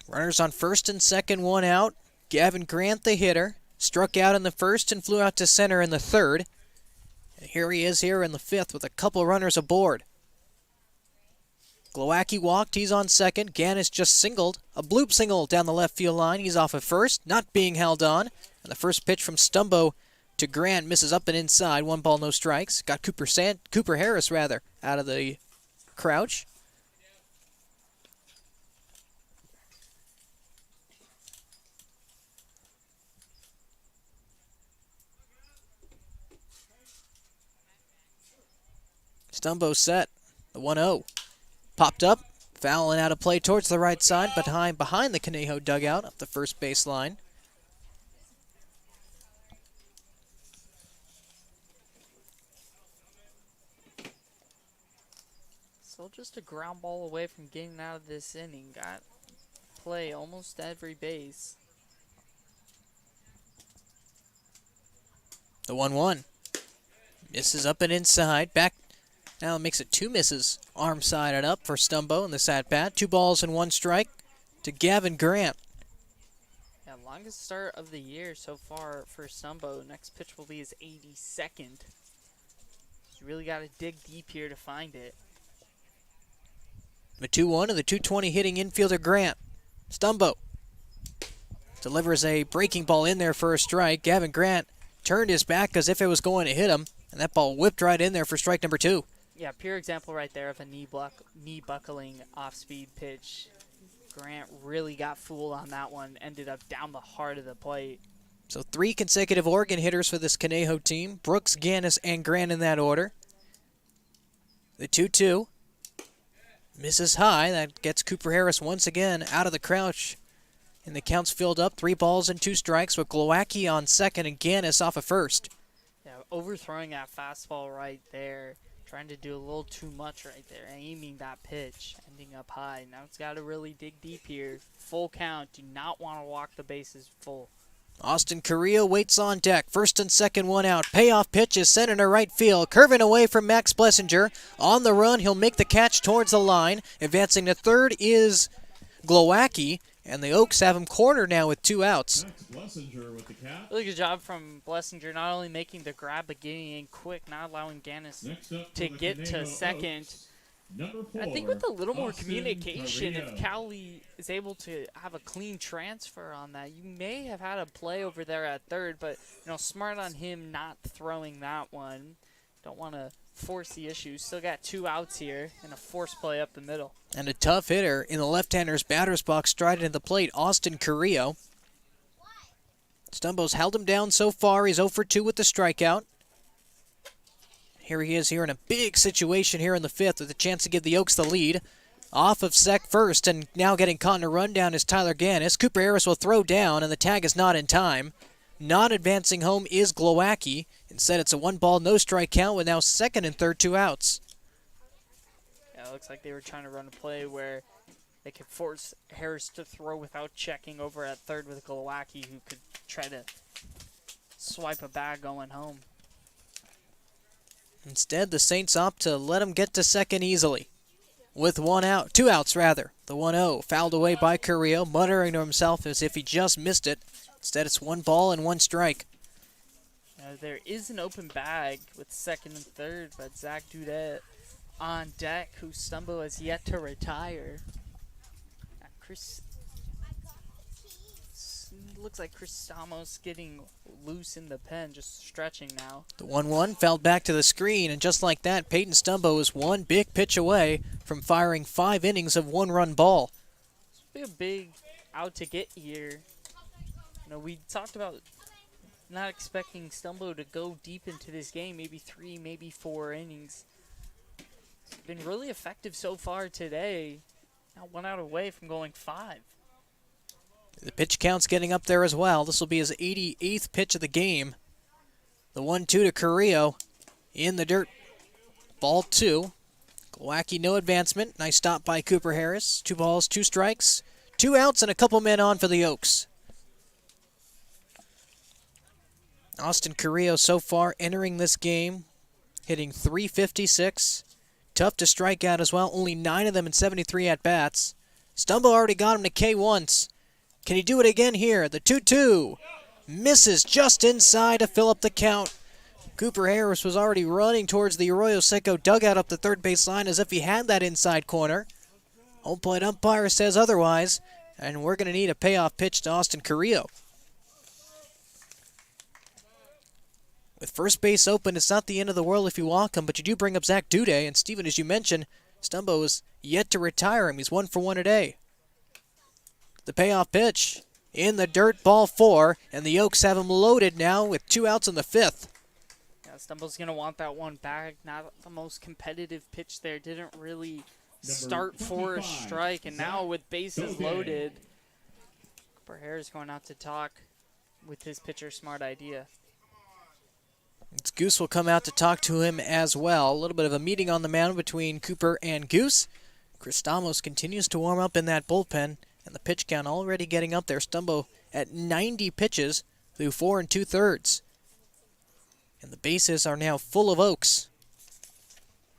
Runners on first and second, one out. Gavin Grant, the hitter, struck out in the first and flew out to center in the third. And here he is here in the fifth with a couple runners aboard. Glowacki walked, he's on second. Gannis just singled. A bloop single down the left field line. He's off at first, not being held on. And the first pitch from Stumbo to Grant misses up and inside. 1 ball, no strikes. Got Cooper Harris out of the crouch. Stumbo set. The 1-0. Popped up. Fouling out of play towards the right side, but behind the Conejo dugout up the first base line. So just a ground ball away from getting out of this inning. Got play almost every base. The 1-1. Misses up and inside. Back. Now makes it 2 misses. Arm sided up for Stumbo in this at-bat. 2 balls and 1 strike to Gavin Grant. Yeah, longest start of the year so far for Stumbo. Next pitch will be his 82nd. You really got to dig deep here to find it. The 2-1 of the 220 hitting infielder Grant. Stumbo delivers a breaking ball in there for a strike. Gavin Grant turned his back as if it was going to hit him, and that ball whipped right in there for strike number 2. Yeah, pure example right there of a knee buckling off-speed pitch. Grant really got fooled on that one. Ended up down the heart of the plate. So 3 consecutive Oregon hitters for this Conejo team. Brooks, Gannis, and Grant in that order. The 2-2. Misses high. That gets Cooper Harris once again out of the crouch. And the count's filled up. 3 balls and 2 strikes with Glowacki on second and Gannis off at first. Yeah, overthrowing that fastball right there. Trying to do a little too much right there. Aiming that pitch. Ending up high. Now it's got to really dig deep here. Full count. Do not want to walk the bases full. Austin Carrillo waits on deck. First and second, 1 out. Payoff pitch is sent into right field. Curving away from Max Blessinger. On the run, he'll make the catch towards the line. Advancing to third is Glowacki. And the Oaks have him cornered now with 2 outs. Blessinger with the catch. Really good job from Blessinger, not only making the grab, but getting in quick, not allowing Gannis to get to second. Oaks, number 4, I think with a little more Austin communication, Carrillo. if Cowley is able to have a clean transfer on that, you may have had a play over there at third, but smart on him not throwing that one. Don't want to force the issue. Still got 2 outs here and a force play up the middle. And a tough hitter in the left-hander's batter's box striding to the plate, Austin Carrillo. Stumbo's held him down so far. He's 0 for 2 with the strikeout. Here he is here in a big situation here in the 5th with a chance to give the Oaks the lead. Off of Sec first, and now getting caught in a rundown is Tyler Gannis. Cooper Harris will throw down, and the tag is not in time. Not advancing home is Glowacki. Instead, it's a 1 ball, no strike count with now second and third 2 outs. Yeah, it looks like they were trying to run a play where they could force Harris to throw without checking over at third with Glowacki, who could try to swipe a bag going home. Instead, the Saints opt to let him get to second easily. With 1 out, 2 outs rather. The 1-0 fouled away by Carrillo, muttering to himself as if he just missed it. Instead, it's 1 ball and 1 strike. There is an open bag with second and third, but Zach Dudet on deck, who Stumbo has yet to retire. Looks like Chris Stamos getting loose in the pen, just stretching now. The 1-1 fouled back to the screen, and just like that, Peyton Stumbo is 1 big pitch away from firing 5 innings of 1-run ball. This will be a big out to get here. We talked about not expecting Stumbo to go deep into this game, maybe 3, maybe 4 innings. It's been really effective so far today. Now 1 out away from going 5. The pitch count's getting up there as well. This will be his 88th pitch of the game. The 1-2 to Carrillo in the dirt. Ball 2. Glowacki, no advancement. Nice stop by Cooper Harris. 2 balls, 2 strikes. 2 outs and a couple men on for the Oaks. Austin Carrillo so far entering this game hitting .356. Tough to strike out as well, only 9 of them in 73 at-bats. Stumbo already got him to K once. Can he do it again here? The 2-2 misses just inside to fill up the count. Cooper Harris was already running towards the Arroyo Seco dugout up the third base line as if he had that inside corner. Home plate umpire says otherwise, and we're going to need a payoff pitch to Austin Carrillo. With first base open, it's not the end of the world if you walk him, but you do bring up Zach Duday, and Steven, as you mentioned, Stumbo is yet to retire him. He's 1 for 1 today. The payoff pitch in the dirt, ball 4, and the Oaks have him loaded now with 2 outs in the 5th. Yeah, Stumbo's going to want that one back. Not the most competitive pitch there. Didn't really start for a strike, and now with bases loaded, Cooper Harris going out to talk with his pitcher smart idea. Goose will come out to talk to him as well. A little bit of a meeting on the mound between Cooper and Goose. Chris Stamos continues to warm up in that bullpen, and the pitch count already getting up there. Stumbo at 90 pitches through 4 2/3. And the bases are now full of Oaks.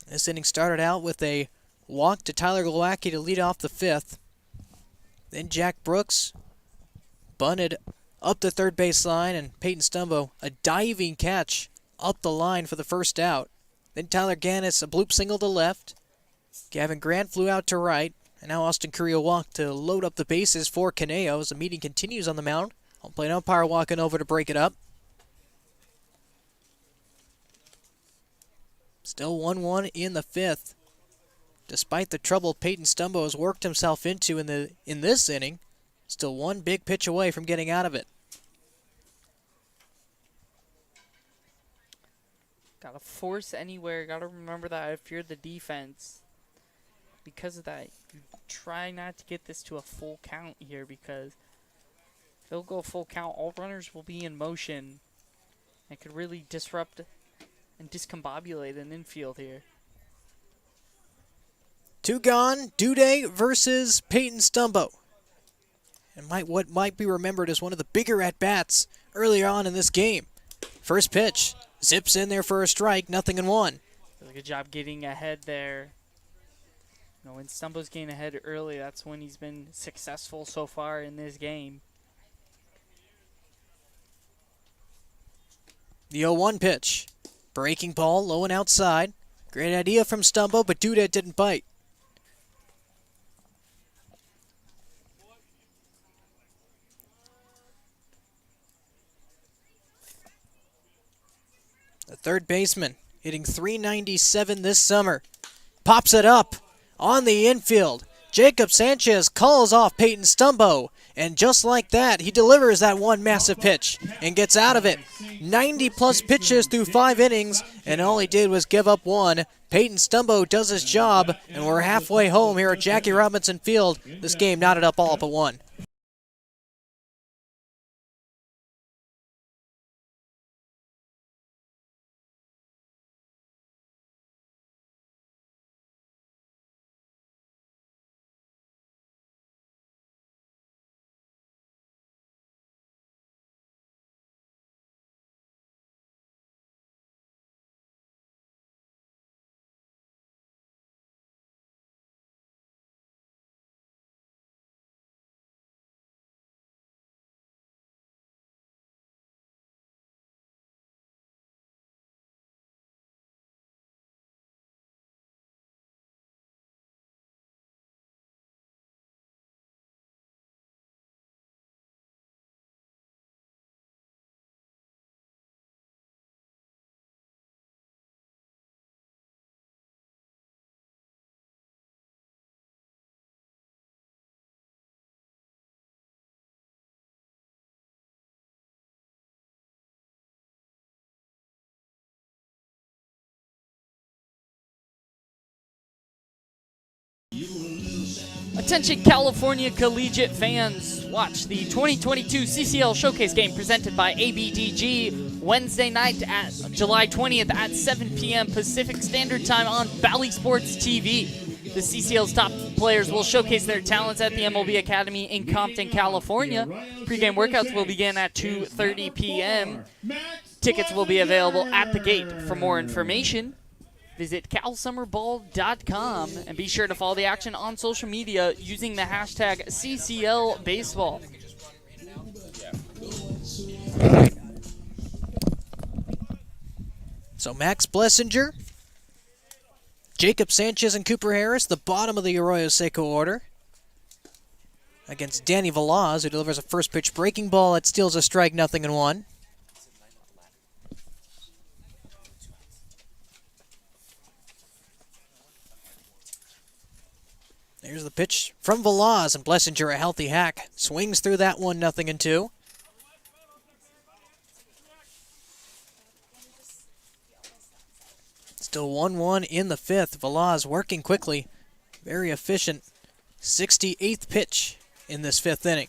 This inning started out with a walk to Tyler Glowacki to lead off the 5th. Then Jack Brooks bunted up the third base line, and Peyton Stumbo a diving catch up the line for the first out. Then Tyler Gannis a bloop single to left. Gavin Grant flew out to right, and now Austin Carrillo walked to load up the bases for Conejo as the meeting continues on the mound. Home plate umpire walking over to break it up. Still 1-1 in the 5th. Despite the trouble Peyton Stumbo has worked himself into in this inning, still one big pitch away from getting out of it. Gotta force anywhere. Gotta remember that if you're the defense. Because of that, you try not to get this to a full count here, because if it'll go full count, all runners will be in motion. It could really disrupt and discombobulate an infield here. 2 gone, Duday versus Peyton Stumbo. And what might be remembered as one of the bigger at-bats earlier on in this game. First pitch, zips in there for a strike, 0-1. Does a good job getting ahead there. You know, when Stumbo's getting ahead early, that's when he's been successful so far in this game. The 0-1 pitch. Breaking ball, low and outside. Great idea from Stumbo, but Duda didn't bite. The third baseman hitting .397 this summer. Pops it up on the infield. Jacob Sanchez calls off Peyton Stumbo. And just like that, he delivers that one massive pitch and gets out of it. 90-plus pitches through 5 innings, and all he did was give up 1. Peyton Stumbo does his job, and we're halfway home here at Jackie Robinson Field. This game knotted up all but 1. Attention California collegiate fans, watch the 2022 CCL Showcase game presented by ABDG Wednesday night at July 20th at 7 p.m. Pacific Standard Time on Valley Sports TV. The CCL's top players will showcase their talents at the MLB Academy in Compton, California. Pre-game workouts will begin at 2:30 p.m. Tickets will be available at the gate. For more information, visit calsummerball.com and be sure to follow the action on social media using the hashtag CCLBaseball. So Max Blessinger, Jacob Sanchez, and Cooper Harris, the bottom of the Arroyo Seco order, against Danny Velaz, who delivers a first pitch breaking ball that steals a strike, 0-1. There's the pitch from Velaz, and Blessinger, a healthy hack, swings through that one, 0-2. Still 1-1 in the fifth. Velaz working quickly, very efficient. 68th pitch in this fifth inning.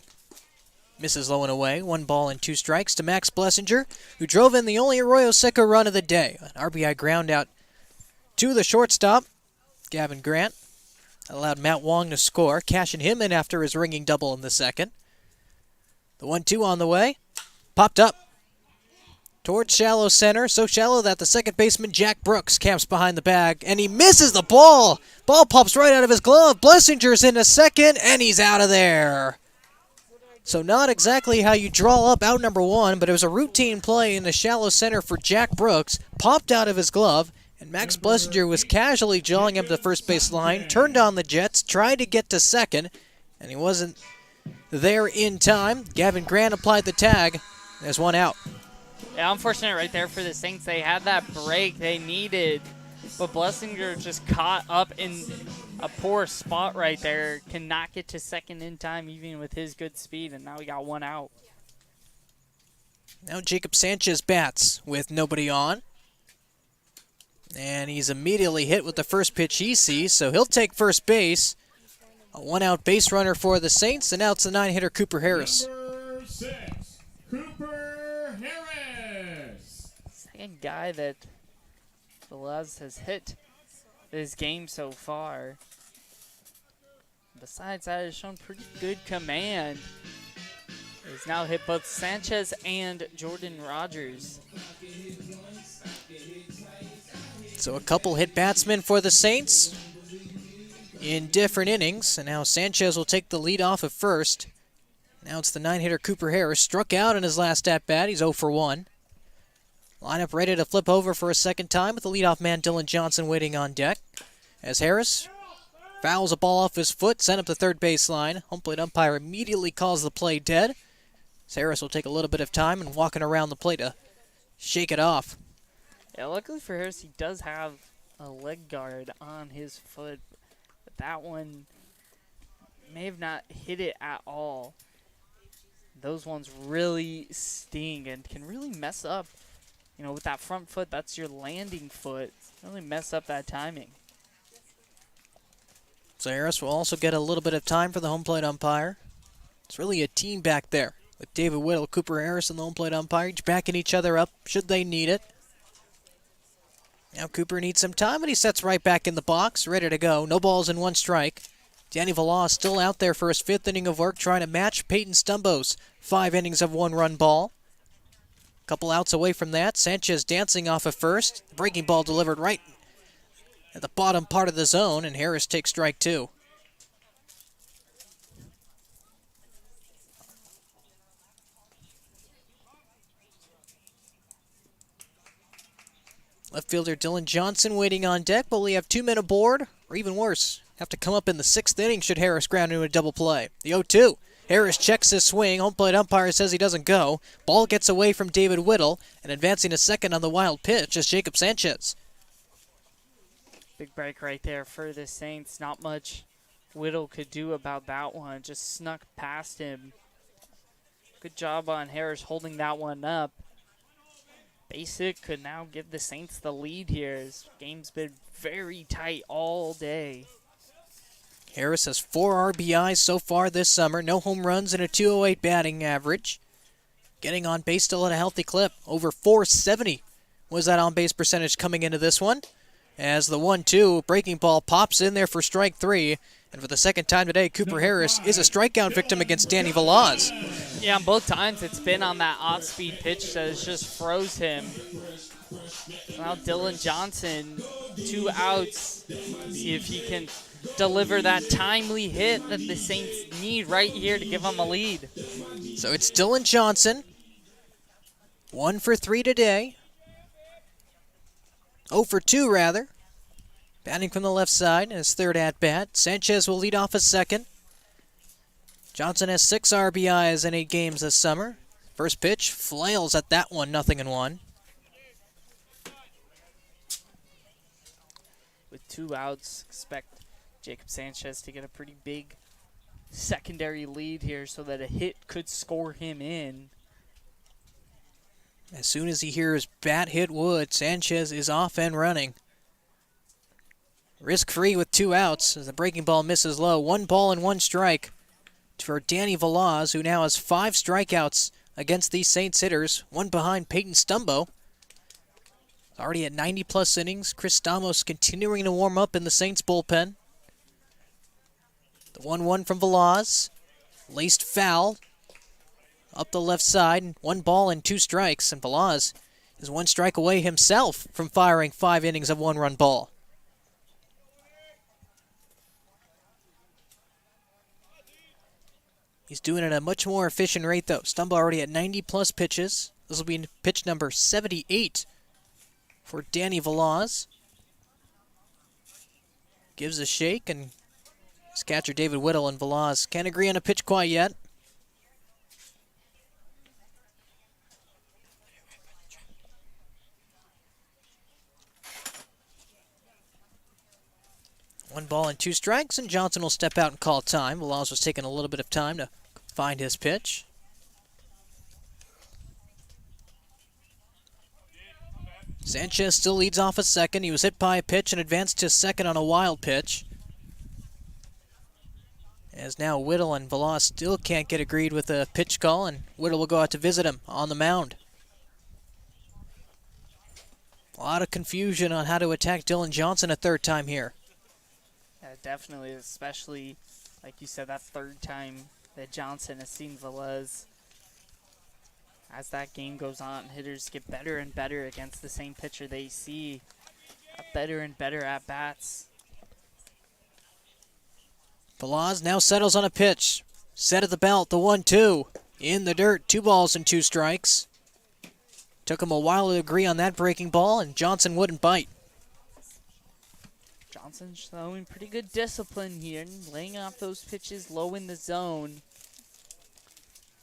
Misses low and away. 1 ball and 2 strikes to Max Blessinger, who drove in the only Arroyo Seco run of the day. An RBI ground out to the shortstop, Gavin Grant. Allowed Matt Wong to score, cashing him in after his ringing double in the second. The 1-2 on the way. Popped up towards shallow center, so shallow that the second baseman Jack Brooks camps behind the bag, and he misses the ball. Ball pops right out of his glove. Blessinger's in a second, and he's out of there. So not exactly how you draw up out number 1, but it was a routine play in the shallow center for Jack Brooks. Popped out of his glove, and Max Blessinger was casually jawing him to the first base line, turned on the jets, tried to get to second, and he wasn't there in time. Gavin Grant applied the tag. There's 1 out. Yeah, unfortunate right there for the Saints. They had that break they needed, but Blessinger just caught up in a poor spot right there. Cannot get to second in time even with his good speed, and now we got 1 out. Now Jacob Sanchez bats with nobody on. And he's immediately hit with the first pitch he sees, so he'll take first base. A 1-out base runner for the Saints, and now it's the 9-hitter Cooper Harris. Number 6, Cooper Harris. Second guy that Velaz has hit this game so far. Besides that, has shown pretty good command. He's now hit both Sanchez and Jordan Rogers. So a couple hit batsmen for the Saints in different innings, and now Sanchez will take the lead off at first. Now it's the 9-hitter Cooper Harris. Struck out in his last at-bat. He's 0 for 1. Lineup ready to flip over for a second time with the leadoff man Dylan Johnson waiting on deck. As Harris fouls a ball off his foot, sent up the third baseline. Home plate umpire immediately calls the play dead. As Harris will take a little bit of time and walking around the plate to shake it off. Yeah, luckily for Harris, he does have a leg guard on his foot, but that one may have not hit it at all. Those ones really sting and can really mess up. You know, with that front foot, that's your landing foot. Really mess up that timing. So Harris will also get a little bit of time for the home plate umpire. It's really a team back there with David Whittle, Cooper Harris, and the home plate umpire, each backing each other up should they need it. Now Cooper needs some time, and he sets right back in the box, ready to go. No balls and 1 strike. Danny Velaz still out there for his 5th inning of work, trying to match Peyton Stumbo's 5 innings of 1-run ball. Couple outs away from that. Sanchez dancing off at first. The breaking ball delivered right at the bottom part of the zone, and Harris takes strike 2. Left fielder Dylan Johnson waiting on deck, but we have 2 men aboard, or even worse, have to come up in the 6th inning should Harris ground into a double play. The 0-2. Harris checks his swing. Home plate umpire says he doesn't go. Ball gets away from David Whittle, and advancing to second on the wild pitch is Jacob Sanchez. Big break right there for the Saints. Not much Whittle could do about that one. Just snuck past him. Good job on Harris holding that one up. Basic could now give the Saints the lead here. This game's been very tight all day. Harris has 4 RBIs so far this summer. No home runs and a .208 batting average. Getting on base still at a healthy clip. Over .470 was that on-base percentage coming into this one. As the 1-2 breaking ball pops in there for strike 3. And for the second time today, Cooper Harris is a strikeout victim against Danny Velaz. Yeah, on both times it's been on that off-speed pitch that has just froze him. Now Dylan Johnson, 2 outs. See if he can deliver that timely hit that the Saints need right here to give them a lead. So it's Dylan Johnson. 1 for 3 today. 0 for 2, rather. Batting from the left side in his third at-bat. Sanchez will lead off a second. Johnson has 6 RBIs in 8 games this summer. First pitch, flails at that one, 0-1. With 2 outs, expect Jacob Sanchez to get a pretty big secondary lead here so that a hit could score him in. As soon as he hears bat hit wood, Sanchez is off and running. Risk-free with 2 outs as the breaking ball misses low. 1 ball and 1 strike for Danny Velaz, who now has 5 strikeouts against these Saints hitters, 1 behind Peyton Stumbo. Already at 90-plus innings. Chris Stamos continuing to warm up in the Saints bullpen. The 1-1 from Velaz. Laced foul up the left side. 1 ball and 2 strikes, and Velaz is 1 strike away himself from firing 5 innings of 1-run ball. He's doing it at a much more efficient rate, though. Stumbo already at 90-plus pitches. This will be pitch number 78 for Danny Velaz. Gives a shake, and his catcher David Whittle and Velaz can't agree on a pitch quite yet. One ball and 2 strikes, and Johnson will step out and call time. Velaz was taking a little bit of time to find his pitch. Sanchez still leads off a second. He was hit by a pitch and advanced to second on a wild pitch. As now Whittle and Velaz still can't get agreed with a pitch call, and Whittle will go out to visit him on the mound. A lot of confusion on how to attack Dylan Johnson a third time here. Yeah, definitely, especially, like you said, that third time that Johnson has seen Velez. As that game goes on, hitters get better and better against the same pitcher they see. Better and better at-bats. Velaz now settles on a pitch. Set at the belt, the 1-2. In the dirt, 2 balls and 2 strikes. Took him a while to agree on that breaking ball, and Johnson wouldn't bite. Johnson showing pretty good discipline here, laying off those pitches low in the zone.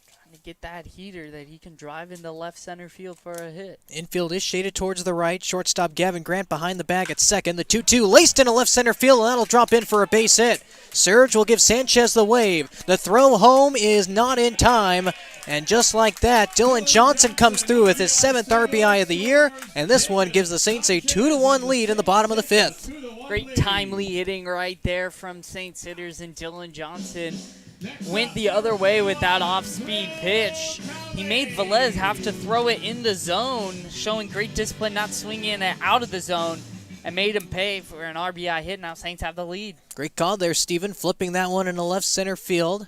Trying to get that heater that he can drive into left center field for a hit. Infield is shaded towards the right. Shortstop Gavin Grant behind the bag at second. The 2-2 laced into left center field, and that'll drop in for a base hit. Surge will give Sanchez the wave. The throw home is not in time. And just like that, Dylan Johnson comes through with his 7th RBI of the year, and this one gives the Saints a 2-1 lead in the bottom of the 5th. Great timely hitting right there from Saints hitters, and Dylan Johnson went the other way with that off-speed pitch. He made Velez have to throw it in the zone, showing great discipline, not swinging it out of the zone, and made him pay for an RBI hit. Now Saints have the lead. Great call there, Steven, flipping that one into left center field.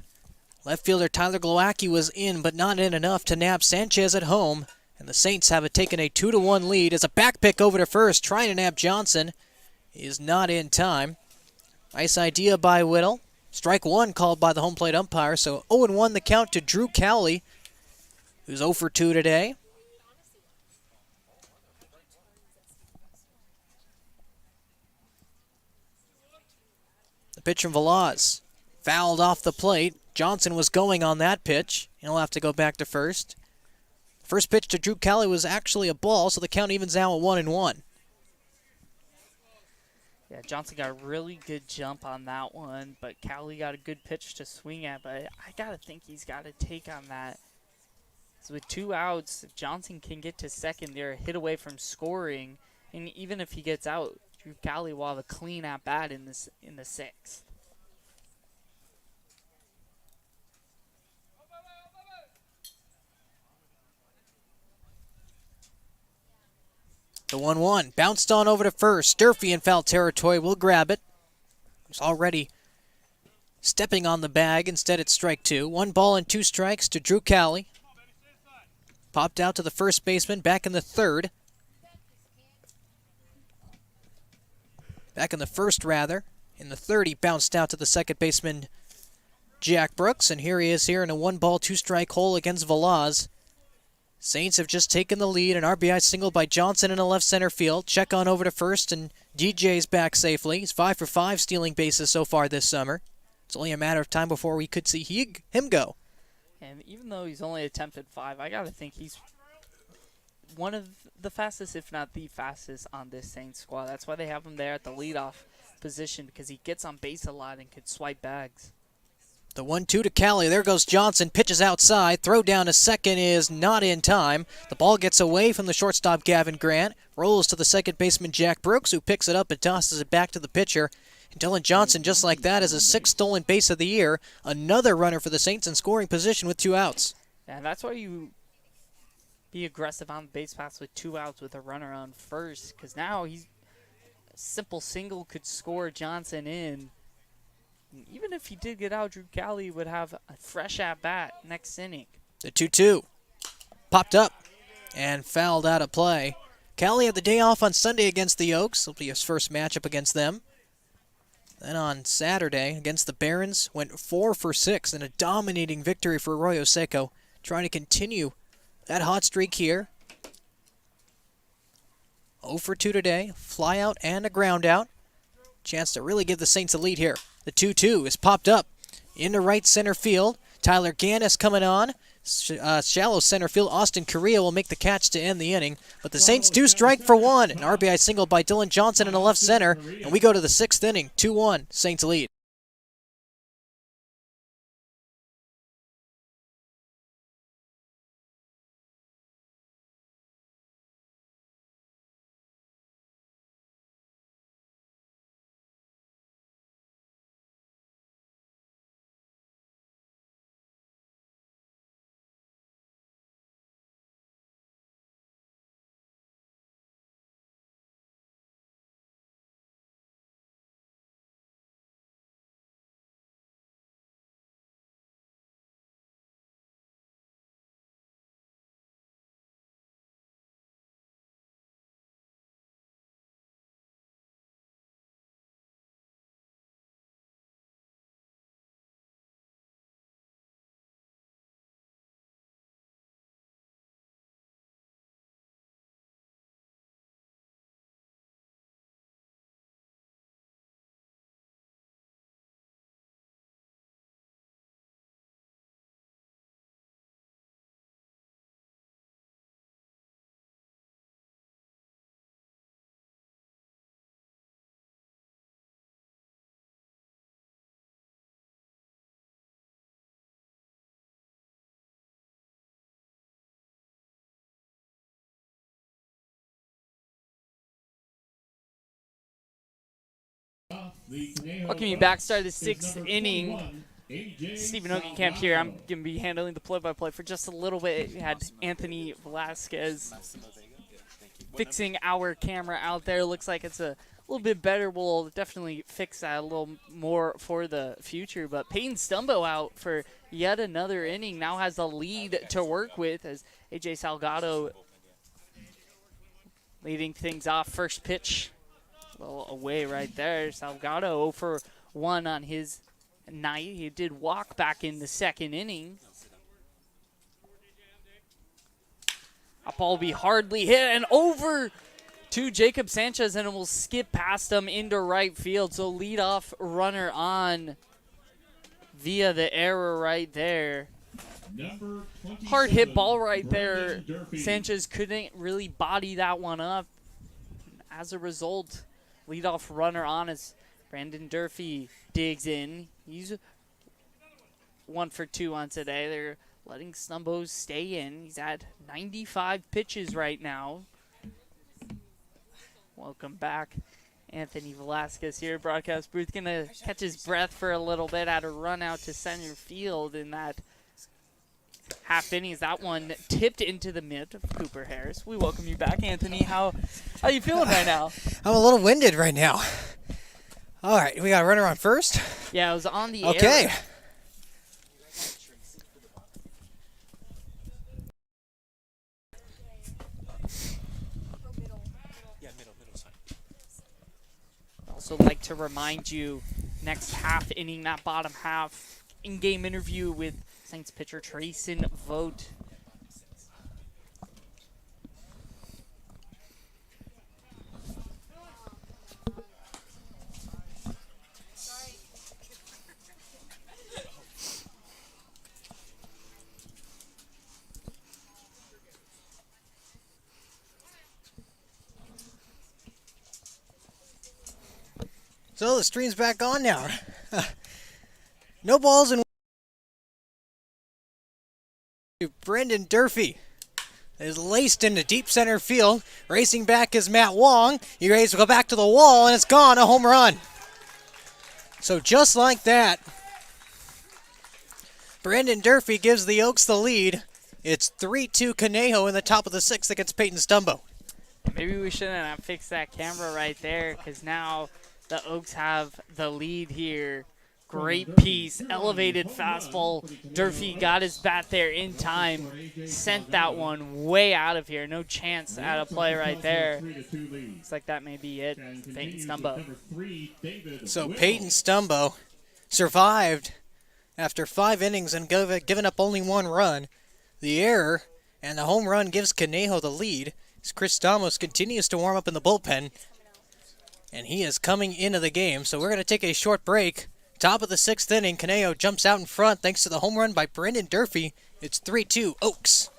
Left fielder Tyler Glowacki was in, but not in enough to nab Sanchez at home. And the Saints have taken a 2-1 lead as a back pick over to first, trying to nab Johnson. He is not in time. Nice idea by Whittle. Strike 1 called by the home plate umpire, so 0-1 the count to Drew Cowley, who's 0 for 2 today. The pitch from Velaz. Fouled off the plate. Johnson was going on that pitch. He'll have to go back to first. First pitch to Drew Cowley was actually a ball, so the count evens out at 1-1. Yeah, Johnson got a really good jump on that one, but Cowley got a good pitch to swing at, but I got to think he's got to take on that. So with 2 outs, if Johnson can get to second, they're a hit away from scoring, and even if he gets out, Drew Cowley will have a clean at-bat in the 6th. The 1-1 bounced on over to first. Durfee in foul territory will grab it. He's already stepping on the bag. Instead, it's strike two. 1 ball and 2 strikes to Drew Cowley. Popped out to the first baseman back in the third. Back in the first, rather. In the third, he bounced out to the second baseman, Jack Brooks, and here he is here in a 1 ball, 2 strike hole against Velaz. Saints have just taken the lead. An RBI single by Johnson in a left center field. Check on over to first, and DJ's back safely. He's 5 for 5 stealing bases so far this summer. It's only a matter of time before we could see him go. And even though he's only attempted 5, I got to think he's one of the fastest, if not the fastest, on this Saints squad. That's why they have him there at the leadoff position, because he gets on base a lot and could swipe bags. The 1-2 to Cali. There goes Johnson. Pitches outside. Throw down to second is not in time. The ball gets away from the shortstop, Gavin Grant. Rolls to the second baseman, Jack Brooks, who picks it up and tosses it back to the pitcher. And Dylan Johnson, just like that, has his 6th stolen base of the year. Another runner for the Saints in scoring position with 2 outs. And that's why you be aggressive on the base pass with 2 outs with a runner on first, because now a simple single could score Johnson in. And even if he did get out, Drew Cowley would have a fresh at-bat next inning. The 2-2 popped up and fouled out of play. Cowley had the day off on Sunday against the Oaks. It'll be his first matchup against them. Then on Saturday against the Barons, went 4 for 6 in a dominating victory for Arroyo Seco, trying to continue that hot streak here. 0 for 2 today, fly out and a ground out. Chance to really give the Saints a lead here. The 2-2 is popped up into right center field. Tyler Gannis coming on. Shallow center field. Austin Correa will make the catch to end the inning. But the Saints do strike for 1. An RBI single by Dylan Johnson in the left center. And we go to the 6th inning. 2-1. Saints lead. Welcome you back. Start of the 6th inning. Stephen Ogenkamp here. I'm going to be handling the play-by-play for just a little bit. We had Anthony Velasquez fixing our camera out there. Looks like it's a little bit better. We'll definitely fix that a little more for the future. But Peyton Stumbo out for yet another inning. Now has a lead to work with as AJ Salgado leading things off. First pitch a little away right there. Salgado 0 for 1 on his night. He did walk back in the 2nd inning. A ball will be hardly hit and over to Jacob Sanchez, and it will skip past him into right field. So leadoff runner on via the error right there. Hard hit ball right there. Sanchez couldn't really body that one up. As a result, leadoff runner on as Brandon Durfee digs in. He's 1 for 2 on today. They're letting Stumbo stay in. He's at 95 pitches right now. Welcome back. Anthony Velasquez here, broadcast booth. Gonna catch his breath for a little bit. Had a run out to center field in that half innings. That one tipped into the mitt of Cooper Harris. We welcome you back, Anthony. How you feeling right now? I'm a little winded right now. All right, we got a runner on first. Yeah, it was on the Okay. air. Also like to remind you, next half inning, that bottom half, in-game interview with Saints pitcher Trayson Vogt. So the stream's back on now. No balls in. Brendan Durfee is laced into deep center field. Racing back is Matt Wong. He ready to go back to the wall, and it's gone. A home run. So just like that, Brendan Durfee gives the Oaks the lead. It's 3-2 Conejo in the top of the sixth against Peyton Stumbo. Maybe we shouldn't have fixed that camera right there, because now the Oaks have the lead here. Great piece, elevated fastball. Durfee got his bat there in time, sent that one way out of here. No chance at a play right there. Looks like that may be it. Peyton Stumbo. So Peyton Stumbo survived after 5 innings and given up only 1 run. The error and the home run gives Conejo the lead as Chris Stamos continues to warm up in the bullpen. And he is coming into the game, so we're going to take a short break. Top of the 6th inning, Conejo jumps out in front thanks to the home run by Brendan Durfee. It's 3-2 Oaks.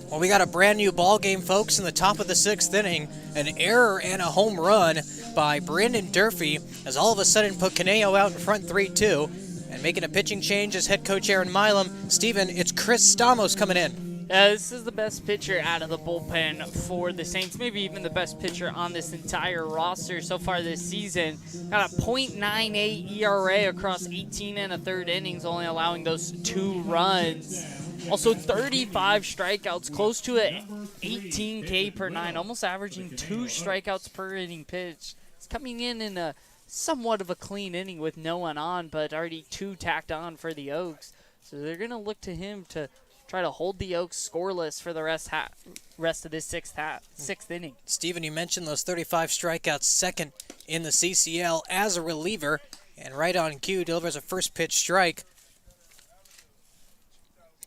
Well, we got a brand new ball game, folks, in the top of the 6th inning. An error and a home run by Brendan Durfee has all of a sudden put Conejo out in front 3-2. And making a pitching change is head coach Aaron Milam. Steven, it's Chris Stamos coming in. This is the best pitcher out of the bullpen for the Saints, maybe even the best pitcher on this entire roster so far this season. Got a .98 ERA across 18 1/3 innings, only allowing those 2 runs. Also 35 strikeouts, close to a 18 K per 9, almost averaging 2 strikeouts per inning pitched. It's coming in a somewhat of a clean inning with no one on, but already 2 tacked on for the Oaks. So they're going to look to him to try to hold the Oaks scoreless for the rest of this sixth inning. Steven, you mentioned those 35 strikeouts, second in the CCL as a reliever, and right on cue delivers a first pitch strike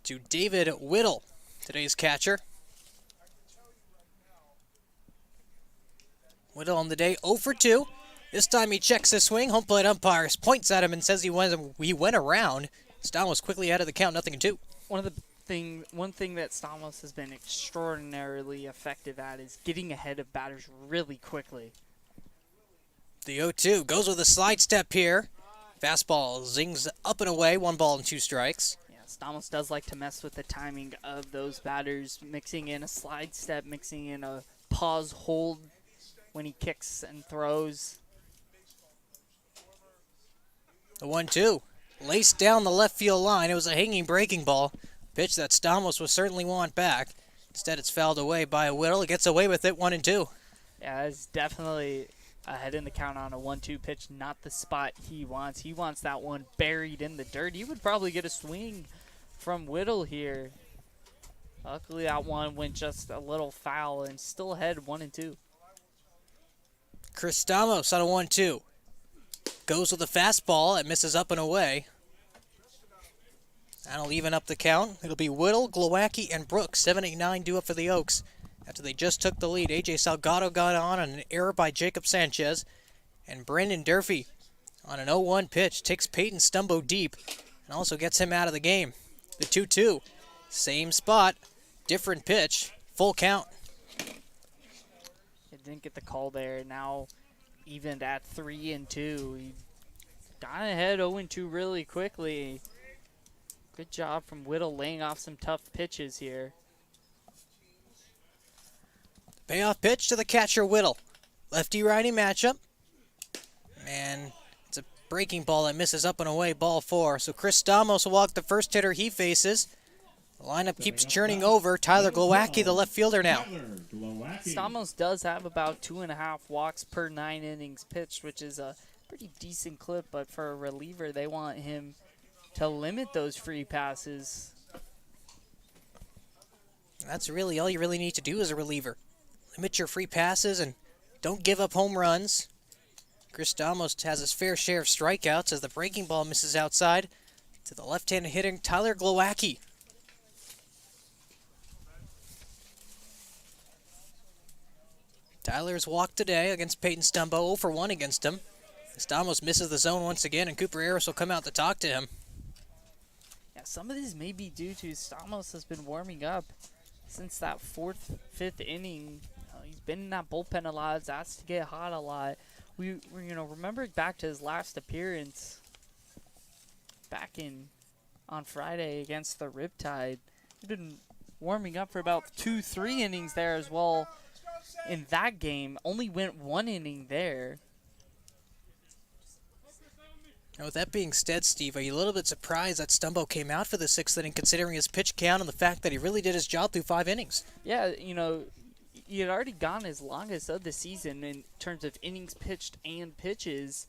to David Whittle, today's catcher. Whittle on the day 0 for 2. This time he checks his swing. Home plate umpire points at him and says he went around. Stamos quickly out of the count, 0-2. One thing that Stamos has been extraordinarily effective at is getting ahead of batters really quickly. The 0-2 goes with a slide step here. Fastball zings up and away, 1 ball and 2 strikes. Yeah, Stamos does like to mess with the timing of those batters, mixing in a slide step, mixing in a pause hold when he kicks and throws. The 1-2 laced down the left field line. It was a hanging breaking ball. Pitch that Stamos would certainly want back. Instead, it's fouled away by Whittle. He gets away with it, 1-2. Yeah, it's definitely ahead in the count on a 1-2 pitch, not the spot he wants. He wants that one buried in the dirt. He would probably get a swing from Whittle here. Luckily, that one went just a little foul and still ahead 1-2. Chris Stamos on a 1-2. Goes with a fastball. It misses up and away. That'll even up the count. It'll be Whittle, Glowacki, and Brooks. 7-8-9 due up for the Oaks. After they just took the lead, A.J. Salgado got on an error by Jacob Sanchez. And Brendan Durfee on an 0-1 pitch takes Peyton Stumbo deep and also gets him out of the game. The 2-2. Same spot, different pitch, full count. It didn't get the call there. Now evened at 3-2. He got ahead 0-2 really quickly. Good job from Whittle laying off some tough pitches here. Payoff pitch to the catcher Whittle. Lefty-righty matchup. And it's a breaking ball that misses up and away, ball 4. So Chris Stamos will walk the first hitter he faces. The lineup keeps churning over. Tyler Glowacki, the left fielder now. Stamos does have about 2.5 walks per 9 innings pitched, which is a pretty decent clip, but for a reliever, they want him to limit those free passes. That's really all you really need to do as a reliever. Limit your free passes and don't give up home runs. Chris Stamos has his fair share of strikeouts as the breaking ball misses outside to the left-handed hitter Tyler Glowacki. Tyler's walked today against Peyton Stumbo, 0 for 1 against him. Stamos misses the zone once again, and Cooper Harris will come out to talk to him. Yeah, some of this may be due to Stamos has been warming up since that 4th, 5th inning. He's been in that bullpen a lot. He's asked to get hot a lot. We remember back to his last appearance back on Friday against the Riptide. He's been warming up for about 2-3 innings there as well. In that game, only went 1 inning there. Now, with that being said, Steve, are you a little bit surprised that Stumbo came out for the 6th inning, considering his pitch count and the fact that he really did his job through 5 innings? Yeah, he had already gone his longest of the season in terms of innings pitched and pitches.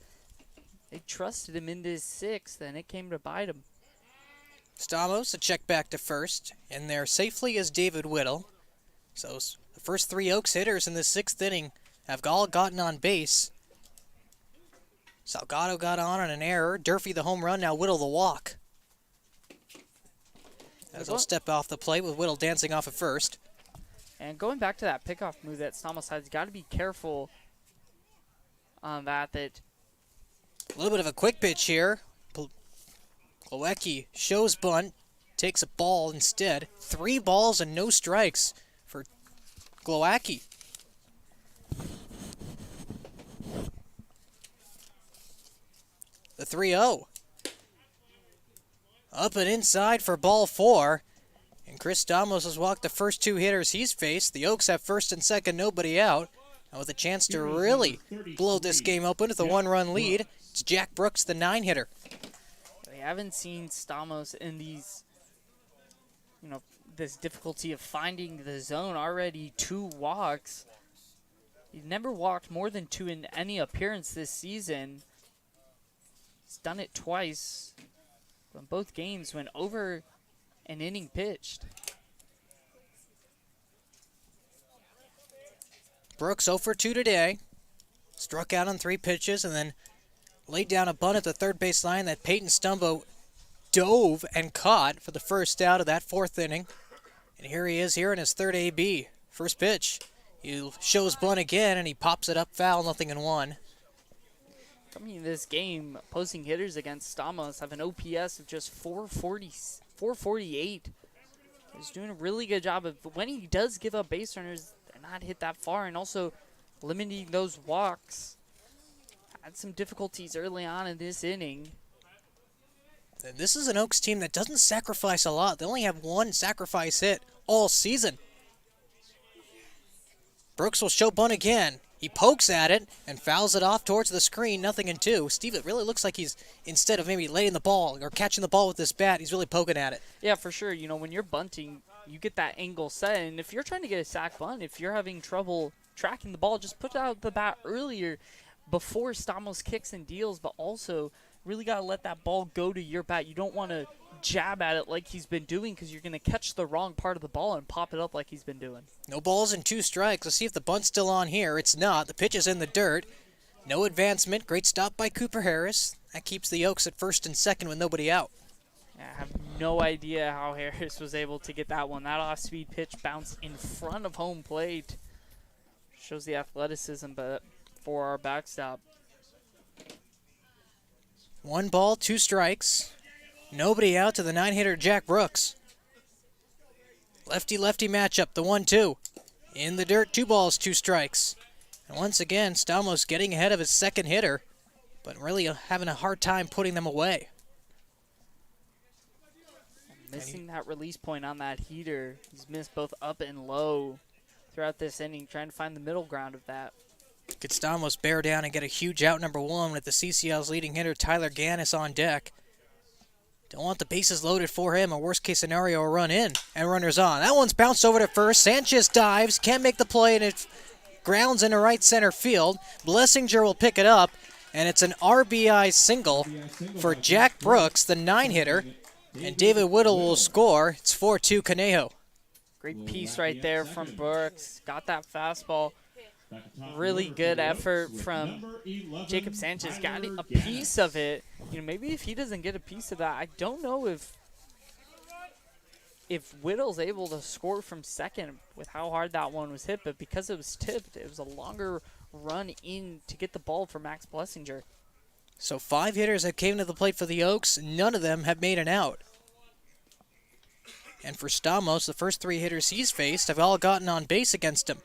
They trusted him into his 6th, and it came to bite him. Stamos, a check back to first, and there safely is David Whittle. So the first 3 Oaks hitters in the 6th inning have all gotten on base. Salgado got on an error. Durfee the home run, now Whittle the walk. As he'll step off the plate with Whittle dancing off at first. And going back to that pickoff move that Stamos has, got to be careful on that. A little bit of a quick pitch here. Glowacki shows bunt, takes a ball instead. 3 balls and no strikes for Glowacki. The 3-0. Up and inside for ball 4. And Chris Stamos has walked the first 2 hitters he's faced. The Oaks have first and second, nobody out. And with a chance to really blow this game open with a 1-run lead, it's Jack Brooks, the 9 hitter. We haven't seen Stamos in these, this difficulty of finding the zone. Already 2 walks. He's never walked more than 2 in any appearance this season. He's done it twice. In both games went over an inning pitched. Brooks 0 for 2 today. Struck out on 3 pitches and then laid down a bunt at the third base line that Peyton Stumbo dove and caught for the first out of that 4th inning. And here he is here in his 3rd AB. First pitch He shows bunt again, and he pops it up foul, 0-1. Coming in this game, opposing hitters against Stamos have an OPS of just 448. He's doing a really good job of, when he does give up base runners, they're not hit that far, and also limiting those walks. Had some difficulties early on in this inning. This is an Oaks team that doesn't sacrifice a lot. They only have one sacrifice hit all season. Brooks will show bunt again. He pokes at it and fouls it off towards the screen, 0-2. Steve, it really looks like he's, instead of maybe laying the ball or catching the ball with his bat, he's really poking at it. Yeah, for sure. You know, when you're bunting, you get that angle set, and if you're trying to get a sac bunt, if you're having trouble tracking the ball, just put out the bat earlier before Stamos kicks and deals, but also really got to let that ball go to your bat. You don't want to jab at it like he's been doing, because you're going to catch the wrong part of the ball and pop it up like he's been doing. No balls and 2 strikes. Let's see if the bunt's still on here. It's not. The pitch is in the dirt. No advancement. Great stop by Cooper Harris. That keeps the Oaks at first and second with nobody out. I have no idea how Harris was able to get that one. That off-speed pitch bounced in front of home plate. Shows the athleticism but for our backstop. 1 ball, 2 strikes. Nobody out to the 9-hitter Jack Brooks. Lefty-lefty matchup, the 1-2. In the dirt, 2 balls, 2 strikes. And once again, Stamos getting ahead of his second hitter, but really having a hard time putting them away. Missing that release point on that heater. He's missed both up and low throughout this inning, trying to find the middle ground of that. Could Stamos bear down and get a huge out, number 1, with the CCL's leading hitter Tyler Gannis on deck. Don't want the bases loaded for him. A worst-case scenario, a run in and runners on. That one's bounced over to first. Sanchez dives, can't make the play, and it grounds into right center field. Blessinger will pick it up, and it's an RBI single for Jack Brooks, the 9-hitter, and David Whittle will score. It's 4-2 Conejo. Great piece right there from Brooks. Got that fastball. Really good effort from Jacob Sanchez. Got a piece of it. You know, maybe if he doesn't get a piece of that, I don't know if Whittle's able to score from second with how hard that one was hit. But because it was tipped, it was a longer run in to get the ball for Max Blessinger. So 5 hitters that came to the plate for the Oaks. None of them have made an out. And for Stamos, the first 3 hitters he's faced have all gotten on base against him.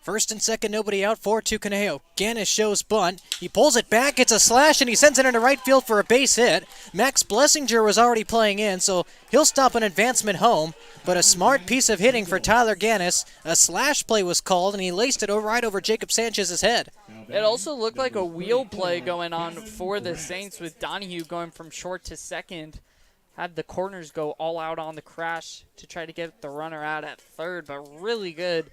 First and second, nobody out, 4-2 Conejo. Gannis shows bunt. He pulls it back, it's a slash, and he sends it into right field for a base hit. Max Blessinger was already playing in, so he'll stop an advancement home. But a smart piece of hitting for Tyler Gannis. A slash play was called, and he laced it right over Jacob Sanchez's head. It also looked like a wheel play going on for the Saints with Donahue going from short to second. Had the corners go all out on the crash to try to get the runner out at third, but really good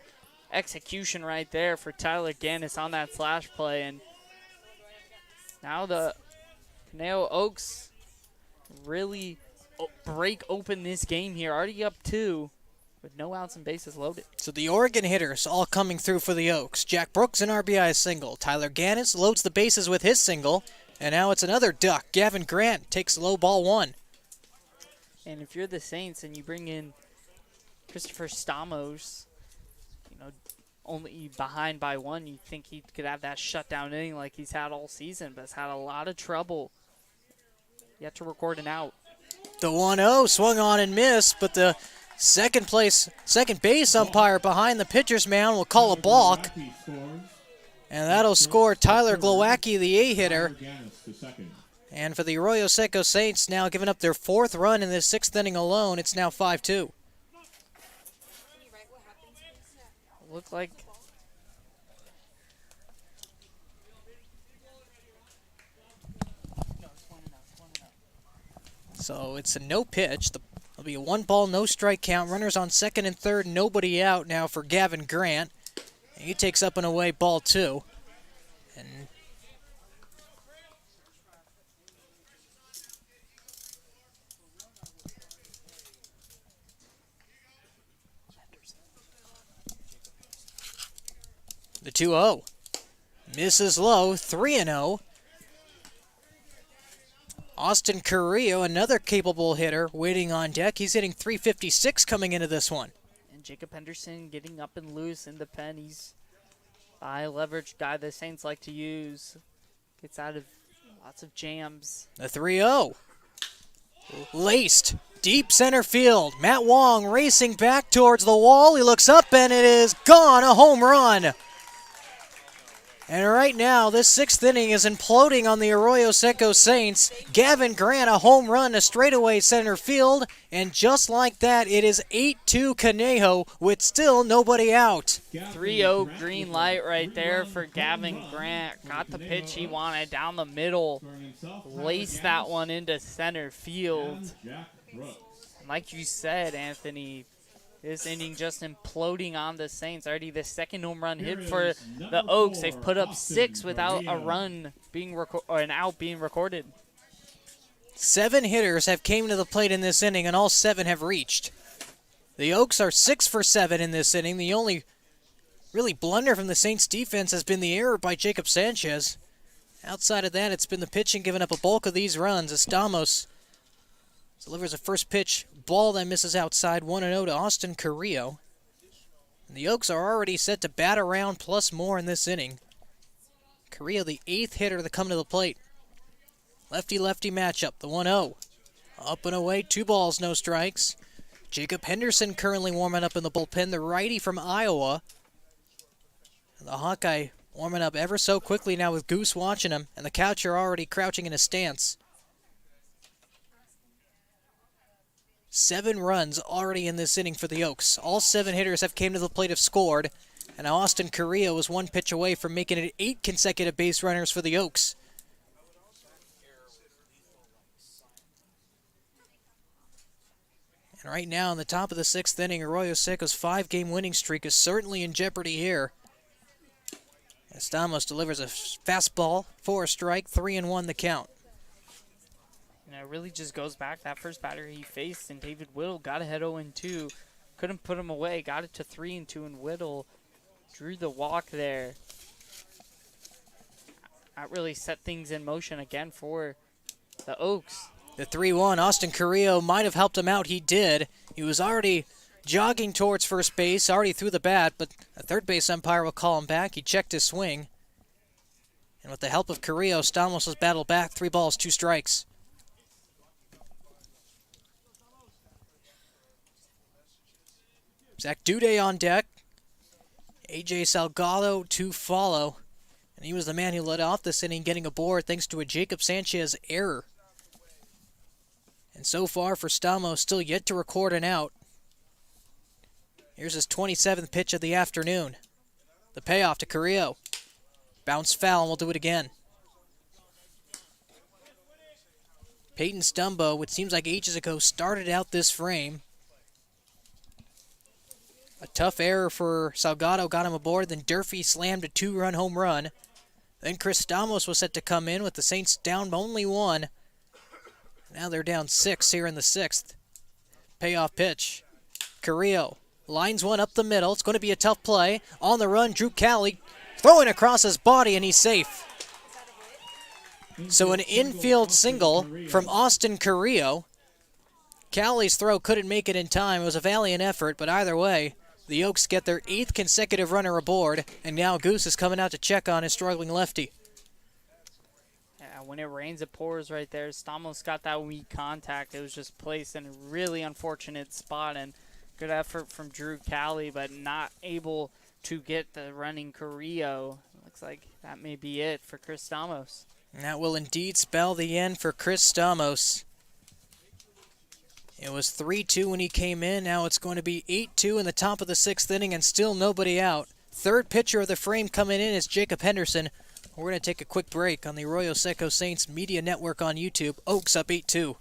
execution right there for Tyler Gannis on that slash play. And now the Conejo Oaks really break open this game here. Already up 2 with no outs and bases loaded. So the Oregon hitters all coming through for the Oaks. Jack Brooks, an RBI single. Tyler Gannis loads the bases with his single. And now it's another duck. Gavin Grant takes low ball 1. And if you're the Saints and you bring in Christopher Stamos, only behind by 1, you think he could have that shutdown inning like he's had all season, but has had a lot of trouble. Yet to record an out. The 1-0 swung on and missed, but the second base umpire behind the pitcher's mound will call a balk. And that'll score Tyler Glowacki, the A-hitter. And for the Arroyo Seco Saints, now giving up their 4th run in this 6th inning alone, it's now 5-2. Look like so it's a no pitch. There'll be a 1 ball, no strike count. Runners on second and third, nobody out now for Gavin Grant. And he takes up and away ball 2. And the 2-0. Misses low, 3-0. Austin Carrillo, another capable hitter, waiting on deck. He's hitting .356 coming into this one. And Jacob Henderson getting up and loose in the pen. He's a high leverage guy the Saints like to use. Gets out of lots of jams. The 3-0. Laced. Deep center field. Matt Wong racing back towards the wall. He looks up and it is gone. A home run. And right now, this sixth inning is imploding on the Arroyo Seco Saints. Gavin Grant, a home run to straightaway center field. And just like that, it is 8-2 Conejo with still nobody out. 3-0 green light right there for Gavin Grant. Got the pitch he wanted down the middle. Laced that one into center field. And like you said, Anthony, this inning just imploding on the Saints. Already the second home run hit for the Oaks. They've put up 6 without a run being or an out being recorded. 7 hitters have came to the plate in this inning, and all 7 have reached. The Oaks are 6 for 7 in this inning. The only really blunder from the Saints defense has been the error by Jacob Sanchez. Outside of that, it's been the pitching giving up a bulk of these runs. Estamos delivers a first pitch ball that misses outside, 1-0 to Austin Carrillo. And the Oaks are already set to bat around plus more in this inning. Carrillo, the 8th hitter to come to the plate. Lefty-lefty matchup, the 1-0. Up and away, 2 balls, no strikes. Jacob Henderson currently warming up in the bullpen, the righty from Iowa. And the Hawkeye warming up ever so quickly now with Goose watching him, and the catcher already crouching in a stance. 7 runs already in this inning for the Oaks. All 7 hitters have came to the plate have scored, and now Austin Carrillo was 1 pitch away from making it 8 consecutive base runners for the Oaks. And right now, in the top of the 6th inning, Arroyo Seco's 5-game winning streak is certainly in jeopardy here. Estamos delivers a fastball for a strike, 3-1 the count. And it really just goes back. That first batter he faced, and David Whittle got ahead 0-2. Couldn't put him away. Got it to 3-2, and Whittle drew the walk there. That really set things in motion again for the Oaks. The 3-1, Austin Carrillo might have helped him out. He did. He was already jogging towards first base, already threw the bat, but a third base umpire will call him back. He checked his swing. And with the help of Carrillo, Stamos was battled back. 3 balls, 2 strikes. Zach Duday on deck. AJ Salgado to follow. And he was the man who led off this inning, getting aboard thanks to a Jacob Sanchez error. And so far for Stamos, still yet to record an out. Here's his 27th pitch of the afternoon. The payoff to Carrillo. Bounce foul, and we'll do it again. Peyton Stumbo, which seems like ages ago, started out this frame. A tough error for Salgado got him aboard. Then Durfee slammed a 2-run home run. Then Chris Stamos was set to come in with the Saints down only 1. Now they're down 6 here in the 6th. Payoff pitch. Carrillo lines one up the middle. It's going to be a tough play. On the run, Drew Cali throwing across his body, and he's safe. So an infield single from Austin Carrillo. Cali's throw couldn't make it in time. It was a valiant effort, but either way, the Oaks get their 8th consecutive runner aboard, and now Goose is coming out to check on his struggling lefty. Yeah, when it rains, it pours right there. Stamos got that weak contact. It was just placed in a really unfortunate spot, and good effort from Drew Cali, but not able to get the running Carrillo. Looks like that may be it for Chris Stamos. And that will indeed spell the end for Chris Stamos. It was 3-2 when he came in. Now it's going to be 8-2 in the top of the 6th inning and still nobody out. Third pitcher of the frame coming in is Jacob Henderson. We're going to take a quick break on the Arroyo Seco Saints Media Network on YouTube. Oaks up 8-2.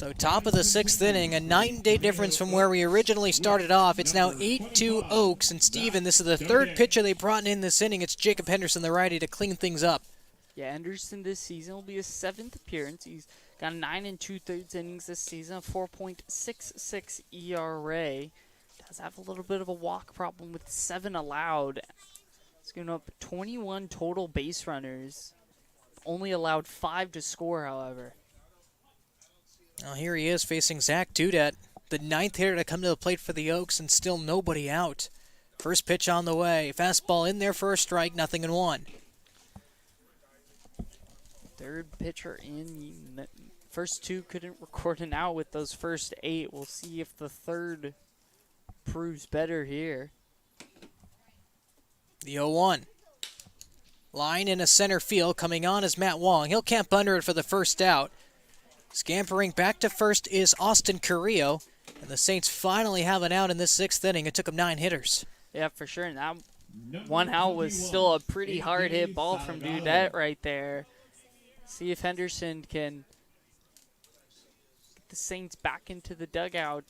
So top of the 6th inning, a night and day difference from where we originally started off. It's now 8-2 Oaks, and Steven, this is the third pitcher they've brought in this inning. It's Jacob Henderson, the righty, to clean things up. Yeah, Henderson this season will be his 7th appearance. He's got 9 2/3 innings this season, a 4.66 ERA. Does have a little bit of a walk problem with 7 allowed. He's given up 21 total base runners. Only allowed 5 to score, however. Well, here he is facing Zach Dudet, the 9th hitter to come to the plate for the Oaks, and still nobody out. First pitch on the way. Fastball in there for a strike, 0-1. Third pitcher in. First 2 couldn't record an out with those first 8. We'll see if the third proves better here. The 0-1. Line in a center field. Coming on is Matt Wong. He'll camp under it for the first out. Scampering back to first is Austin Carrillo. And the Saints finally have an out in this 6th inning. It took them 9 hitters. Yeah, for sure. And that one out was still a pretty hard hit ball from Dudet right there. See if Henderson can get the Saints back into the dugout.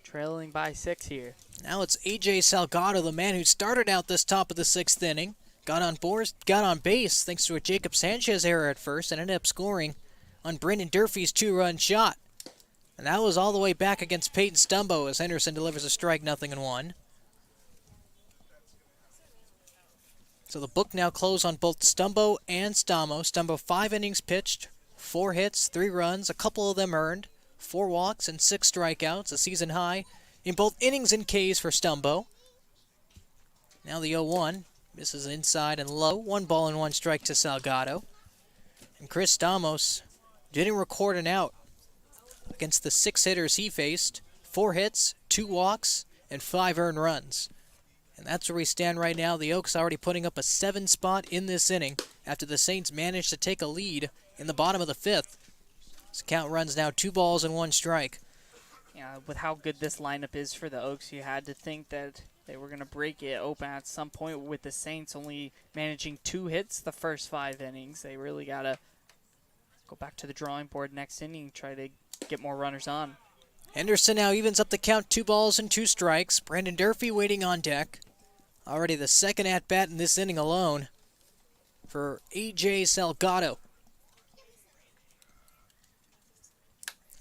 Trailing by 6 here. Now it's A.J. Salgado, the man who started out this top of the 6th inning. Got on base thanks to a Jacob Sanchez error at first and ended up scoring on Brendan Durfee's 2-run shot. And that was all the way back against Peyton Stumbo as Henderson delivers a strike, 0-1. So the book now closed on both Stumbo and Stamo. Stumbo 5 innings pitched, 4 hits, 3 runs, a couple of them earned, 4 walks and 6 strikeouts, a season high in both innings and Ks for Stumbo. Now the 0-1 misses inside and low. 1 ball and 1 strike to Salgado. And Chris Stamos didn't record an out against the 6 hitters he faced. 4 hits, 2 walks, and 5 earned runs. And that's where we stand right now. The Oaks already putting up a 7 spot in this inning after the Saints managed to take a lead in the bottom of the 5th. This count runs now 2 balls and 1 strike. Yeah, with how good this lineup is for the Oaks, you had to think that they were going to break it open at some point with the Saints only managing 2 hits the first 5 innings. They really got to go back to the drawing board next inning, try to get more runners on. Henderson now evens up the count, 2 balls and 2 strikes. Brandon Durfee waiting on deck. Already the second at-bat in this inning alone for A.J. Salgado.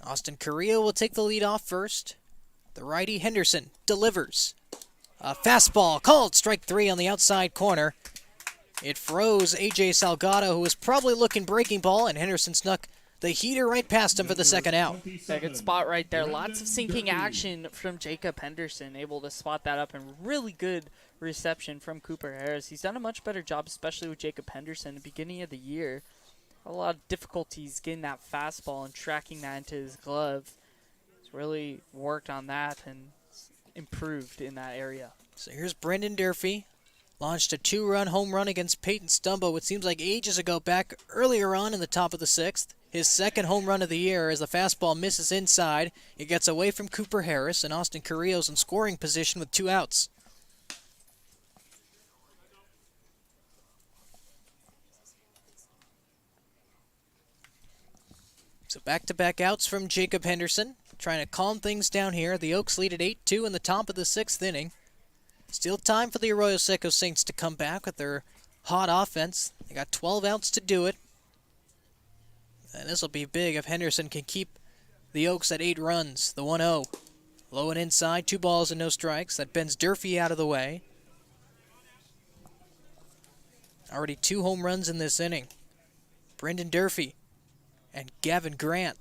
Austin Carrillo will take the lead off first. The righty Henderson delivers. A fastball called strike 3 on the outside corner. It froze A.J. Salgado, who was probably looking breaking ball, and Henderson snuck the heater right past him for the second out. Yeah, good spot right there. Lots of sinking action from Jacob Henderson, able to spot that up, and really good reception from Cooper Harris. He's done a much better job, especially with Jacob Henderson at the beginning of the year. A lot of difficulties getting that fastball and tracking that into his glove. He's really worked on that and improved in that area. So here's Brendan Durfee. Launched a 2-run home run against Peyton Stumbo, it seems like ages ago, back earlier on in the top of the 6th. His second home run of the year as the fastball misses inside. It gets away from Cooper Harris, and Austin Carrillo's in scoring position with 2 outs. So back-to-back outs from Jacob Henderson. Trying to calm things down here. The Oaks lead at 8-2 in the top of the 6th inning. Still time for the Arroyo Seco Saints to come back with their hot offense. They got 12 outs to do it. And this will be big if Henderson can keep the Oaks at 8 runs. The 1-0. Low and inside, 2 balls and no strikes. That bends Durfee out of the way. Already 2 home runs in this inning. Brendan Durfee and Gavin Grant.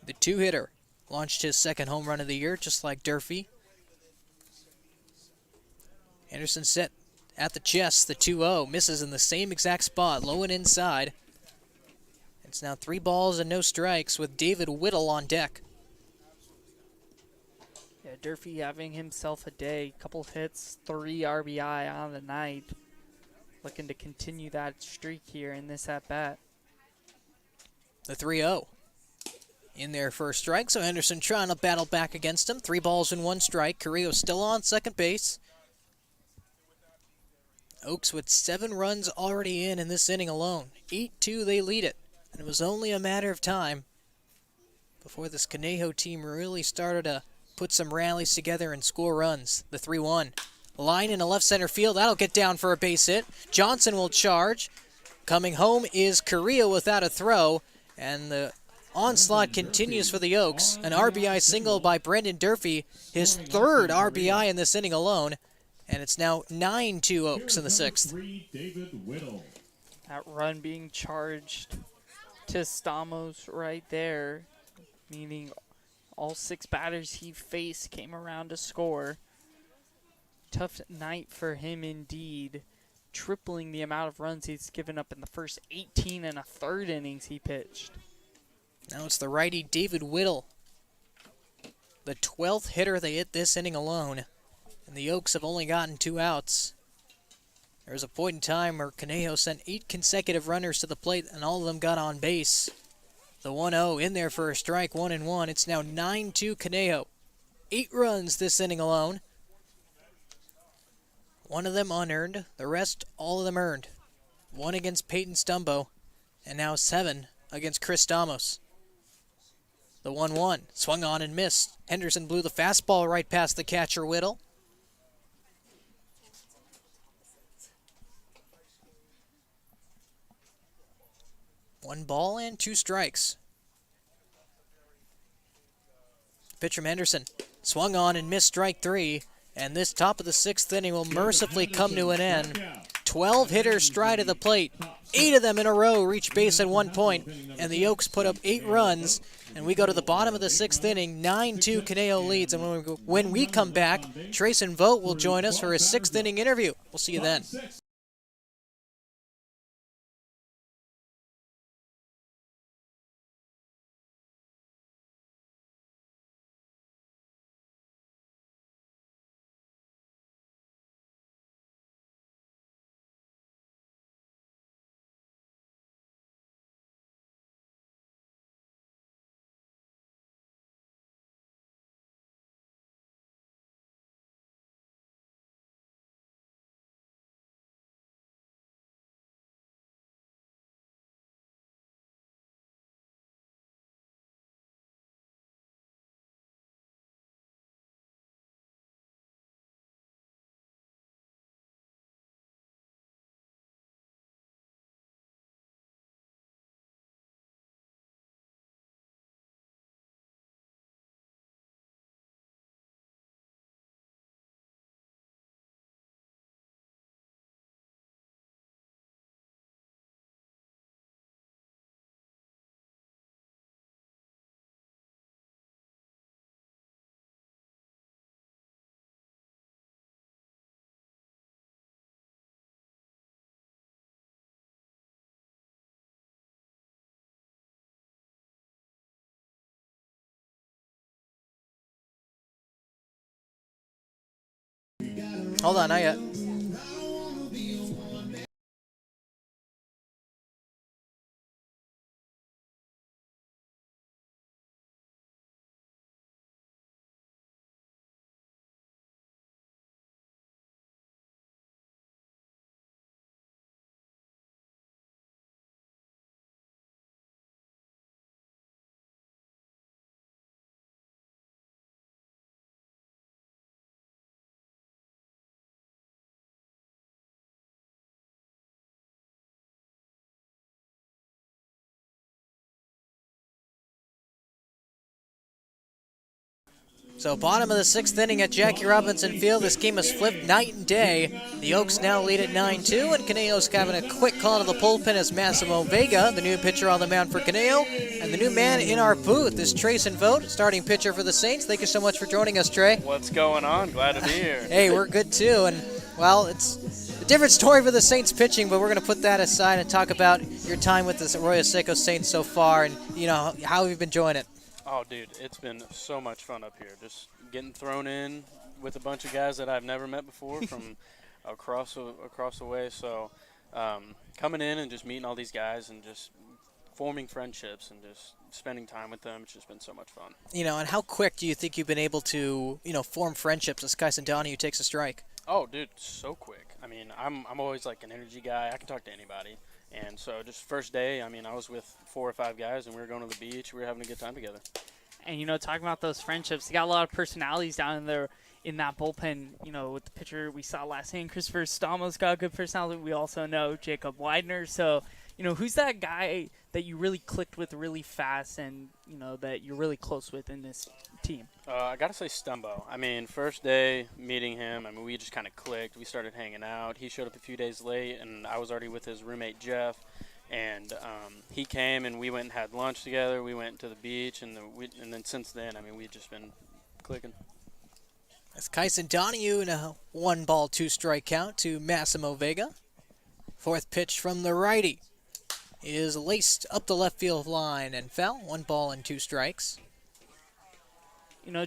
The 2-hitter launched his second home run of the year, just like Durfee. Henderson set at the chest, the 2-0. Misses in the same exact spot, low and inside. It's now 3 balls and no strikes with David Whittle on deck. Yeah, Durfee having himself a day. Couple hits, 3 RBI on the night. Looking to continue that streak here in this at-bat. The 3-0. In there for a strike, so Henderson trying to battle back against him. 3 balls and 1 strike. Carrillo still on second base. Oaks with 7 runs already in this inning alone. 8-2 they lead it. And it was only a matter of time before this Conejo team really started to put some rallies together and score runs. The 3-1. Line in a left center field. That'll get down for a base hit. Johnson will charge. Coming home is Correa without a throw. And the onslaught continues for the Oaks. An RBI single by Brendan Durfee. His 3rd RBI in this inning alone. And it's now 9-2 Oaks in the 6th. That run being charged to Stamos right there, meaning all 6 batters he faced came around to score. Tough night for him indeed, tripling the amount of runs he's given up in the first 18 and a third innings he pitched. Now it's the righty David Whittle, the 12th hitter they hit this inning alone. And the Oaks have only gotten 2 outs. There was a point in time where Conejo sent 8 consecutive runners to the plate, and all of them got on base. The 1-0 in there for a strike, 1-1. It's now 9-2 Conejo. 8 runs this inning alone. 1 of them unearned. The rest, all of them earned. 1 against Peyton Stumbo, and now 7 against Chris Stamos. The 1-1 swung on and missed. Henderson blew the fastball right past the catcher Whittle. 1 ball and 2 strikes. Pitch from Henderson. Swung on and missed strike 3. And this top of the 6th inning will mercifully come to an end. 12 hitters stride at the plate. 8 of them in a row reach base at one point. And the Oaks put up 8 runs. And we go to the bottom of the 6th inning. 9-2 Conejo leads. And when we come back, Trayson Vogt will join us for his 6th inning interview. We'll see you then. Hold on, not yet. So bottom of the 6th inning at Jackie Robinson Field. This game has flipped night and day. The Oaks now lead at 9-2, and Conejo's having a quick call to the bullpen as Massimo Vega, the new pitcher on the mound for Conejo, and the new man in our booth is Trayson Vogt, starting pitcher for the Saints. Thank you so much for joining us, Trey. What's going on? Glad to be here. Hey, we're good too, and well, it's a different story for the Saints pitching, but we're going to put that aside and talk about your time with the Arroyo Seco Saints so far, and how you've been enjoying it. Oh, dude, it's been so much fun up here. Just getting thrown in with a bunch of guys that I've never met before from across the way. So coming in and just meeting all these guys and just forming friendships and just spending time with them, it's just been so much fun. And how quick do you think you've been able to, form friendships as Kyson Donahue takes a strike? Oh, dude, so quick. I mean, I'm always like an energy guy. I can talk to anybody. And so just first day, I mean, I was with 4 or 5 guys, and we were going to the beach. We were having a good time together. And, talking about those friendships, you got a lot of personalities down in there in that bullpen. With the pitcher we saw last night, Christopher Stamos got a good personality. We also know Jacob Widener. So, who's that guy that you really clicked with really fast and, that you're really close with in this team? I got to say Stumbo. I mean, first day meeting him, I mean, we just kind of clicked. We started hanging out. He showed up a few days late, and I was already with his roommate, Jeff. And he came, and we went and had lunch together. We went to the beach, and then since then, I mean, we've just been clicking. That's Kyson Donahue in a 1-ball, 2-strike count to Massimo Vega. Fourth pitch from the righty is laced up the left field line and fell. 1 ball and 2 strikes.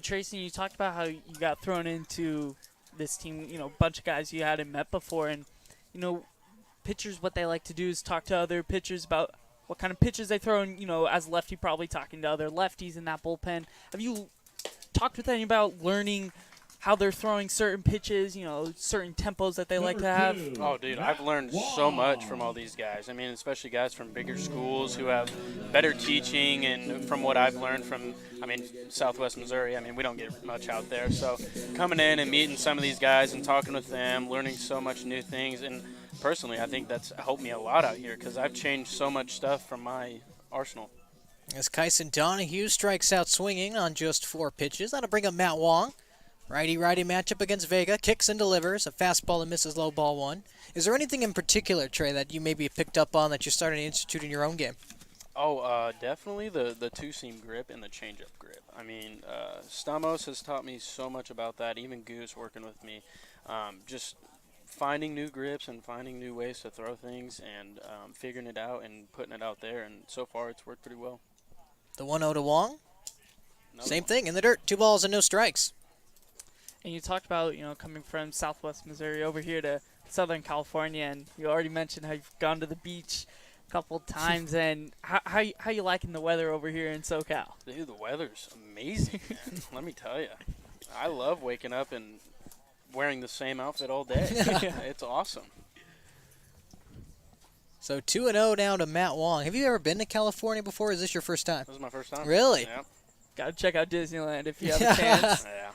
Tracy, you talked about how you got thrown into this team, a bunch of guys you hadn't met before. And, pitchers, what they like to do is talk to other pitchers about what kind of pitches they throw. And, as a lefty, probably talking to other lefties in that bullpen. Have you talked with any about learning how they're throwing certain pitches, certain tempos that they like to have? Oh, dude, I've learned so much from all these guys. I mean, especially guys from bigger schools who have better teaching, and from what I've learned from, Southwest Missouri, we don't get much out there. So coming in and meeting some of these guys and talking with them, learning so much new things. And personally, I think that's helped me a lot out here because I've changed so much stuff from my arsenal. As Kyson Donahue strikes out swinging on just 4 pitches. That'll bring up Matt Wong. Righty-righty matchup against Vega. Kicks and delivers. A fastball and misses low ball 1. Is there anything in particular, Trey, that you maybe picked up on that you're starting to institute in your own game? Oh, definitely the two-seam grip and the change-up grip. Stamos has taught me so much about that, even Goose working with me. Just finding new grips and finding new ways to throw things and figuring it out and putting it out there. And so far, it's worked pretty well. The 1-0 to Wong. Another Same one. thing, in the dirt. 2 balls and no strikes. And you talked about, coming from Southwest Missouri over here to Southern California, and you already mentioned how you've gone to the beach a couple times, and how you liking the weather over here in SoCal? Dude, the weather's amazing, man. Let me tell you. I love waking up and wearing the same outfit all day. It's awesome. So 2-0 now to Matt Wong. Have you ever been to California before, or is this your first time? This is my first time. Really? Yeah. Got to check out Disneyland if you have a chance. Yeah.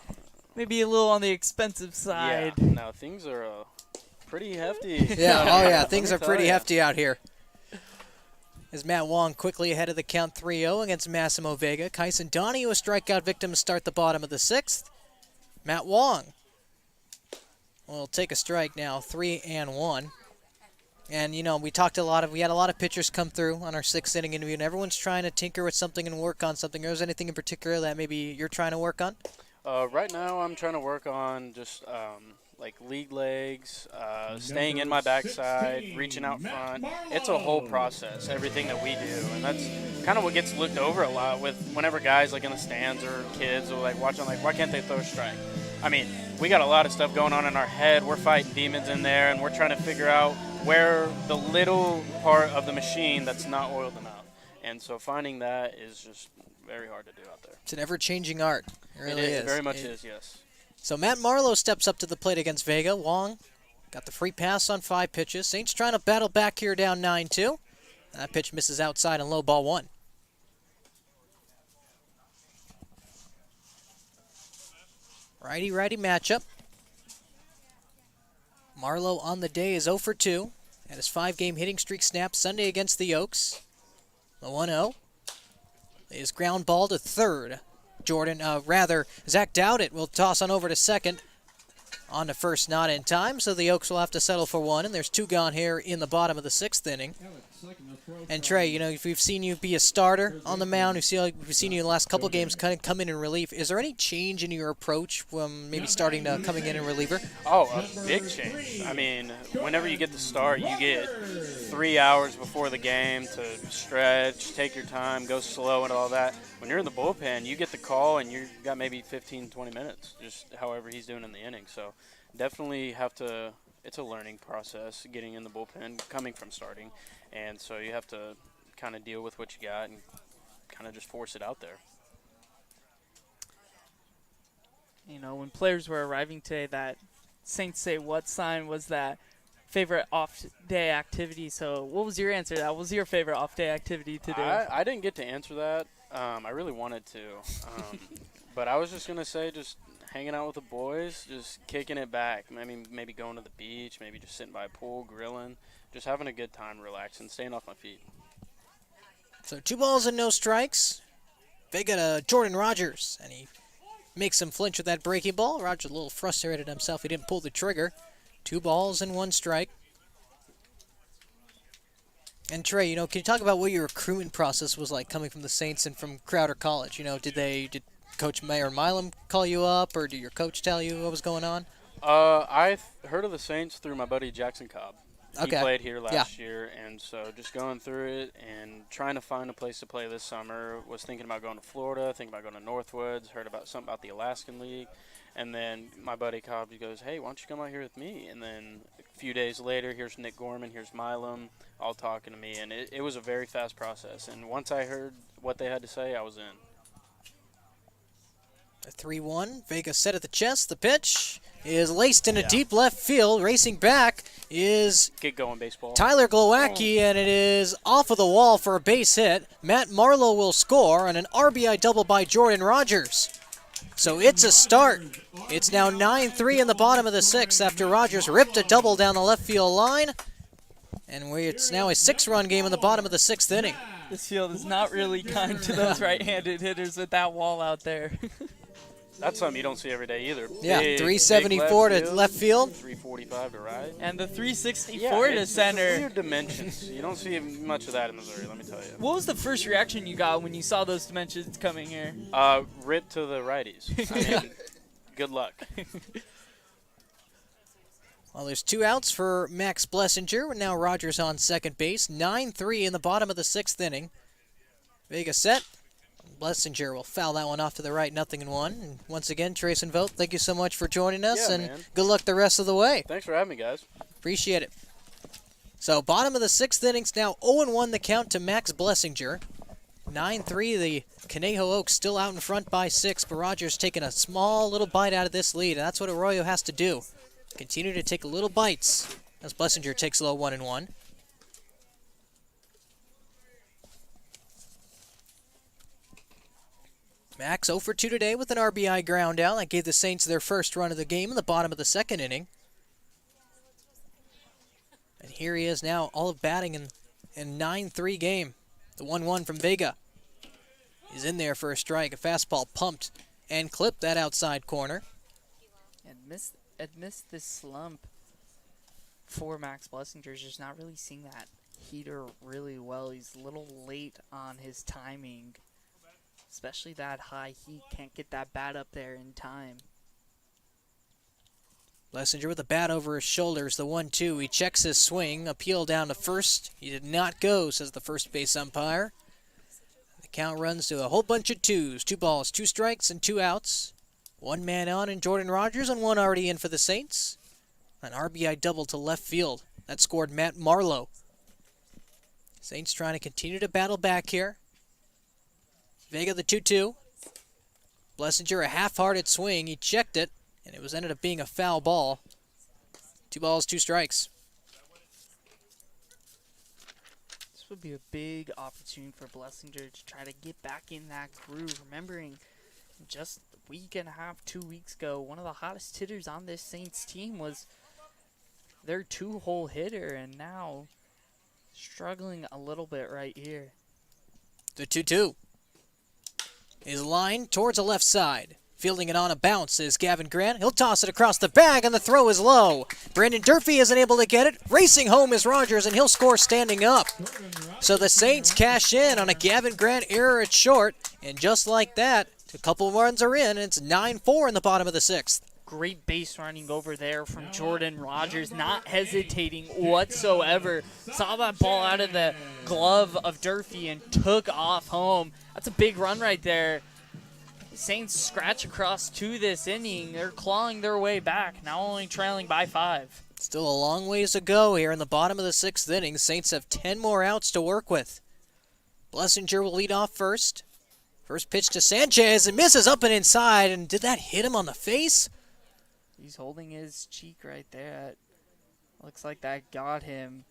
Maybe a little on the expensive side. Yeah. No, things are pretty hefty. Yeah, oh yeah, Let things me are tell pretty ya. hefty out here. As Matt Wong quickly ahead of the count 3-0 against Massimo Vega. Kyson Donahue, a strikeout victim to start the bottom of the 6th. Matt Wong will take a strike now, 3-1. And, we had a lot of pitchers come through on our 6th inning interview, and everyone's trying to tinker with something and work on something. Is there anything in particular that maybe you're trying to work on? Right now, I'm trying to work on just like league legs, staying in my backside, reaching out front. It's a whole process, everything that we do, and that's kind of what gets looked over a lot with whenever guys like in the stands or kids are like watching, like, why can't they throw a strike? We got a lot of stuff going on in our head. We're fighting demons in there, and we're trying to figure out where the little part of the machine that's not oiled enough. And so finding that is just very hard to do out there. It's an ever-changing art. It really is. It very much is, yes. So Matt Marlowe steps up to the plate against Vega. Wong got the free pass on 5 pitches. Saints trying to battle back here down 9-2. That pitch misses outside and low ball 1. Righty-righty matchup. Marlowe on the day is 0 for 2. And his 5-game hitting streak snapped Sunday against the Oaks. The 1-0 is ground ball to third. Zach Dowdett will toss on over to second. On to first, not in time, so the Oaks will have to settle for 1, and there's 2 gone here in the bottom of the 6th inning. And Trey, if we've seen you be a starter on the mound, we've seen you in the last couple games kind of come in relief. Is there any change in your approach from maybe starting to coming in reliever? Oh, a big change. Whenever you get the start, you get 3 hours before the game to stretch, take your time, go slow and all that. When you're in the bullpen, you get the call and you've got maybe 15, 20 minutes, just however he's doing in the inning. So definitely it's a learning process getting in the bullpen, coming from starting. And so you have to kind of deal with what you got and kind of just force it out there. When players were arriving today, that Saints say what sign was that favorite off-day activity. So what was your answer? What was your favorite off-day activity to do? I didn't get to answer that. I really wanted to. But I was just going to say just hanging out with the boys, just kicking it back. Maybe going to the beach, maybe just sitting by a pool, grilling, just having a good time, relaxing, staying off my feet. So 2 balls and no strikes. Vega to Jordan Rogers, and he makes him flinch with that breaking ball. Rogers a little frustrated himself. He didn't pull the trigger. 2 balls and 1 strike. And Trey, can you talk about what your recruitment process was like coming from the Saints and from Crowder College? Did Coach Mayor Milam call you up, or did your coach tell you what was going on? I heard of the Saints through my buddy Jackson Cobb. He played here last year, and so just going through it and trying to find a place to play this summer. Was thinking about going to Florida, thinking about going to Northwoods, heard about something about the Alaskan League. And then my buddy Cobb goes, hey, why don't you come out here with me? And then a few days later, here's Nick Gorman, here's Milam, all talking to me. And it was a very fast process. And once I heard what they had to say, I was in. A 3-1. Vega set at the chest. The pitch is laced into deep left field. Racing back is Get going, baseball. Tyler Glowacki, and it is off of the wall for a base hit. Matt Marlowe will score on an RBI double by Jordan Rogers. So it's a start. It's now 9-3 in the bottom of the 6th after Rogers ripped a double down the left field line. And it's now a 6-run game in the bottom of the 6th inning. This field is not really kind to those right-handed hitters with that wall out there. That's something you don't see every day either. Yeah, Big 374 to left field. 345 to right. And the 364 to it's center. weird dimensions. You don't see much of that in Missouri, let me tell you. What was the first reaction you got when you saw those dimensions coming here? Rip to the righties. Good luck. Well, there's 2 outs for Max Blessinger. Now Rogers on second base. 9-3 in the bottom of the 6th inning. Vega set. Blessinger will foul that one off to the right, 0-1. And once again, Trace and Vogt, thank you so much for joining us, and man. good luck the rest of the way. Thanks for having me, guys. Appreciate it. So bottom of the 6th innings, now 0-1 the count to Max Blessinger. 9-3, the Conejo Oaks still out in front by 6, but Rogers taking a small little bite out of this lead, and that's what Arroyo has to do. Continue to take little bites as Blessinger takes low 1-1. Max 0 for 2 today with an RBI ground out. That gave the Saints their first run of the game in the bottom of the 2nd inning. And here he is now, all of batting in 9-3 game. The 1-1 from Vega is in there for a strike. A fastball pumped and clipped that outside corner. Amidst this slump for Max Blessinger, just not really seeing that heater really well. He's a little late on his timing. Especially that high heat, can't get that bat up there in time. Blessinger with the bat over his shoulders, the 1-2. He checks his swing, appeal down to first. He did not go, says the first base umpire. The count runs to a whole bunch of 2s. 2 balls, 2 strikes, and 2 outs. 1 man on in Jordan Rogers, and 1 already in for the Saints. An RBI double to left field. That scored Matt Marlowe. Saints trying to continue to battle back here. Vega the 2-2. Blessinger a half-hearted swing. He checked it, and it ended up being a foul ball. 2 balls, 2 strikes. This would be a big opportunity for Blessinger to try to get back in that groove. Remembering just a week and a half, 2 weeks ago, one of the hottest hitters on this Saints team was their 2-hole hitter, and now struggling a little bit right here. The 2-2. Is lined towards the left side. Fielding it on a bounce is Gavin Grant. He'll toss it across the bag, and the throw is low. Brandon Durfee isn't able to get it. Racing home is Rogers, and he'll score standing up. So the Saints cash in on a Gavin Grant error at short, and just like that, a couple runs are in, and it's 9-4 in the bottom of the 6th. Great base running over there from Jordan Rogers, not hesitating whatsoever. Saw that ball out of the glove of Durfee and took off home. That's a big run right there. Saints scratch across to this inning. They're clawing their way back, now only trailing by 5. Still a long ways to go here in the bottom of the 6th inning. Saints have 10 more outs to work with. Blessinger will lead off first. First pitch to Sanchez, and misses up and inside. And did that hit him on the face? He's holding his cheek right there. Looks like that got him.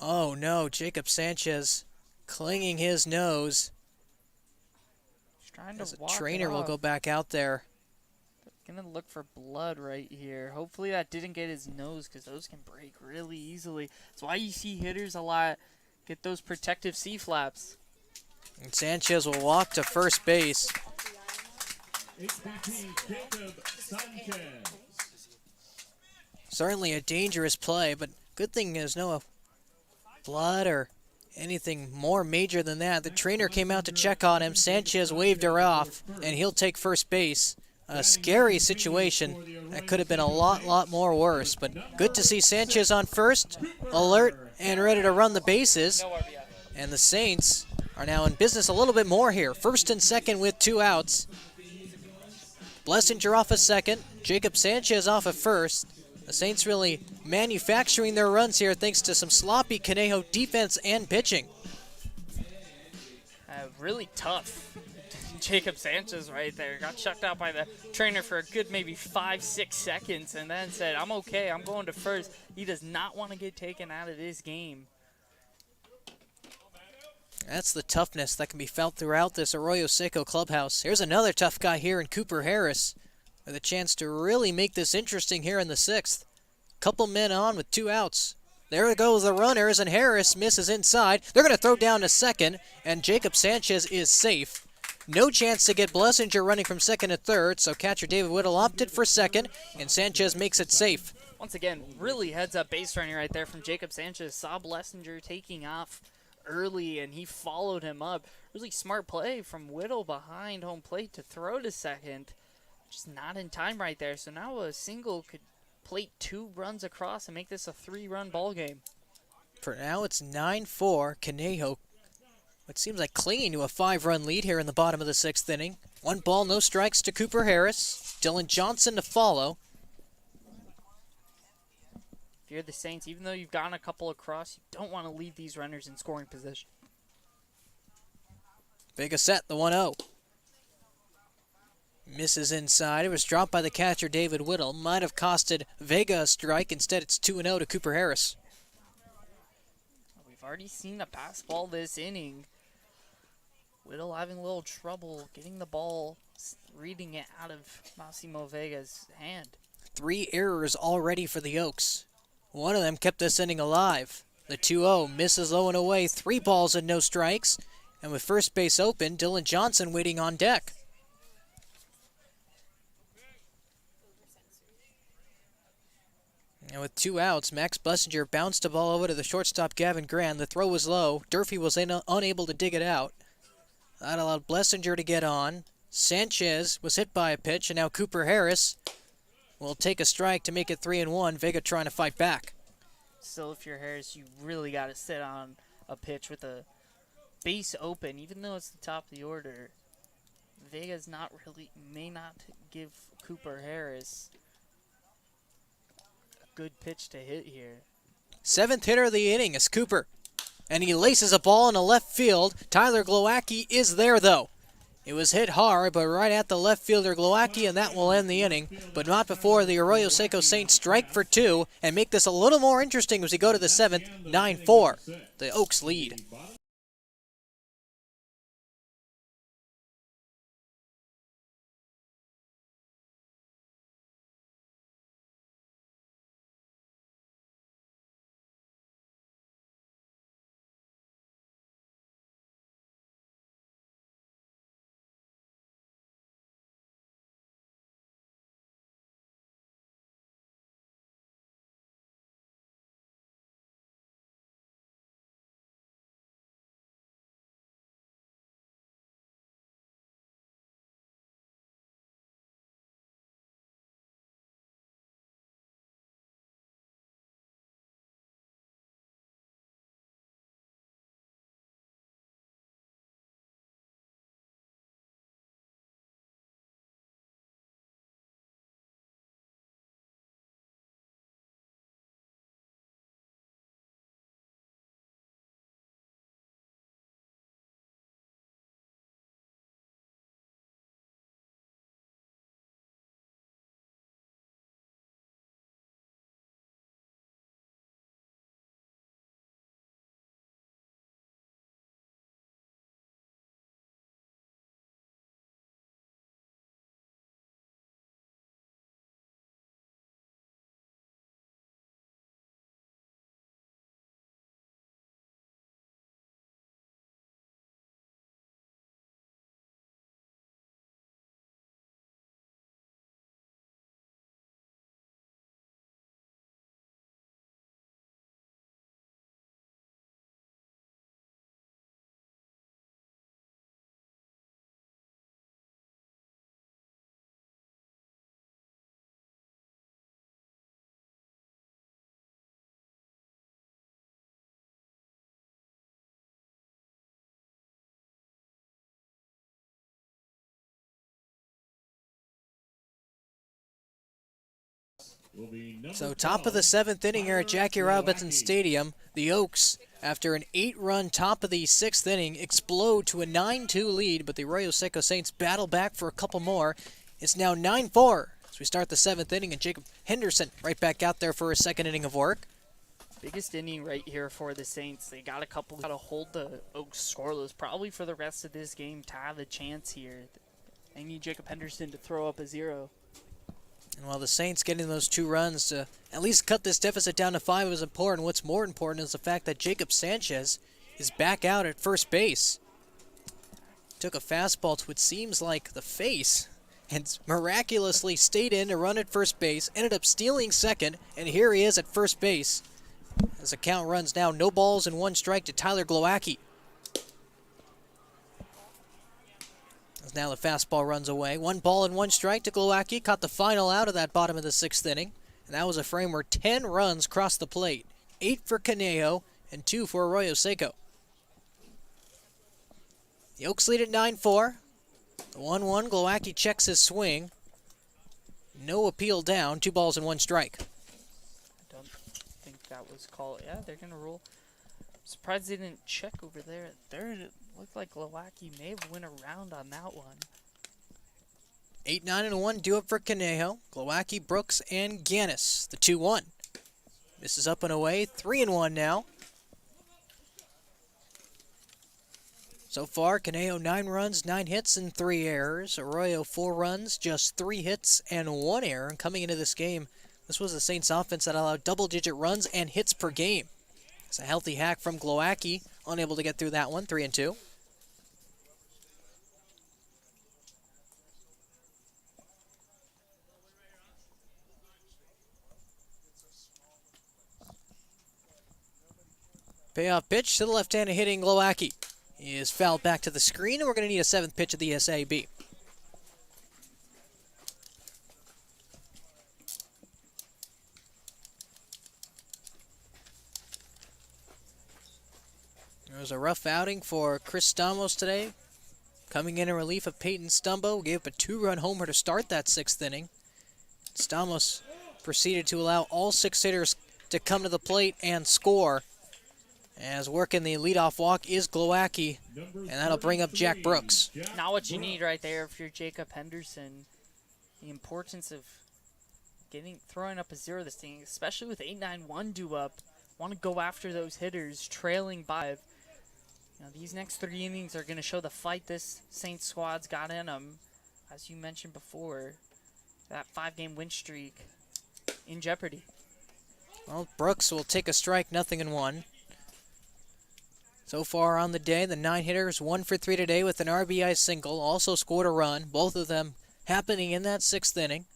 Oh no, Jacob Sanchez clinging his nose. He's trying As to a walk trainer it will off. go back out there. Gonna look for blood right here. Hopefully that didn't get his nose, because those can break really easily. That's why you see hitters a lot get those protective C-flaps. And Sanchez will walk to first base. HBP Jacob Sanchez. Certainly a dangerous play, but good thing there's no blood or anything more major than that. The trainer came out to check on him. Sanchez waved her off, and he'll take first base. A scary situation. That could have been a lot more worse, but good to see Sanchez on first, alert and ready to run the bases. And the Saints are now in business a little bit more here. First and second with 2 outs. Blessinger off a second, Jacob Sanchez off a first. The Saints really manufacturing their runs here thanks to some sloppy Conejo defense and pitching. Really tough. Jacob Sanchez right there got chucked out by the trainer for a good maybe 5-6 seconds and then said, I'm okay, I'm going to first. He does not want to get taken out of this game. That's the toughness that can be felt throughout this Arroyo Seco clubhouse. Here's another tough guy here in Cooper Harris with a chance to really make this interesting here in the 6th. Couple men on with 2 outs. There goes the runners, and Harris misses inside. They're going to throw down to second, and Jacob Sanchez is safe. No chance to get Blessinger running from second to third, so catcher David Whittle opted for second, and Sanchez makes it safe. Once again, really heads-up base running right there from Jacob Sanchez. Saw Blessinger taking off early, and he followed him up. Really smart play from Whittle behind home plate to throw to second. Just not in time right there, so now a single could plate 2 runs across and make this a 3-run ball game. For now, it's 9-4. Conejo, it seems like clinging to a 5-run lead here in the bottom of the 6th inning. 1 ball, no strikes to Cooper Harris. Dylan Johnson to follow. If you're the Saints, even though you've gotten a couple across, you don't want to leave these runners in scoring position. Vega set, the 1-0. Misses inside. It was dropped by the catcher, David Whittle. Might have costed Vega a strike. Instead, it's 2-0 to Cooper Harris. We've already seen a pass ball this inning. Whittle having a little trouble getting the ball, reading it out of Massimo Vega's hand. 3 errors already for the Oaks. One of them kept this inning alive. The 2-0 misses low and away. 3 balls and no strikes. And with first base open, Dylan Johnson waiting on deck. And with 2 outs, Max Blessinger bounced the ball over to the shortstop, Gavin Grand. The throw was low. Durfee was unable to dig it out. That allowed Blessinger to get on. Sanchez was hit by a pitch, and now Cooper Harris will take a strike to make it 3-1. Vega trying to fight back. Still, if you're Harris, you really got to sit on a pitch with a base open, even though it's the top of the order. Vega's may not give Cooper Harris good pitch to hit here. 7th hitter of the inning is Cooper. And he laces a ball in the left field. Tyler Glowacki is there, though. It was hit hard, but right at the left fielder Glowacki, and that will end the inning. But not before the Arroyo Seco Saints strike for 2 and make this a little more interesting as we go to the 7th, 9-4. The Oaks lead. will be number So top of the 12, 7th inning here at Jackie Robinson Stadium. The Oaks, after an 8-run top of the 6th inning, explode to a 9-2 lead, but the Arroyo Seco Saints battle back for a couple more. It's now 9-4 as we start the 7th inning, and Jacob Henderson right back out there for a second inning of work. Biggest inning right here for the Saints. They got to hold the Oaks scoreless probably for the rest of this game to have a chance here. They need Jacob Henderson to throw up a 0. And while the Saints getting those 2 runs to at least cut this deficit down to 5 is important, what's more important is the fact that Jacob Sanchez is back out at first base. Took a fastball to what seems like the face and miraculously stayed in to run at first base, ended up stealing second, and here he is at first base. As the count runs now, no balls and 1 strike to Tyler Glowacki. As now the fastball runs away. 1 ball and 1 strike to Glowacki. Caught the final out of that bottom of the 6th inning. And that was a frame where 10 runs crossed the plate. 8 for Conejo and 2 for Arroyo Seco. The Oaks lead at 9-4. The 1-1, Glowacki checks his swing. No appeal down. 2 balls and 1 strike. Don't think that was called. Yeah, they're going to rule. Surprised they didn't check over there at third. It looked like Glowacki may have went around on that one. 8, 9, and 1 due up for Conejo. Glowacki, Brooks, and Gannis. The 2-1. This is up and away. 3-1 now. So far, Conejo 9 runs, 9 hits, and 3 errors. Arroyo 4 runs, just 3 hits, and 1 error. And coming into this game, this was the Saints offense that allowed double-digit runs and hits per game. It's a healthy hack from Glowacki, unable to get through that one, 3-2. Payoff pitch to the left-handed hitting Glowacki. He is fouled back to the screen, and we're going to need a 7th pitch of the SAB. It was a rough outing for Chris Stamos today. Coming in relief of Peyton Stumbo, gave up a 2-run homer to start that 6th inning. Stamos proceeded to allow all 6 hitters to come to the plate and score. As working the leadoff walk is Glowacki, and that'll bring up Jack Brooks. Not what you need right there if you're Jacob Henderson. The importance of throwing up a 0 this thing, especially with 8-9-1 due up. Want to go after those hitters trailing by. These next 3 innings are going to show the fight this Saints squad's got in them. As you mentioned before, that 5-game win streak in jeopardy. Well, Brooks will take a strike, 0-1. So far on the day, the 9 hitters, 1 for 3 today with an RBI single. Also scored a run, both of them happening in that 6th inning.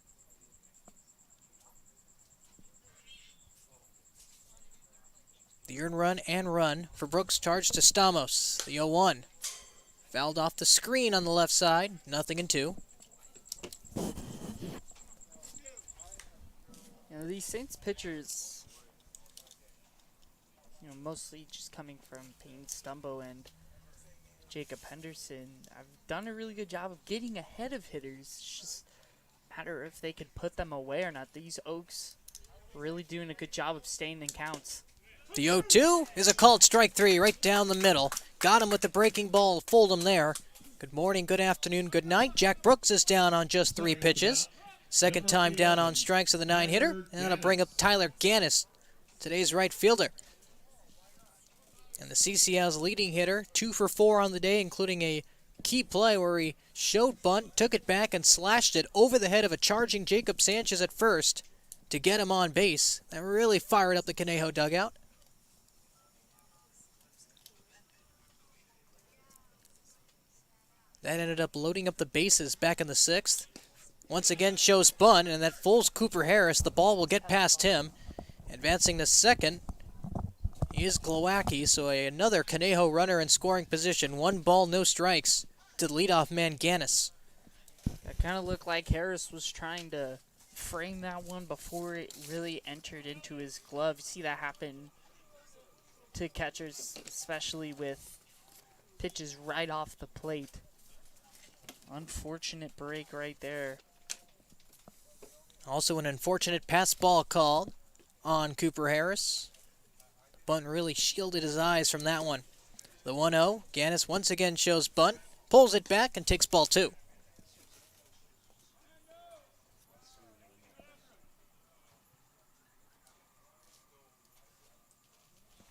The earned run and run for Brooks charged to Stamos. The 0-1. Fouled off the screen on the left side, 0-2. These Saints pitchers, mostly just coming from Payne Stumbo and Jacob Henderson, have done a really good job of getting ahead of hitters. It's just a matter if they could put them away or not. These Oaks really doing a good job of staying in counts. The 0-2 is a called strike 3 right down the middle. Got him with the breaking ball, fooled him there. Good morning, good afternoon, good night. Jack Brooks is down on just 3 pitches. Second time down on strikes of the 9 hitter. And that'll bring up Tyler Gannis, today's right fielder. And the CCL's leading hitter, 2 for 4 on the day, including a key play where he showed bunt, took it back, and slashed it over the head of a charging Jacob Sanchez at first to get him on base. That really fired up the Conejo dugout. That ended up loading up the bases back in the 6th. Once again shows bunt, and that fools Cooper Harris. The ball will get past him. Advancing to second is Glowacki, so another Conejo runner in scoring position. 1 ball, no strikes to the leadoff man, Gannis. That kind of looked like Harris was trying to frame that one before it really entered into his glove. You see that happen to catchers, especially with pitches right off the plate. Unfortunate break right there. Also an unfortunate pass ball called on Cooper Harris. The bunt really shielded his eyes from that one. The 1-0. Gannis once again shows bunt, pulls it back, and takes ball 2.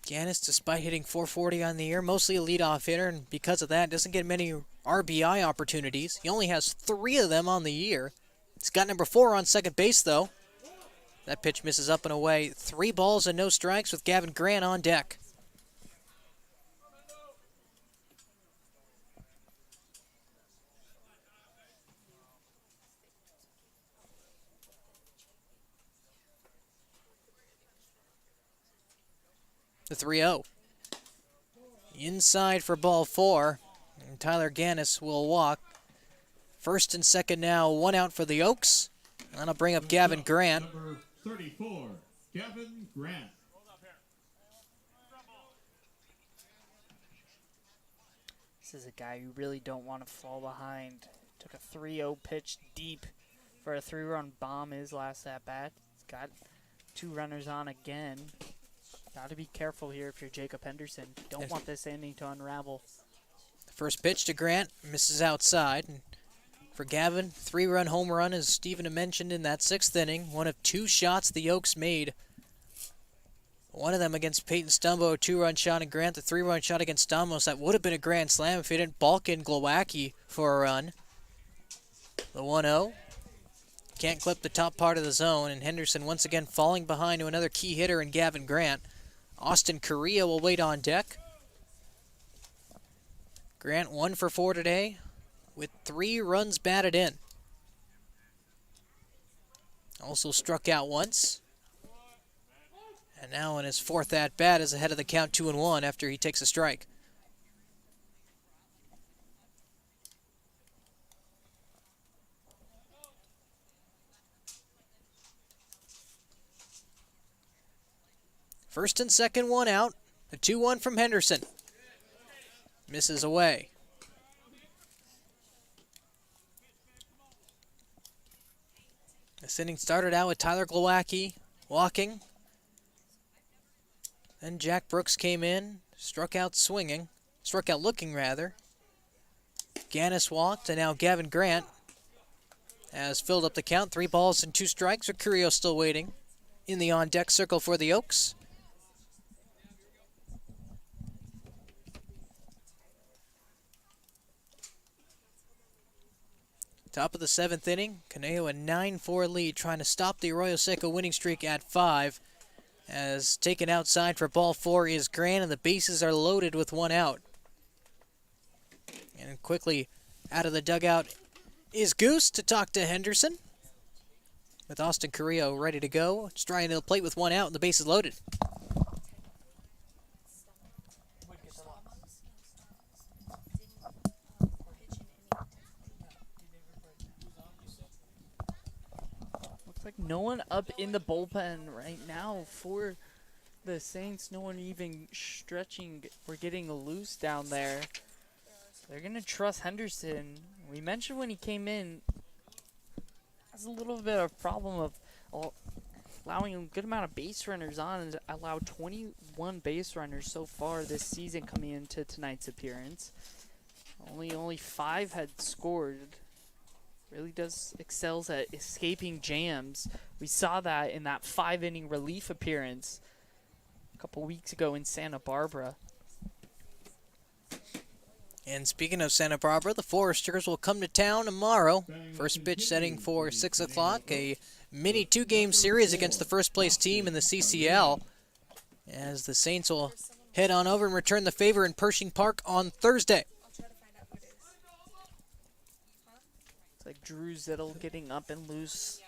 Gannis, despite hitting .440 on the year, mostly a leadoff hitter, and because of that, doesn't get many RBI opportunities. He only has 3 of them on the year. He's got number 4 on second base, though. That pitch misses up and away. 3 balls and no strikes with Gavin Grant on deck. The 3-0. Inside for ball 4. And Tyler Gannis will walk. First and second now, 1 out for the Oaks. That'll bring up Gavin Grant. Number 34, Gavin Grant. This is a guy you really don't want to fall behind. Took a 3-0 pitch deep for a 3-run bomb his last at-bat. He's got 2 runners on again. Got to be careful here if you're Jacob Henderson. Don't want this inning to unravel. The first pitch to Grant misses outside. And for Gavin, 3-run home run, as Stephen had mentioned in that 6th inning. One of 2 shots the Oaks made. One of them against Peyton Stumbo, a 2-run shot, and Grant, the 3-run shot against Stamos. That would have been a grand slam if he didn't balk in Glowacki for a run. The 1-0. Can't clip the top part of the zone, and Henderson once again falling behind to another key hitter in Gavin Grant. Austin Correa will wait on deck. Grant 1 for 4 today with 3 runs batted in. Also struck out once. And now in his 4th at-bat is ahead of the count 2-1 after he takes a strike. First and second, 1 out. A 2-1 from Henderson. Misses away. This inning started out with Tyler Glowacki walking. Then Jack Brooks came in, struck out looking rather. Gannis walked, and now Gavin Grant has filled up the count. 3 balls and 2 strikes. Mercurio still waiting in the on-deck circle for the Oaks. Top of the 7th inning, Conejo a 9-4 lead, trying to stop the Arroyo Seco winning streak at 5. As taken outside for ball 4 is Grant, and the bases are loaded with 1 out. And quickly out of the dugout is Goose to talk to Henderson. With Austin Carrillo ready to go, striding to the plate with 1 out, and the bases loaded. Like no one up in the bullpen right now for the Saints. No one even stretching or getting loose down there. They're going to trust Henderson. We mentioned when he came in, has a little bit of problem of allowing a good amount of base runners on, and allowed 21 base runners so far this season coming into tonight's appearance. Only 5 had scored. Really excels at escaping jams. We saw that in that 5-inning relief appearance a couple weeks ago in Santa Barbara. And speaking of Santa Barbara, the Foresters will come to town tomorrow. First pitch setting for 6 o'clock, a mini 2-game series against the first-place team in the CCL, as the Saints will head on over and return the favor in Pershing Park on Thursday. Like Drew Zittle getting up and loose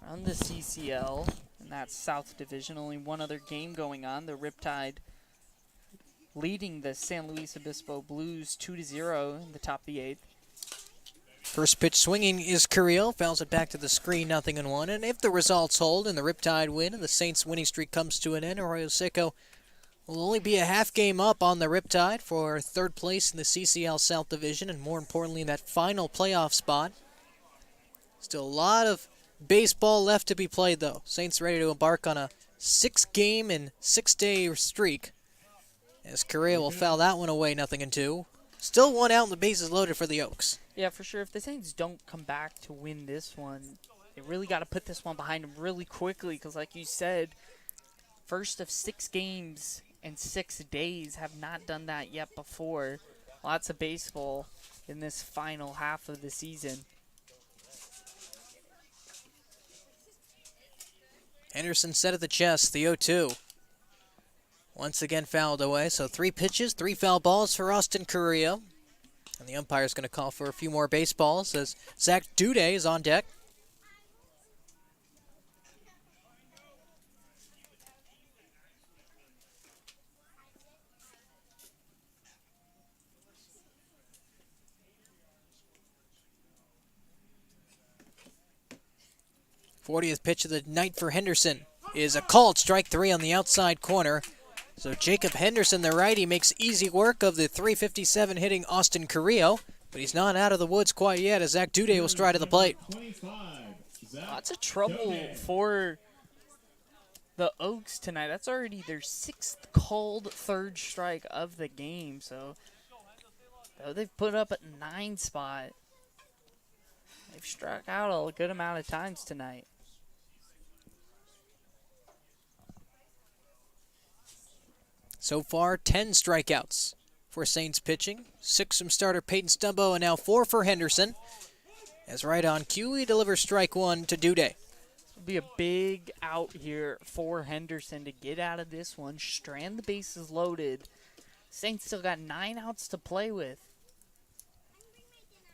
on the CCL in that South Division. Only one other game going on. The Riptide leading the San Luis Obispo Blues 2-0 in the top of the 8th. First pitch swinging is Carrillo. Fouls it back to the screen, 0-1. And if the results hold and the Riptide win and the Saints winning streak comes to an end, Arroyo Seco will only be a half game up on the Riptide for 3rd place in the CCL South Division, and more importantly, that final playoff spot. Still a lot of baseball left to be played, though. Saints ready to embark on a 6-game and 6-day streak. As Correa will foul that one away, 0-2. Still one out and the bases loaded for the Oaks. Yeah, for sure. If the Saints don't come back to win this one, they really got to put this one behind them really quickly because, like you said, first of 6 games and 6 days have not done that yet before. Lots of baseball in this final half of the season. Henderson set at the chest, the 0-2. Once again fouled away, so 3 pitches, 3 foul balls for Austin Carrillo. And the umpire's going to call for a few more baseballs as Zach Duday is on deck. '40th pitch of the night for Henderson is a called strike 3 on the outside corner. So Jacob Henderson, the righty, makes easy work of the .357 hitting Austin Carrillo, but he's not out of the woods quite yet as Zach Duday will stride to the plate. Lots of trouble for the Oaks tonight. That's already their 6th called third strike of the game. So they've put up a 9 spot. They've struck out a good amount of times tonight. So far, 10 strikeouts for Saints pitching. 6 from starter Peyton Stumbo, and now 4 for Henderson. As right on cue, he delivers strike 1 to Duday. It'll be a big out here for Henderson to get out of this one, strand the bases loaded. Saints still got 9 outs to play with.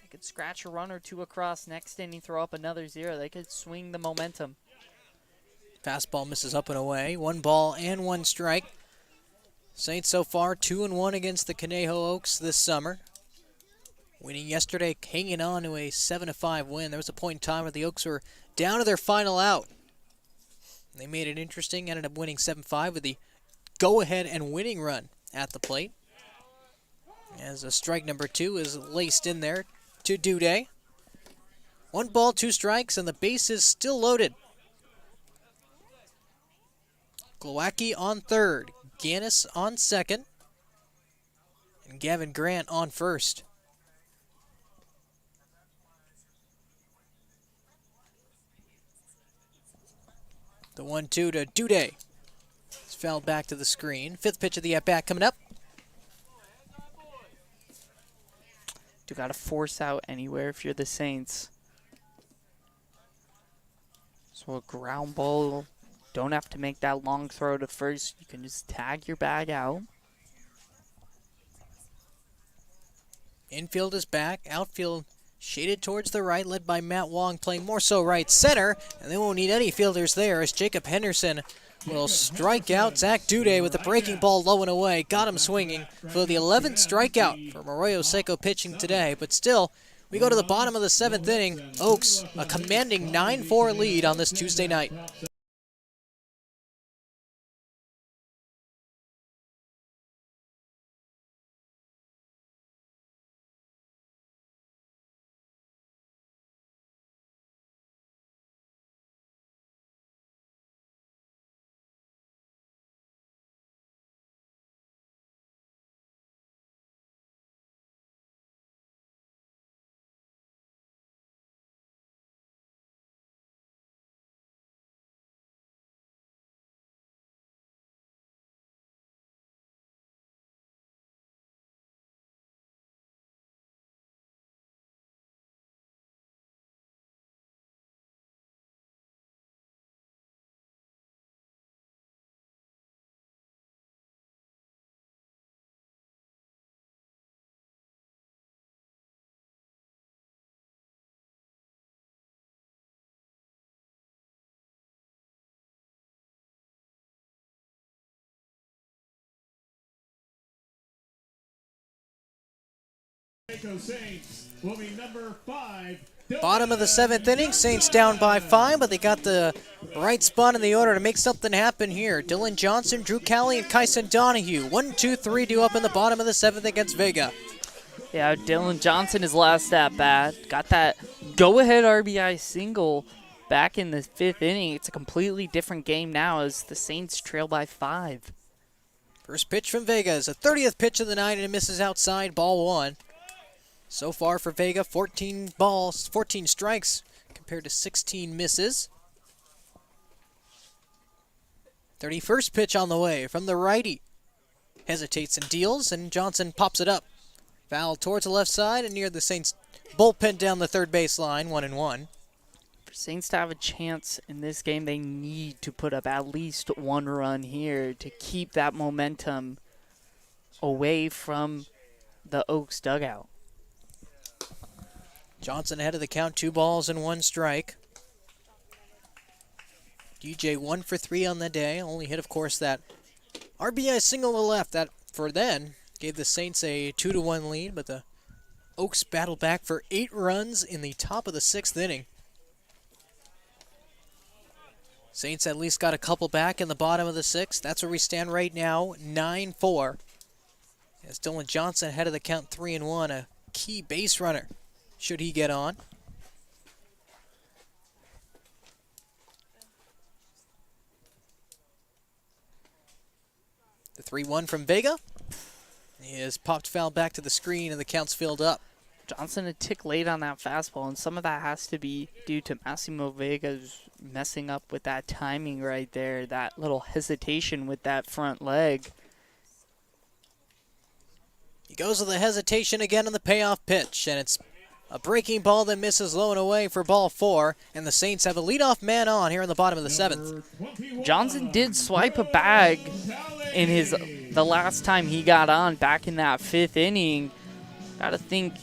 They could scratch a run or 2 across next inning, throw up another 0. They could swing the momentum. Fastball misses up and away. 1 ball and 1 strike. Saints so far 2-1 against the Conejo Oaks this summer. Winning yesterday, hanging on to a 7-5 win. There was a point in time where the Oaks were down to their final out. They made it interesting, ended up winning 7-5 with the go-ahead and winning run at the plate. As a strike number 2 is laced in there to Duday. 1 ball, 2 strikes, and the base is still loaded. Glowacki on third. Ganis on second, and Gavin Grant on first. The 1-2 to Duday. It's fouled back to the screen. 5th pitch of the at-bat coming up. You got to force out anywhere if you're the Saints. So a ground ball. Don't have to make that long throw to first. You can just tag your bag out. Infield is back. Outfield shaded towards the right, led by Matt Wong playing more so right center. And they won't need any fielders there as Jacob Henderson will strike out Zach Duday with a breaking ball low and away. Got him swinging for the 11th strikeout from Arroyo Seco pitching today. But still, we go to the bottom of the 7th inning. Oaks, a commanding 9-4 lead on this Tuesday night. Saints will be number 5. Bottom of the 7th inning, Saints down by 5, but they got the right spot in the order to make something happen here. Dylan Johnson, Drew Cowley, and Kyson Donahue. 1, 2, 3 due up in the bottom of the 7th against Vega. Yeah, Dylan Johnson, his last at bat, got that go-ahead RBI single back in the 5th inning. It's a completely different game now as the Saints trail by 5. First pitch from Vega is a 30th pitch of the night, and it misses outside, ball 1. So far for Vega, 14 balls, 14 strikes compared to 16 misses. 31st pitch on the way from the righty. Hesitates and deals, and Johnson pops it up. Foul towards the left side and near the Saints bullpen down the third baseline, 1-1. For Saints to have a chance in this game, they need to put up at least 1 run here to keep that momentum away from the Oaks dugout. Johnson ahead of the count, 2 balls and 1 strike. DJ 1 for 3 on the day. Only hit, of course, that RBI single to left. That, for then, gave the Saints a 2-1 lead, but the Oaks battled back for 8 runs in the top of the 6th inning. Saints at least got a couple back in the bottom of the 6th. That's where we stand right now, 9-4. As Dylan Johnson ahead of the count, 3-1, a key base runner, should he get on. The 3-1 from Vega. He has popped foul back to the screen, and the count's filled up. Johnson a tick late on that fastball, and some of that has to be due to Massimo Vega's messing up with that timing right there, that little hesitation with that front leg. He goes with the hesitation again on the payoff pitch, and it's a breaking ball that misses low and away for ball 4, and the Saints have a leadoff man on here in the bottom of the 7th. Johnson did swipe a bag in the last time he got on back in that 5th inning. Gotta think,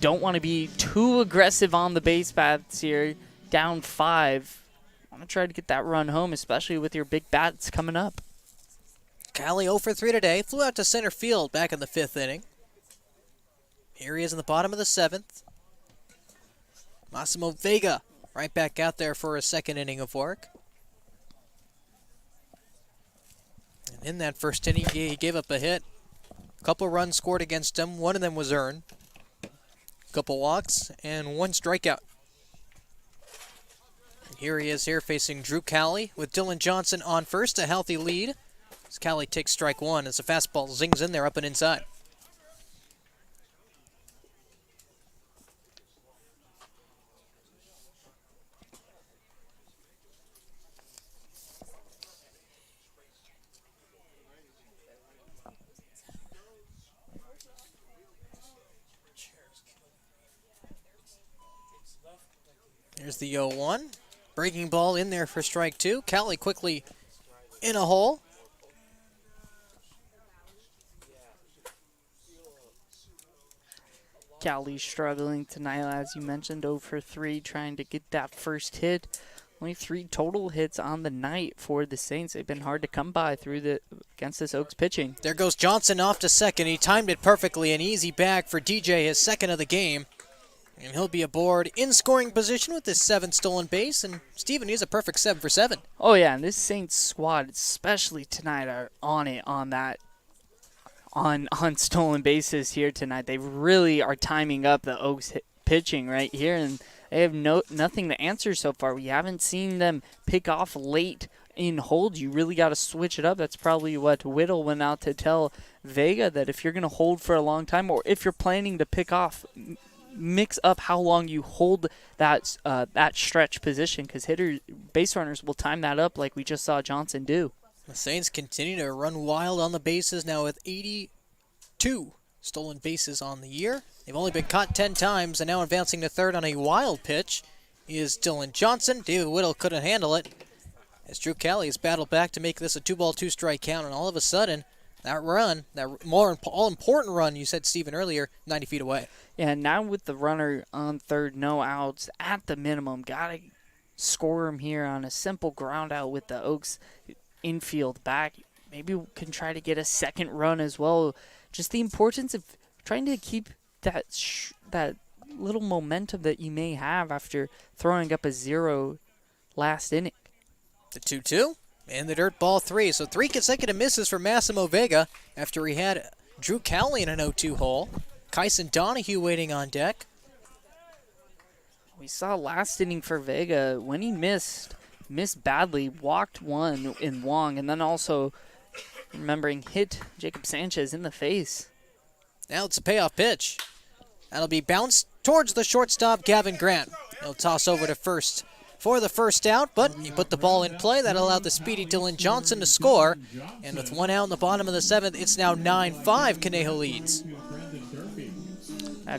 don't want to be too aggressive on the base paths here. Down 5. Want to try to get that run home, especially with your big bats coming up. Callie 0 for 3 today. Flew out to center field back in the 5th inning. Here he is in the bottom of the 7th. Massimo Vega right back out there for a 2nd inning of work. And in that 1st inning, he gave up a hit. A couple runs scored against him. One of them was earned. A couple walks and 1 strikeout. And here he is here facing Drew Callie with Dylan Johnson on first, a healthy lead. As Callie takes strike 1 as the fastball zings in there up and inside. Here's the 0-1. Breaking ball in there for strike 2. Callie quickly in a hole. Callie struggling tonight, as you mentioned, 0 for 3, trying to get that first hit. Only 3 total hits on the night for the Saints. They've been hard to come by against this Oaks pitching. There goes Johnson off to second. He timed it perfectly. An easy bag for DJ, his 2nd of the game. And he'll be aboard in scoring position with his 7th stolen base. And Steven, he's a perfect 7 for 7. Oh, yeah, and this Saints squad, especially tonight, are on it on that. On stolen bases here tonight. They really are timing up the Oaks pitching right here, and they have nothing to answer so far. We haven't seen them pick off late in hold. You really got to switch it up. That's probably what Whittle went out to tell Vega, that if you're going to hold for a long time, or if you're planning to pick off, mix up how long you hold that stretch position, because base runners will time that up like we just saw Johnson do. The Saints continue to run wild on the bases now with 82 stolen bases on the year. They've only been caught 10 times, and now advancing to 3rd on a wild pitch is Dylan Johnson. David Whittle couldn't handle it as Drew Callie has battled back to make this a 2-ball, 2-strike count, and all of a sudden, that run, that all-important run you said, Steven, earlier, 90 feet away. Yeah, now with the runner on 3rd, no outs, at the minimum, got to score him here on a simple ground out with the Oaks infield back. Maybe we can try to get a 2nd run as well. Just the importance of trying to keep that little momentum that you may have after throwing up a 0 last inning. The 2-2 and the dirt ball 3. So 3 consecutive misses for Massimo Vega after he had Drew Callie in an 0-2 hole. Kyson Donahue waiting on deck. We saw last inning for Vega when he missed badly, walked one in Wong, and then also, remembering, hit Jacob Sanchez in the face. Now it's a payoff pitch. That'll be bounced towards the shortstop, Gavin Grant. He'll toss over to first for the first out, but he put the ball in play. That allowed the speedy Dylan Johnson to score. And with one out in the bottom of the seventh, it's now 9-5. Conejo leads.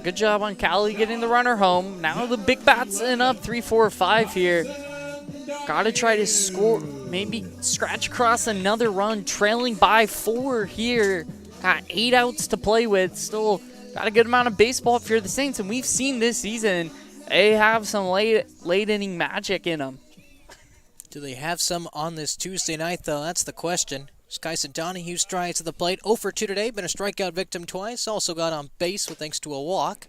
Good job on Cali getting the runner home. Now the big bats in up 3-4-5 here. Got to try to score, maybe scratch across another run, trailing by 4 here. Got 8 outs to play with. Still got a good amount of baseball if you're the Saints, and we've seen this season they have some late inning magic in them. Do they have some on this Tuesday night, though? That's the question. Kyson Donahue strides to the plate. 0 for 2 today. Been a strikeout victim twice. Also got on base with thanks to a walk.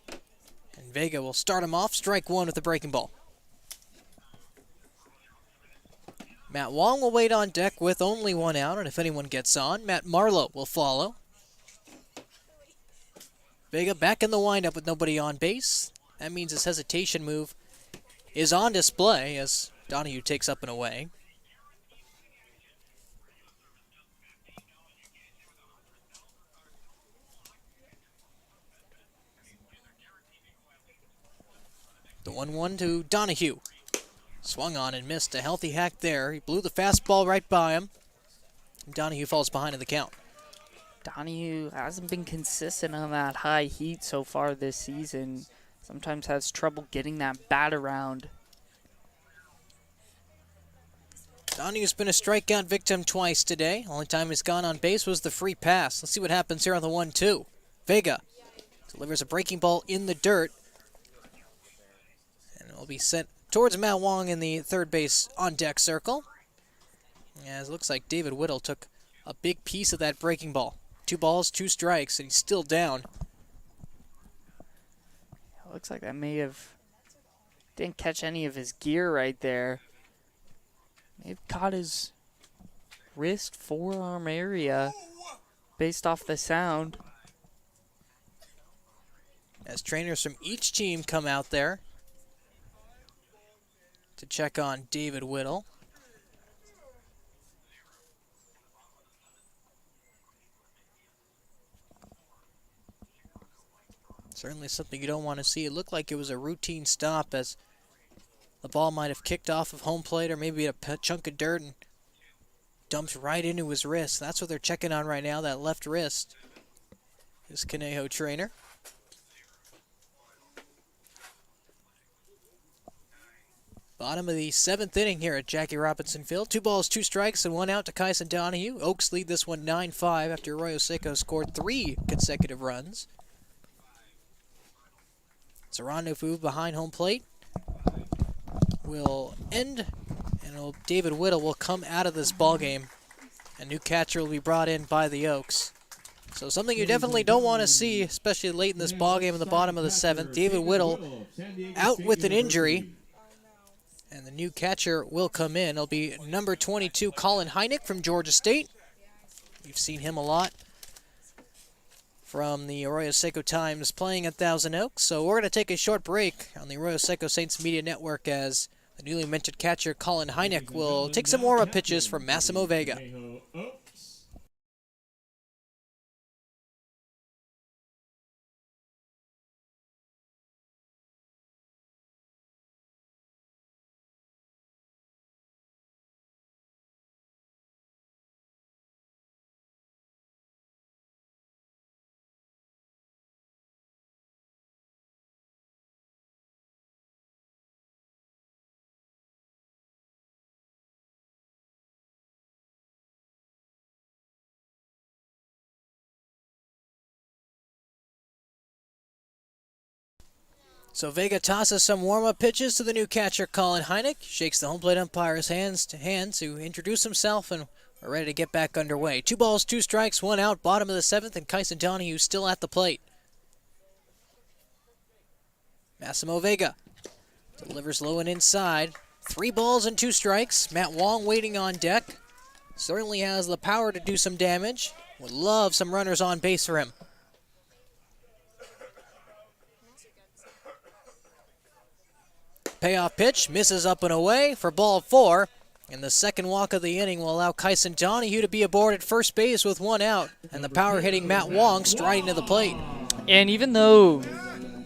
And Vega will start him off. Strike one with the breaking ball. Matt Wong will wait on deck with only one out, and if anyone gets on, Matt Marlowe will follow. Vega back in the windup with nobody on base. That means his hesitation move is on display as Donahue takes up and away. The 1-1 to Donahue. Swung on and missed a healthy hack there. He blew the fastball right by him. Donahue falls behind in the count. Donahue hasn't been consistent on that high heat so far this season. Sometimes has trouble getting that bat around. Donahue's been a strikeout victim twice today. Only time he's gone on base was the free pass. Let's see what happens here on the 1-2. Vega delivers a breaking ball in the dirt. And it will be sent towards Matt Wong in the third base on deck circle. As it looks like David Whittle took a big piece of that breaking ball. 2 balls, 2 strikes, and he's still down. Looks like that may have didn't catch any of his gear right there. May have caught his wrist, forearm area based off the sound. As trainers from each team come out there to check on David Whittle. Certainly something you don't want to see. It looked like it was a routine stop as the ball might have kicked off of home plate or maybe a chunk of dirt and dumped right into his wrist. That's what they're checking on right now, that left wrist. This Conejo trainer. Bottom of the 7th inning here at Jackie Robinson Field. 2 balls, 2 strikes, and 1 out to Kyson Donahue. Oaks lead this one 9-5 after Arroyo Seco scored 3 consecutive runs. Rendezvous behind home plate will end, and David Whittle will come out of this ball game. A new catcher will be brought in by the Oaks. So something you definitely don't want to see, especially late in this ball game in the bottom of the 7th. David Whittle out with an injury, and the new catcher will come in. It'll be number 22, Colin Heineck from Georgia State. You've seen him a lot from the Arroyo Seco Times playing at Thousand Oaks. So we're going to take a short break on the Arroyo Seco Saints Media Network as the newly minted catcher Colin Heineck will take some warm-up pitches from Massimo Vega. So Vega tosses some warm-up pitches to the new catcher, Colin Heineck. Shakes the home plate umpire's hands to introduce himself, and we're ready to get back underway. 2 balls, 2 strikes, 1 out, bottom of the 7th, and Kyson Donahue still at the plate. Massimo Vega delivers low and inside. 3 balls and 2 strikes. Matt Wong waiting on deck. Certainly has the power to do some damage. Would love some runners on base for him. Payoff pitch misses up and away for ball 4. And the second walk of the inning will allow Kyson Donahue to be aboard at first base with 1 out. And the power-hitting Matt Wong striding to the plate. And even though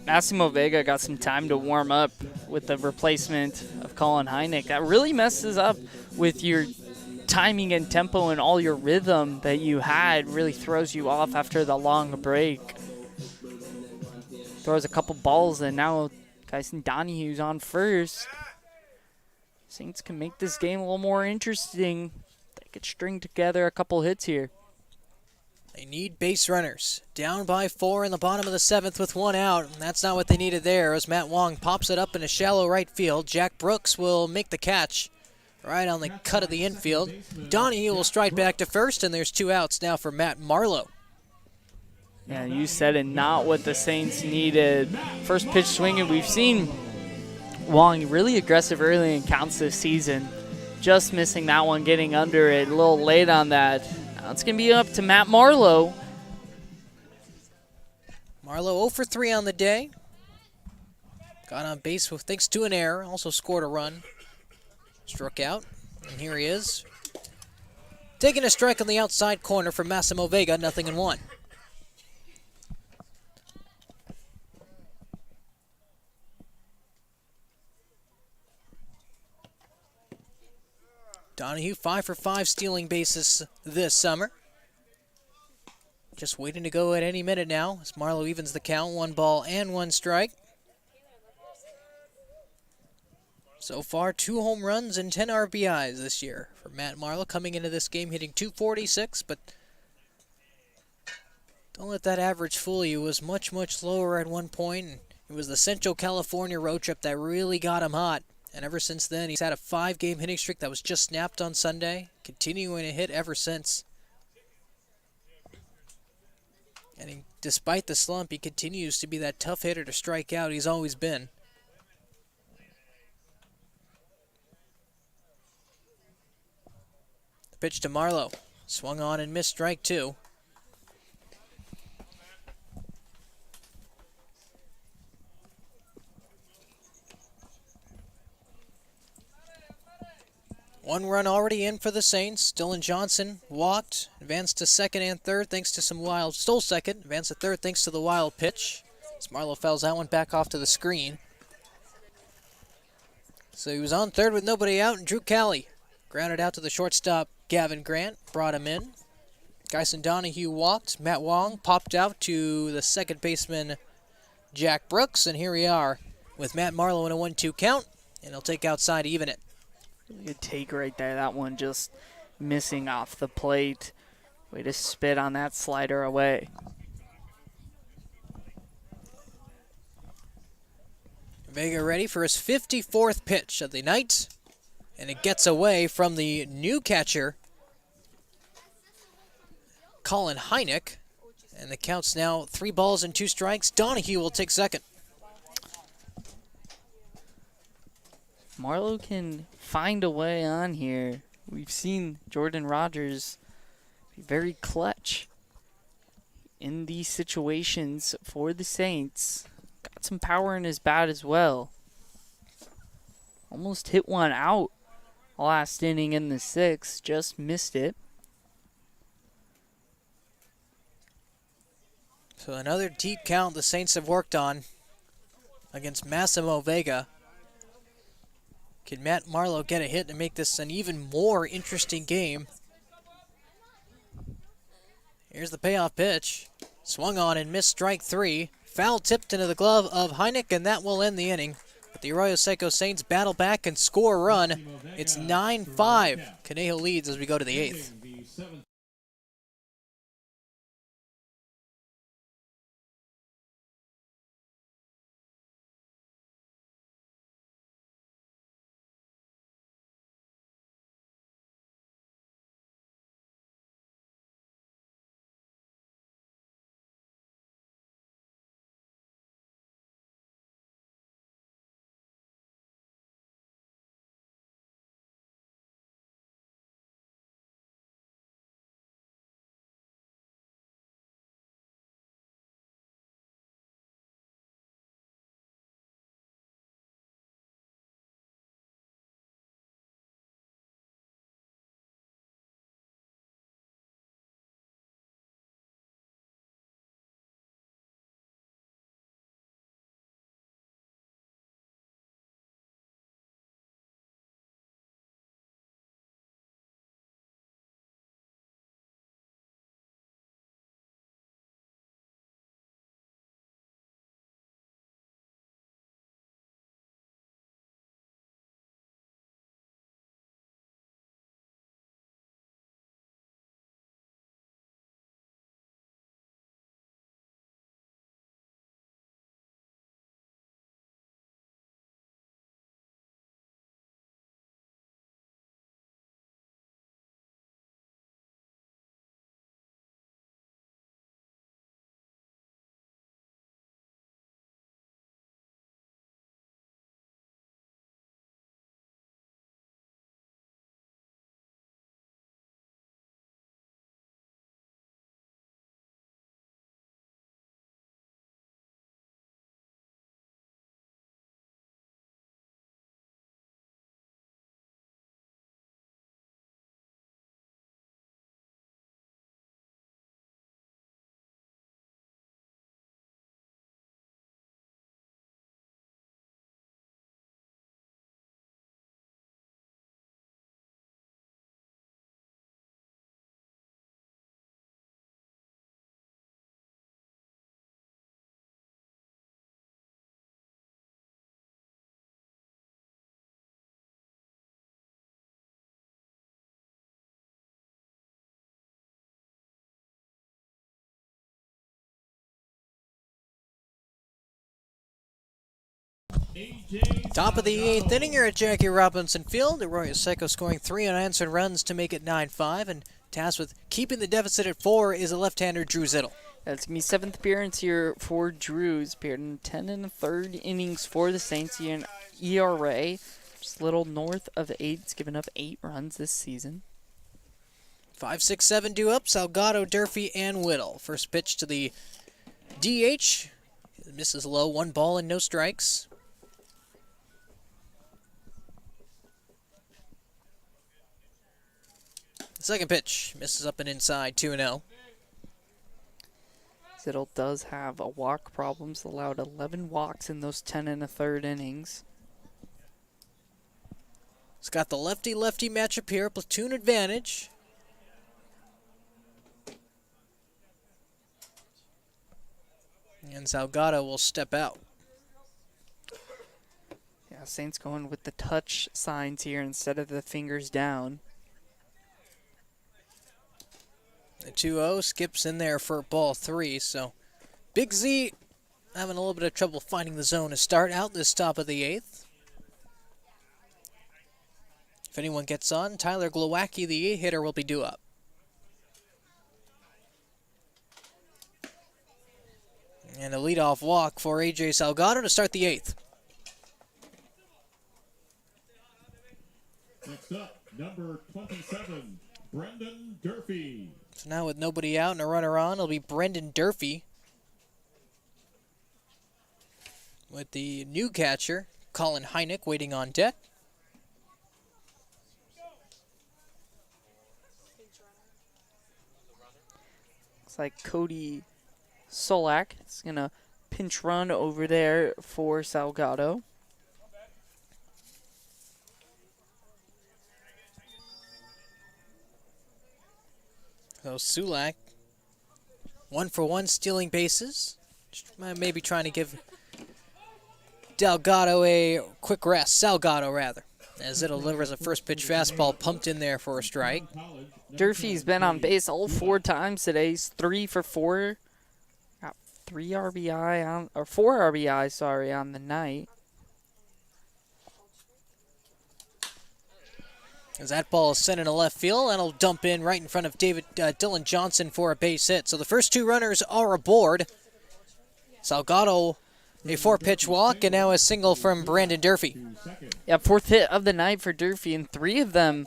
Massimo Vega got some time to warm up with the replacement of Colin Hynek, that really messes up with your timing and tempo and all your rhythm that you had. Really throws you off after the long break. Throws a couple balls, and now Kyson Donahue's on first. Saints can make this game a little more interesting. They could string together a couple hits here. They need base runners. Down by 4 in the bottom of the 7th with 1 out. And that's not what they needed there as Matt Wong pops it up in a shallow right field. Jack Brooks will make the catch right on the cut of the infield. Donahue will stride back to first, and there's 2 outs now for Matt Marlowe. Yeah, you said it, not what the Saints needed. First pitch swinging. We've seen Wong really aggressive early in counts this season. Just missing that one, getting under it. A little late on that. Now it's going to be up to Matt Marlowe. Marlowe 0 for 3 on the day. Got on base with thanks to an error. Also scored a run. Struck out. And here he is. Taking a strike on the outside corner for Massimo Vega. 0-1. Donahue 5 for 5 stealing bases this summer. Just waiting to go at any minute now as Marlowe evens the count. 1 ball and 1 strike. So far, 2 home runs and 10 RBIs this year for Matt Marlowe, coming into this game hitting .246, but don't let that average fool you. It was much, much lower at one point. And it was the Central California road trip that really got him hot. And ever since then, he's had a 5-game hitting streak that was just snapped on Sunday, continuing to hit ever since. And despite the slump, he continues to be that tough hitter to strike out he's always been. The pitch to Marlowe. Swung on and missed, strike 2. One run already in for the Saints. Dylan Johnson walked, advanced to second and third thanks to some wild, stole second, advanced to third thanks to the wild pitch. As Marlowe fouls that one back off to the screen. So he was on third with nobody out, and Drew Calley grounded out to the shortstop, Gavin Grant, brought him in. Kyson Donahue walked. Matt Wong popped out to the second baseman, Jack Brooks, and here we are with Matt Marlowe in a 1-2 count, and he'll take outside to even it. Good take right there. That one just missing off the plate. Way to spit on that slider away. Vega ready for his 54th pitch of the night. And it gets away from the new catcher, Colin Hynek. And the count's now 3 balls and 2 strikes. Donahue will take second. Marlowe can find a way on here. We've seen Jordan Rogers be very clutch in these situations for the Saints. Got some power in his bat as well. Almost hit one out last inning in the 6th. Just missed it. So another deep count the Saints have worked on against Massimo Vega. Can Matt Marlowe get a hit to make this an even more interesting game? Here's the payoff pitch. Swung on and missed, strike 3. Foul tipped into the glove of Hynek, and that will end the inning. But the Arroyo Seco Saints battle back and score a run. It's 9-5. Conejo leads as we go to the 8th. Top of the 8th inning here at Jackie Robinson Field. Arroyo Seco scoring 3 unanswered runs to make it 9-5, and tasked with keeping the deficit at 4 is a left-hander Drew Zittel. That's going to be 7th appearance here for Drews. Appeared in 10 1/3 innings for the Saints. Here in ERA, just a little north of 8. It's given up 8 runs this season. 5, 6, 7 due up. Salgado, Durfee, and Whittle. First pitch to the DH. Misses low. 1 ball and no strikes. Second pitch. Misses up and inside. 2-0. Zittle does have a walk problems. Allowed 11 walks in those 10 1/3 innings. It's got the lefty-lefty matchup here. Platoon advantage. And Salgado will step out. Yeah, Saints going with the touch signs here instead of the fingers down. The 2-0 skips in there for ball 3, so Big Z having a little bit of trouble finding the zone to start out this top of the 8th. If anyone gets on, Tyler Glowacki, the hitter, will be due up. And a leadoff walk for AJ Salgado to start the 8th. Next up, number 27, Brendan Durfee. So now with nobody out and a runner on, it'll be Brendan Durfee. With the new catcher, Colin Heineck, waiting on deck. Looks like Cody Solak is going to pinch run over there for Salgado. So Sulak, 1-for-1 stealing bases. Maybe trying to give Delgado a quick rest. Salgado, rather. As it delivers a first pitch fastball pumped in there for a strike. Durfee's been on base all 4 times today. He's 3 for 4. Got 3 RBI on, or 4 RBI, sorry, on the night. As that ball is sent into left field, that'll dump in right in front of Dylan Johnson for a base hit. So the first 2 runners are aboard. Salgado, a 4-pitch walk, and now a single from Brandon Durfee. Yeah, 4th hit of the night for Durfee, and 3 of them,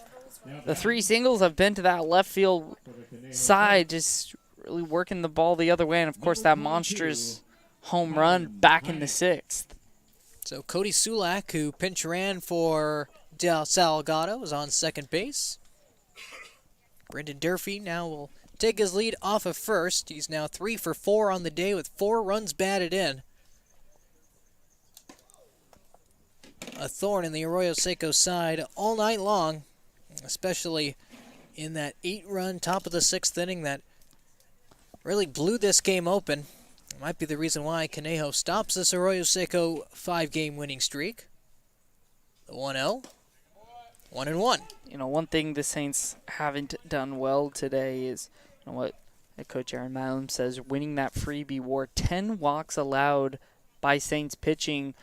the 3 singles have been to that left field side, just really working the ball the other way. And, of course, that monstrous home run back in the 6th. So Cody Sulak, who pinch ran for Del Salgado, is on second base. Brendan Durfee now will take his lead off of first. He's now 3 for 4 on the day with 4 runs batted in. A thorn in the Arroyo Seco side all night long, especially in that 8-run top of the 6th inning that really blew this game open. It might be the reason why Conejo stops this Arroyo Seco 5-game winning streak. The 1-0, 1-1. You know, one thing the Saints haven't done well today is, you know what Coach Aaron Malum says, winning that freebie war. 10 walks allowed by Saints pitching.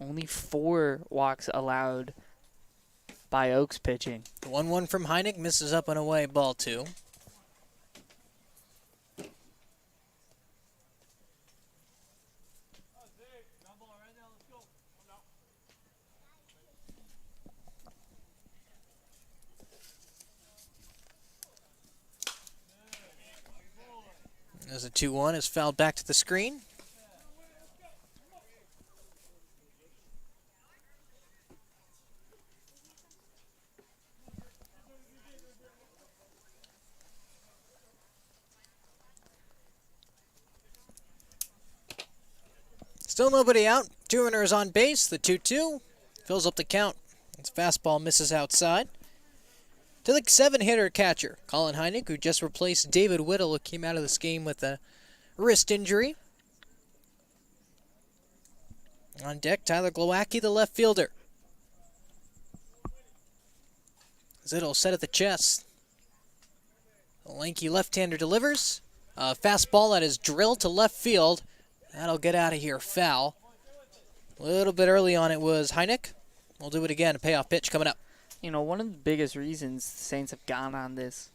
Only 4 walks allowed by Oaks pitching. The 1-1 from Heineck misses up and away, ball 2. As a 2-1 is fouled back to the screen. Still nobody out. 2 runners on base. The 2-2 fills up the count. His fastball misses outside. To the 7-hitter catcher, Colin Heineck, who just replaced David Whittle, who came out of this game with a wrist injury. On deck, Tyler Glowacki, the left fielder. Zittle set at the chest. The lanky left-hander delivers. A fastball that is drilled to left field. That'll get out of here. Foul. A little bit early on it was Heineck. We'll do it again. A payoff pitch coming up. You know, one of the biggest reasons the Saints have gone on this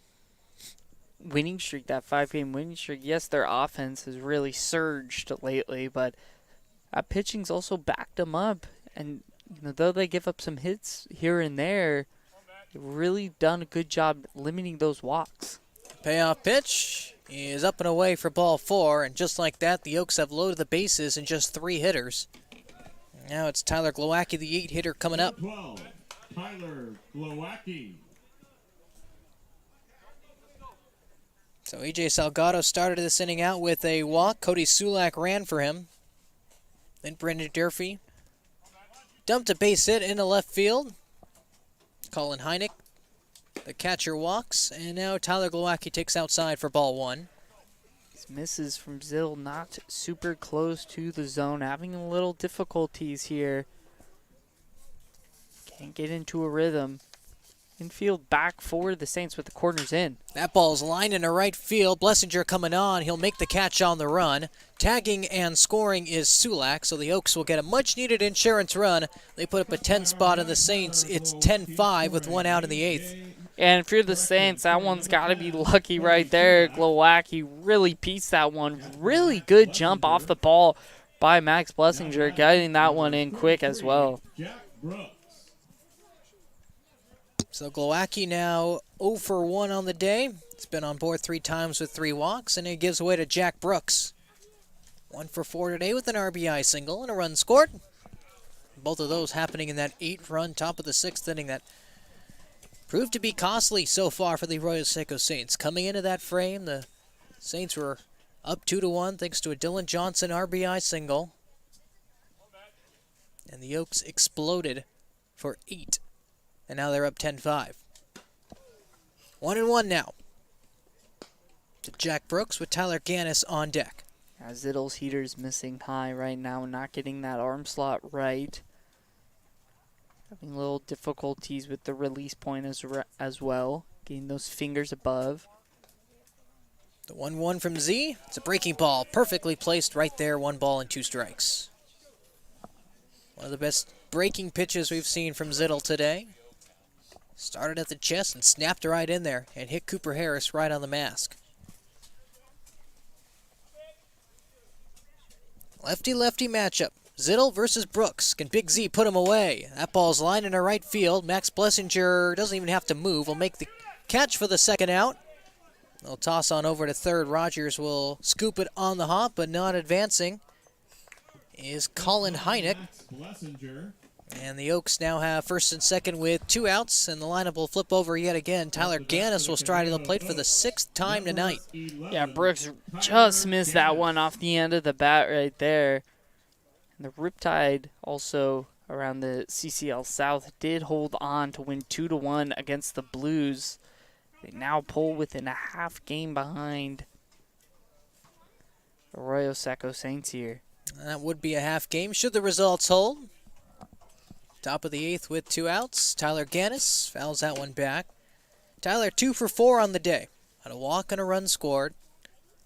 winning streak, that 5-game winning streak, yes, their offense has really surged lately, but that pitching's also backed them up. And though they give up some hits here and there, they've really done a good job limiting those walks. Payoff pitch is up and away for ball 4, and just like that, the Oaks have loaded the bases in just 3 hitters. Now it's Tyler Glowacki, the 8-hitter, coming up. 12, Tyler Glowacki. So AJ Salgado started this inning out with a walk. Cody Sulak ran for him. Then Brendan Durfee dumped a base hit into left field. Colin Heineck, the catcher, walks, and now Tyler Glowacki takes outside for ball 1. These misses from Zill not super close to the zone, having a little difficulties here. Can't get into a rhythm. Infield back for the Saints with the corners in. That ball's lined into right field. Blessinger coming on. He'll make the catch on the run. Tagging and scoring is Sulak, so the Oaks will get a much-needed insurance run. They put up a 10 spot on the Saints. It's 10-5 with 1 out in the 8th. And if you're the Saints, that one's got to be lucky right there. Glowacki really pieced that one. Really good jump off the ball by Max Blessinger, getting that one in quick as well. So Glowacki now 0 for 1 on the day. It's been on board 3 times with 3 walks, and it gives away to Jack Brooks. 1 for 4 today with an RBI single and a run scored. Both of those happening in that 8-run top of the 6th inning that proved to be costly so far for the Arroyo Seco Saints. Coming into that frame, the Saints were up 2-1 thanks to a Dylan Johnson RBI single. And the Oaks exploded for 8. And now they're up 10-5. 1-1 now. To Jack Brooks with Tyler Gannis on deck. Zittle's heater's missing high right now, not getting that arm slot right. Having little difficulties with the release point as well. Getting those fingers above. The 1-1 from Z. It's a breaking ball. Perfectly placed right there. 1 ball and 2 strikes. One of the best breaking pitches we've seen from Zittle today. Started at the chest and snapped right in there and hit Cooper Harris right on the mask. Lefty-lefty matchup. Zittle versus Brooks. Can Big Z put him away? That ball's lined into right field. Max Blessinger doesn't even have to move. Will make the catch for the 2nd out. They'll toss on over to 3rd. Rogers will scoop it on the hop, but not advancing is Colin Heineck. And the Oaks now have 1st and 2nd with 2 outs, and the lineup will flip over yet again. Tyler Gannis will stride to the plate for the 6th time tonight. Yeah, Brooks just missed that one off the end of the bat right there. And the Riptide also around the CCL South did hold on to win 2-1 against the Blues. They now pull within a half game behind Arroyo Seco Saints here. That would be a half game should the results hold. Top of the 8th with 2 outs. Tyler Gannis fouls that one back. Tyler 2 for 4 on the day. Had a walk and a run scored.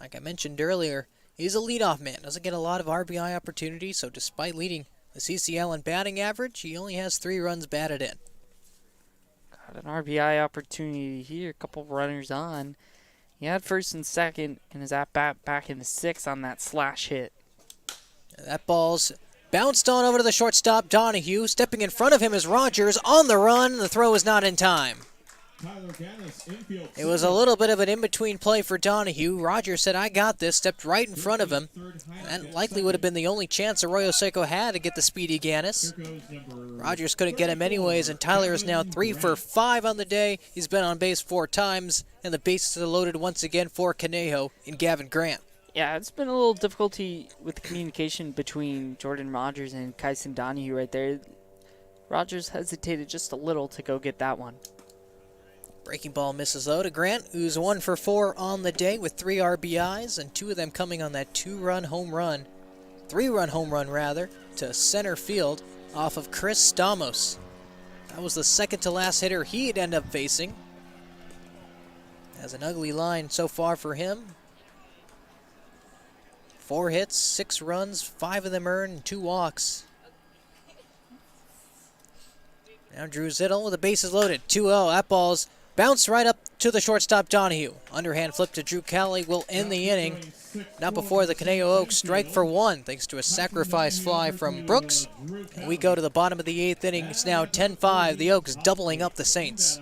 Like I mentioned earlier, he's a leadoff man. Doesn't get a lot of RBI opportunities, so despite leading the CCL in batting average, he only has 3 runs batted in. Got an RBI opportunity here, a couple runners on. He had 1st and 2nd and his at-bat back in the 6th on that slash hit. That ball's bounced on over to the shortstop, Donahue. Stepping in front of him is Rogers on the run. The throw is not in time. It was a little bit of an in-between play for Donahue. Rogers said, I got this, stepped right in front of him. That likely would have been the only chance Arroyo Seco had to get the speedy Gannis. Rogers couldn't get him anyways, and Tyler is now 3 for 5 on the day. He's been on base 4 times, and the bases are loaded once again for Conejo in Gavin Grant. Yeah, it's been a little difficulty with the communication between Jordan Rogers and Kyson Donahue right there. Rogers hesitated just a little to go get that one. Breaking ball misses though to Grant, who's 1 for 4 on the day with 3 RBIs, and 2 of them coming on that 3-run home run, to center field off of Chris Stamos. That was the 2nd to last hitter he'd end up facing. Has an ugly line so far for him. 4 hits, 6 runs, 5 of them earned, and 2 walks. Now Drew Zittel with the bases loaded. 2-0. That ball's bounced right up to the shortstop Donahue. Underhand flip to Drew Kelly will end the inning. Not before the Conejo Oaks strike for 1 thanks to a sacrifice fly from Brooks. And we go to the bottom of the 8th inning. It's now 10-5. The Oaks doubling up the Saints.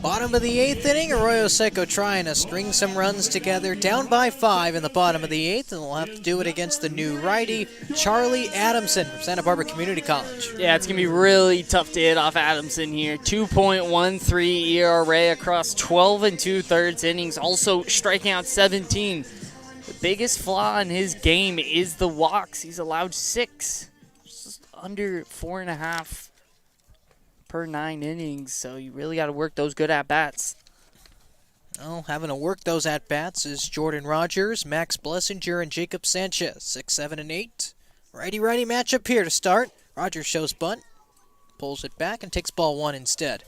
Bottom of the 8th inning, Arroyo Seco trying to string some runs together. Down by 5 in the bottom of the 8th, and they'll have to do it against the new righty, Charlie Adamson from Santa Barbara Community College. Yeah, it's going to be really tough to hit off Adamson here. 2.13 ERA across 12 and 2/3 innings, also striking out 17. The biggest flaw in his game is the walks. He's allowed 6, just under 4.5 per 9 innings, so you really got to work those good at-bats. Well, having to work those at-bats is Jordan Rogers, Max Blessinger, and Jacob Sanchez. 6, 7, and 8. Righty-righty matchup here to start. Rogers shows bunt, pulls it back, and takes ball 1 instead.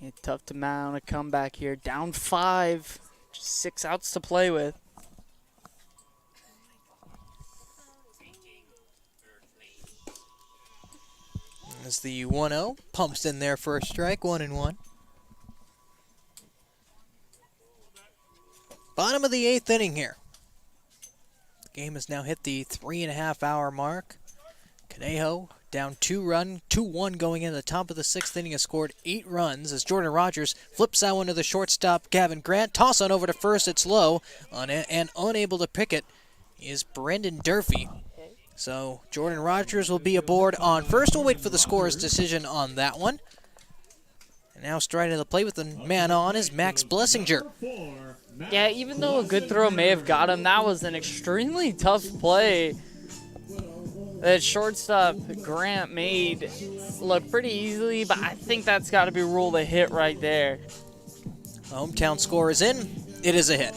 It's tough to mount a comeback here. Down 5, just 6 outs to play with. As the 1-0 pumps in there for a strike, 1-1. Bottom of the 8th inning here. The game has now hit the 3.5-hour mark. Conejo down 2-1 going into the top of the 6th inning, has scored 8 runs as Jordan Rogers flips that one to the shortstop, Gavin Grant. Toss on over to first, it's low, and unable to pick it is Brendan Durfee. So Jordan Rogers will be aboard on first. We'll wait for the scorer's decision on that one. And now striding to the plate with the man on is Max Blessinger. Yeah, even though a good throw may have got him, that was an extremely tough play that shortstop Grant made look pretty easily, but I think that's got to be ruled a hit right there. The hometown score is in. It is a hit.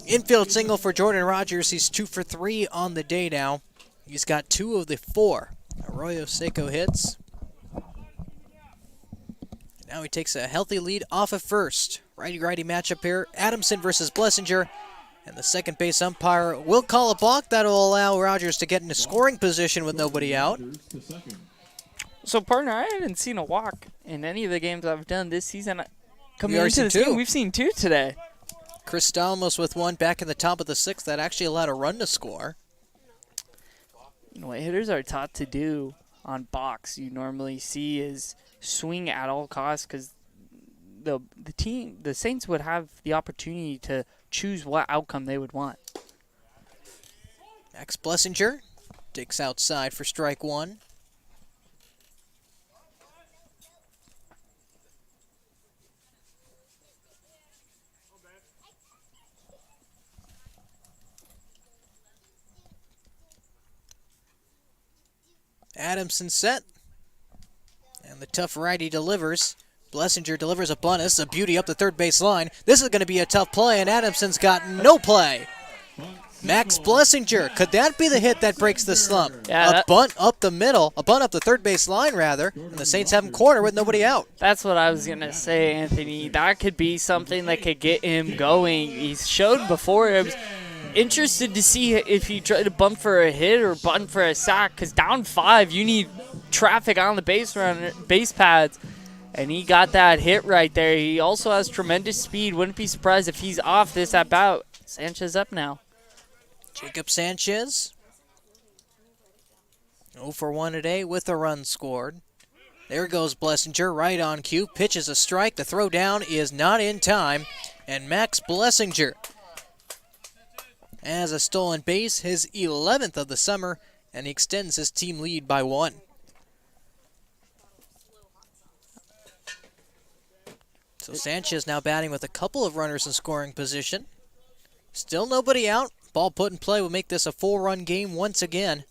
Infield single for Jordan Rogers. He's 2 for 3 on the day now. He's got 2 of the 4 Arroyo Seco hits. Now he takes a healthy lead off of first. Righty-righty matchup here. Adamson versus Blessinger. And the second base umpire will call a balk. That'll allow Rogers to get into scoring position with nobody out. So, partner, I haven't seen a walk in any of the games I've done this season. Coming already into seen this two. game, we've seen 2 today. Chris Stalmos with one back in the top of the 6th. That actually allowed a run to score. You know, what hitters are taught to do on box you normally see is swing at all costs, because the Saints would have the opportunity to choose what outcome they would want. Max Blessinger digs outside for strike one. Adamson set. And the tough righty delivers. Blessinger delivers a bunt. This is a beauty up the third base line. This is going to be a tough play, and Adamson's got no play. Max Blessinger. Could that be the hit that breaks the slump? Yeah, a bunt up the middle. A bunt up the third base line, rather. And the Saints have him corner with nobody out. That's what I was going to say, Anthony. That could be something that could get him going. He's showed before. I was interested to see if he tried to bump for a hit or bunt for a sack, because down 5, you need traffic on the base pads. And he got that hit right there. He also has tremendous speed. Wouldn't be surprised if he's off this at bat. Sanchez up now. Jacob Sanchez. 0 for 1 today with a run scored. There goes Blessinger right on cue. Pitches a strike. The throw down is not in time. And Max Blessinger has a stolen base, his 11th of the summer, and he extends his team lead by 1. So Sanchez now batting with a couple of runners in scoring position. Still nobody out. Ball put in play will make this a 4-run game once again.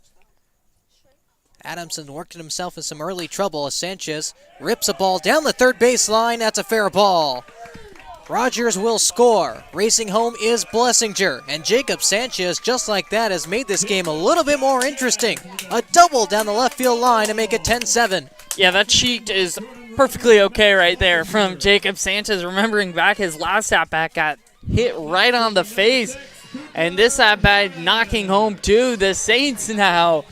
Adamson worked himself in some early trouble as Sanchez rips a ball down the third base line. That's a fair ball. Rogers will score. Racing home is Blessinger. And Jacob Sanchez, just like that, has made this game a little bit more interesting. A double down the left field line to make it 10-7. Yeah, that sheet is perfectly okay right there from Jacob Sanchez. Remembering back his last at-bat got hit right on the face. And this at-bat knocking home too. The Saints now,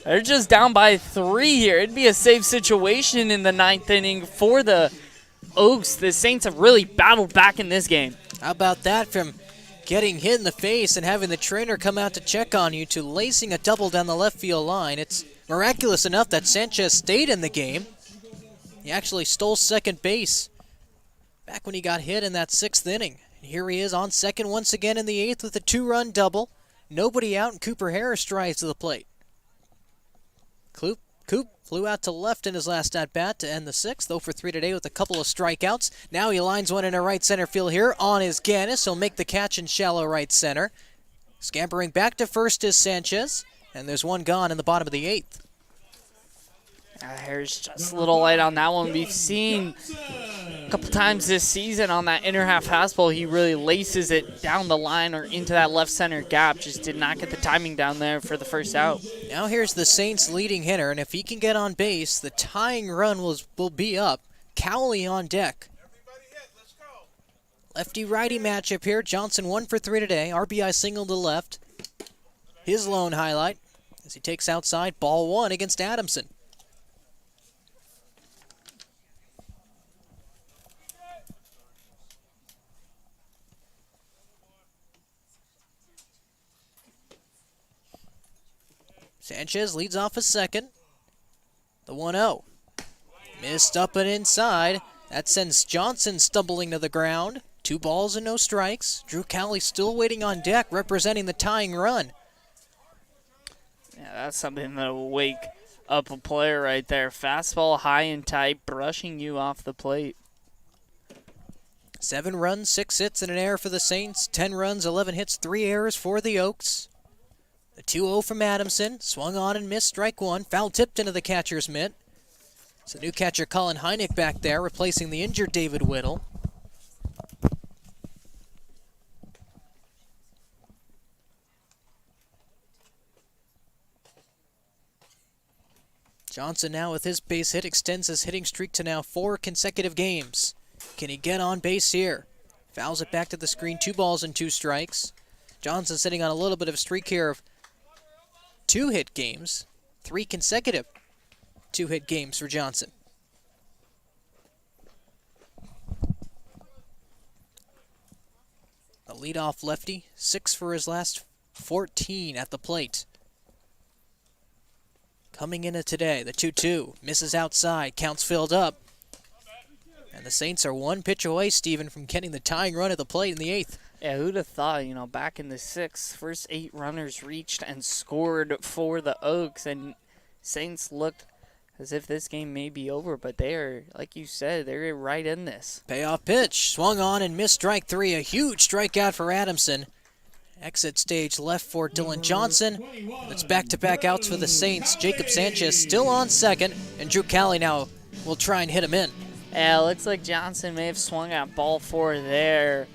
they're just down by 3 here. It'd be a safe situation in the 9th inning for the Oaks. The Saints have really battled back in this game. How about that, from getting hit in the face and having the trainer come out to check on you to lacing a double down the left field line. It's miraculous enough that Sanchez stayed in the game. He actually stole second base back when he got hit in that 6th inning. And here he is on second once again in the 8th with a 2-run double. Nobody out, and Cooper Harris drives to the plate. Coop flew out to left in his last at-bat to end the 6th. 0 for 3 today with a couple of strikeouts. Now he lines one in a right center field here on his Ganis. He'll make the catch in shallow right center. Scampering back to first is Sanchez. And there's one gone in the bottom of the 8th. Harris just a little light on that one. We've seen a couple times this season on that inner half fastball, he really laces it down the line or into that left center gap. Just did not get the timing down there for the first out. Now here's the Saints leading hitter, and if he can get on base, the tying run will be up. Cowley on deck. Lefty-righty matchup here. Johnson 1 for 3 today. RBI single to left. His lone highlight as he takes outside, ball 1 against Adamson. Sanchez leads off a second. The 1-0. Missed up and inside. That sends Johnson stumbling to the ground. 2 balls and no strikes. Drew Cowley still waiting on deck, representing the tying run. Yeah, that's something that will wake up a player right there. Fastball high and tight, brushing you off the plate. 7 runs, 6 hits, and an error for the Saints. 10 runs, 11 hits, 3 errors for the Oaks. The 2-0 from Adamson. Swung on and missed, strike 1. Foul tipped into the catcher's mitt. It's a new catcher, Colin Heineck, back there, replacing the injured David Whittle. Johnson now with his base hit extends his hitting streak to now 4 consecutive games. Can he get on base here? Fouls it back to the screen, 2 balls and 2 strikes. Johnson sitting on a little bit of a streak here of 2 hit games, 3 consecutive 2 hit games for Johnson. The leadoff lefty, 6 for his last 14 at the plate. Coming into today, the 2-2, misses outside, counts filled up. And the Saints are 1 pitch away, Steven, from getting the tying run at the plate in the 8th. Yeah, who'd have thought, back in the 6th, first 8 runners reached and scored for the Oaks, and Saints looked as if this game may be over, but they are, like you said, they're right in this. Payoff pitch, swung on and missed strike 3, a huge strikeout for Adamson. Exit stage left for Dylan Johnson. It's back-to-back outs for the Saints. Jacob Sanchez still on second, and Drew Cali now will try and hit him in. Yeah, looks like Johnson may have swung at ball 4 there.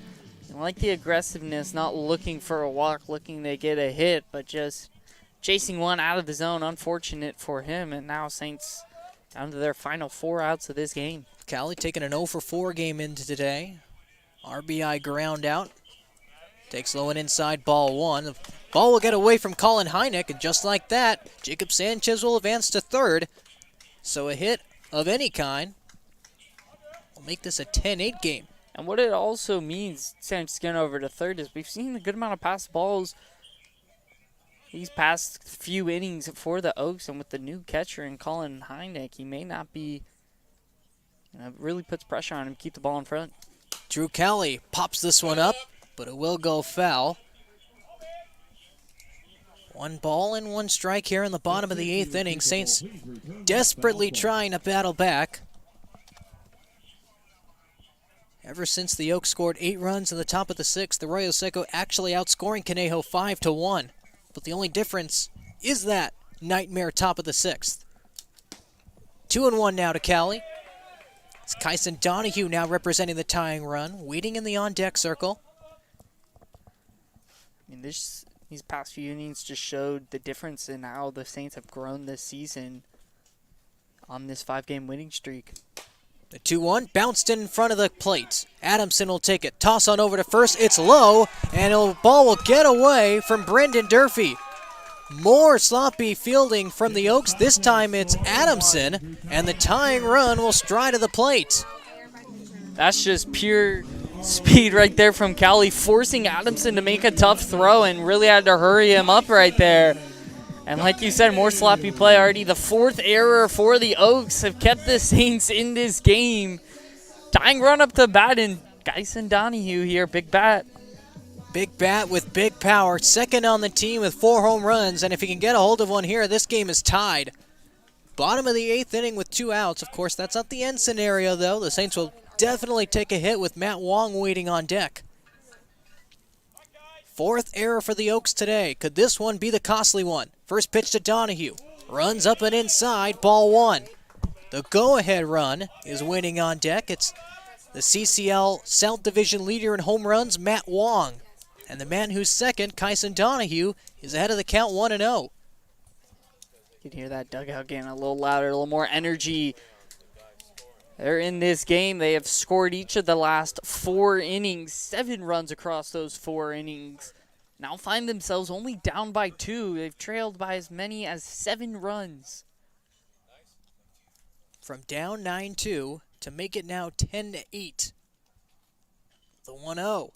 I like the aggressiveness, not looking for a walk, looking to get a hit, but just chasing one out of the zone. Unfortunate for him, and now Saints down to their final 4 outs of this game. Cali taking an 0 for 4 game into today. RBI ground out. Takes low and inside, ball 1. The ball will get away from Colin Hynek, and just like that, Jacob Sanchez will advance to third. So a hit of any kind will make this a 10-8 game. And what it also means, Sanchez getting over to third, is we've seen a good amount of pass balls these past few innings for the Oaks, and with the new catcher in Colin Hynek, he may not be, really puts pressure on him to keep the ball in front. Drew Cali pops this one up, but it will go foul. 1 ball and 1 strike here in the bottom of the 8th inning. Saints desperately trying to battle back. Ever since the Oaks scored 8 runs in the top of the 6th, Arroyo Seco actually outscoring Conejo 5-1. But the only difference is that nightmare top of the 6th. 2-1 now to Cali. It's Kyson Donahue now representing the tying run, waiting in the on-deck circle. These past few innings just showed the difference in how the Saints have grown this season on this 5-game winning streak. The 2-1 bounced in front of the plate. Adamson will take it. Toss on over to first. It's low, and the ball will get away from Brendan Durfee. More sloppy fielding from the Oaks. This time it's Adamson, and the tying run will stride to the plate. That's just pure speed right there from Cali, forcing Adamson to make a tough throw and really had to hurry him up right there. And like you said, more sloppy play already. The 4th error for the Oaks have kept the Saints in this game. Tying run up to bat, and Kyson Donahue here, big bat. Big bat with big power. Second on the team with 4 home runs, and if he can get a hold of one here, this game is tied. Bottom of the 8th inning with 2 outs. Of course, that's not the end scenario, though. The Saints will definitely take a hit with Matt Wong waiting on deck. 4th error for the Oaks today. Could this one be the costly one? First pitch to Donahue. Runs up and inside, ball 1. The go-ahead run is waiting on deck. It's the CCL South Division leader in home runs, Matt Wong. And the man who's second, Kyson Donahue, is ahead of the count 1-0. You can hear that dugout getting a little louder, a little more energy. They're in this game. They have scored each of the last 4 innings, 7 runs across those 4 innings. Now find themselves only down by 2. They've trailed by as many as 7 runs. From down 9-2 to make it now 10-8. The 1-0.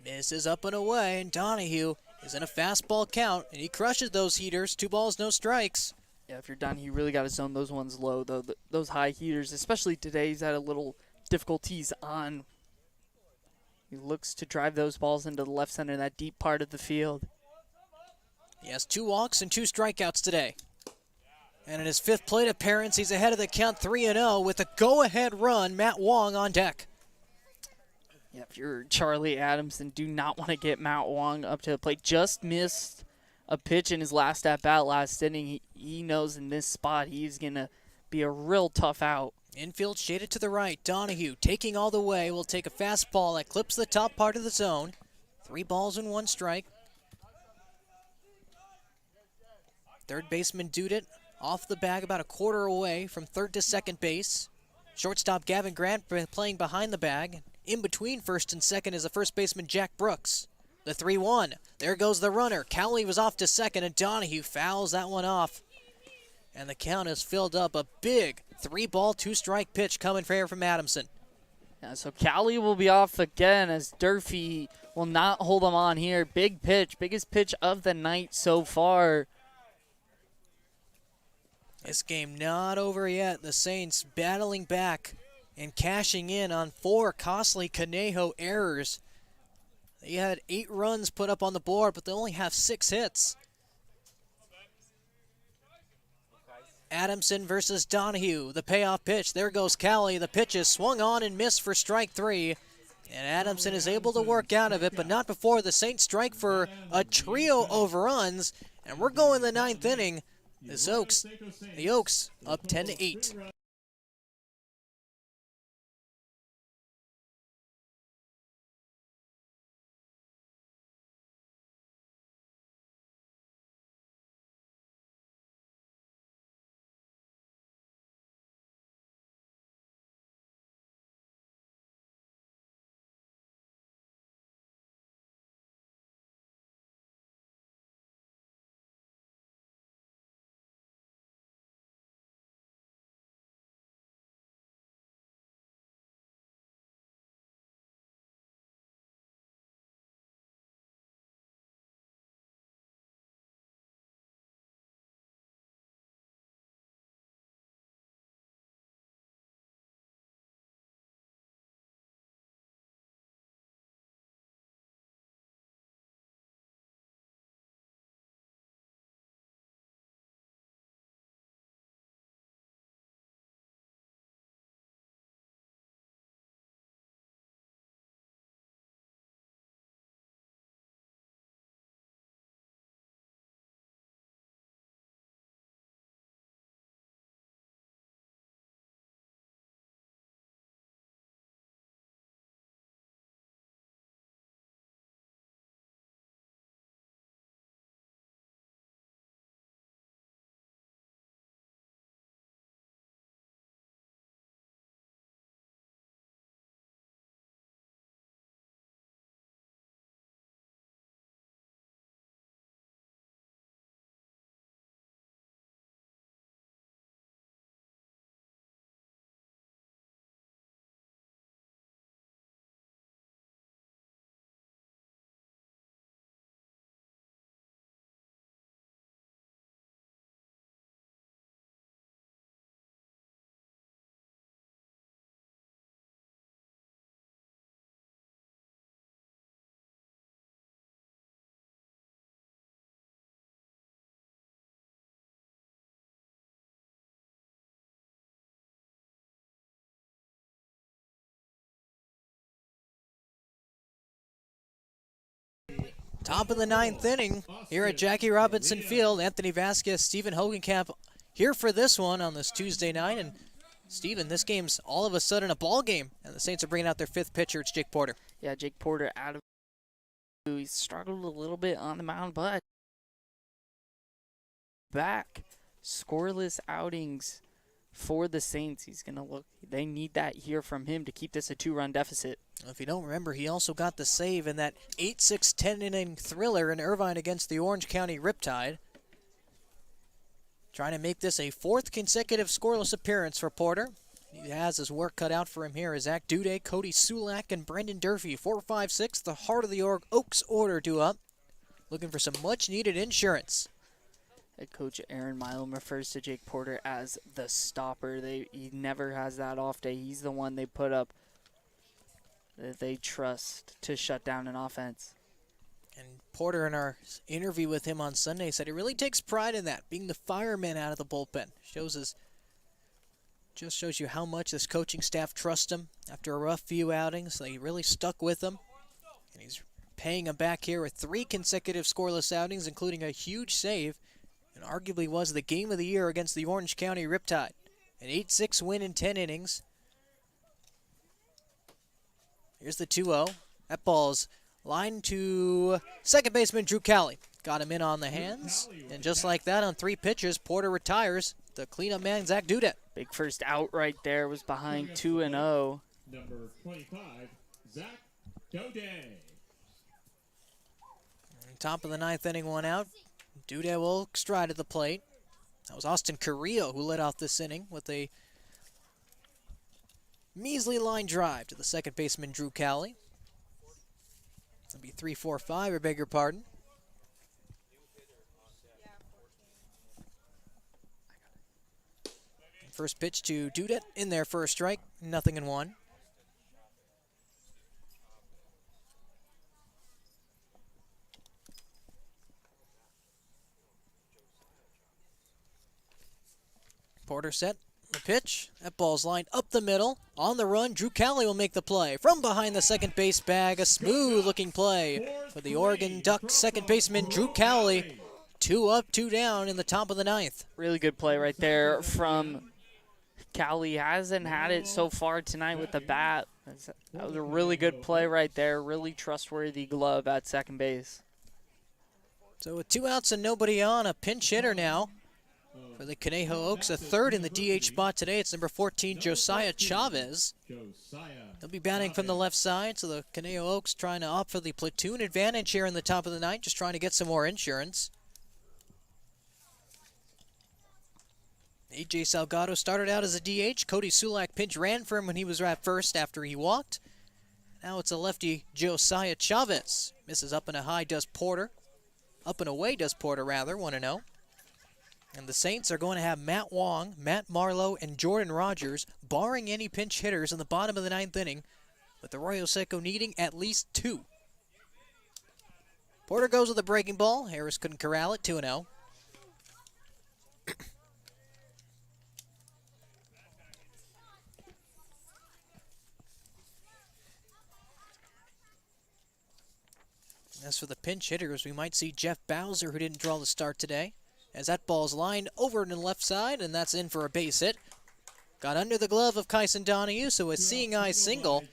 Misses up and away, and Donahue is in a fastball count, and he crushes those heaters. 2 balls, no strikes. Yeah, if you're done, you really got to zone those ones low, though. Those high heaters, especially today, he's had a little difficulties on. He looks to drive those balls into the left center, that deep part of the field. He has 2 walks and 2 strikeouts today. And in his 5th plate appearance, he's ahead of the count 3-0 with a go-ahead run, Matt Wong on deck. Yeah, if you're Charlie Adamson, do not want to get Matt Wong up to the plate. Just missed a pitch in his last at-bat last inning. He knows in this spot he's going to be a real tough out. Infield shaded to the right. Donahue taking all the way will take a fastball that clips the top part of the zone. 3 balls and 1 strike. Third baseman Dudit off the bag about a quarter away from third to second base. Shortstop Gavin Grant playing behind the bag. In between first and second is the first baseman Jack Brooks. The 3-1. There goes the runner. Cowley was off to second, and Donahue fouls that one off. And the count has filled up. A big 3-ball, 2-strike pitch coming from Adamson. Yeah, so Cowley will be off again as Durfee will not hold him on here. Big pitch, biggest pitch of the night so far. This game not over yet. The Saints battling back and cashing in on 4 costly Conejo errors. They had 8 runs put up on the board, but they only have 6 hits. Adamson versus Donahue. The payoff pitch. There goes Cowley. The pitch is swung on and missed for strike 3. And Adamson is able to work out of it, but not before the Saints strike for a trio of runs. And we're going the 9th inning. The Oaks up 10-8. Top of the 9th inning here at Jackie Robinson Field. Anthony Vasquez, Stephen Hogenkamp here for this one on this Tuesday night. And Stephen, this game's all of a sudden a ball game, and the Saints are bringing out their 5th pitcher. It's Jake Porter. Yeah, Jake Porter out of. He struggled a little bit on the mound, but back scoreless outings for the Saints. He's gonna look. They need that here from him to keep this a 2-run deficit. If you don't remember, he also got the save in that 8-6 10-inning thriller in Irvine against the Orange County Riptide. Trying to make this a 4th consecutive scoreless appearance for Porter. He has his work cut out for him here as Zach Duday, Cody Sulak, and Brendan Durfee. 4-5-6, the heart of the Oaks order due up. Looking for some much-needed insurance. Head coach Aaron Milam refers to Jake Porter as the stopper. He never has that off day. He's the one they put up that they trust to shut down an offense. And Porter, in our interview with him on Sunday, said he really takes pride in that, being the fireman out of the bullpen. Just shows you how much this coaching staff trusts him. After a rough few outings, they really stuck with him. And he's paying him back here with 3 consecutive scoreless outings, including a huge save, and arguably was the game of the year against the Orange County Riptide. An 8-6 win in 10 innings. Here's the 2-0. That ball's lined to second baseman Drew Cowley. got him in on the hands. And just like that, on 3 pitches, Porter retires. The cleanup man, Zach Dudet. Big first out right there, was behind 2-0. Number 25, Zach Dode. Top of the 9th inning, 1 out. Dudet will stride at the plate. That was Austin Carrillo who led off this inning with a measly line drive to the second baseman, Drew Cowley. That'll be 3-4-5, I beg your pardon. First pitch to Dudet in there for a strike, 0-1. Porter set, the pitch. That ball's lined up the middle. On the run, Drew Cowley will make the play. From behind the second base bag, a smooth-looking play for the Oregon Ducks second baseman, Drew Cowley. 2 up, 2 down in the top of the 9th. Really good play right there from Cowley. Hasn't had it so far tonight with the bat. That was a really good play right there. Really trustworthy glove at second base. So with 2 outs and nobody on, a pinch hitter now for the Conejo Oaks. A third in the DH spot today. It's number 14, Josiah Chavez. He'll be batting from the left side, so the Conejo Oaks trying to opt for the platoon advantage here in the top of the 9th, just trying to get some more insurance. A.J. Salgado started out as a DH. Cody Sulak pinch ran for him when he was at first after he walked. Now it's a lefty, Josiah Chavez. Misses up and a high does Porter. Up and away does Porter, rather, 1-0. And the Saints are going to have Matt Wong, Matt Marlowe, and Jordan Rogers, barring any pinch hitters in the bottom of the 9th inning, with Arroyo Seco needing at least 2. Porter goes with a breaking ball. Harris couldn't corral it, 2-0. As for the pinch hitters, we might see Jeff Bowser, who didn't draw the start today, as that ball's lined over to the left side, and that's in for a base hit. Got under the glove of Kyson Donahue, so a seeing eye single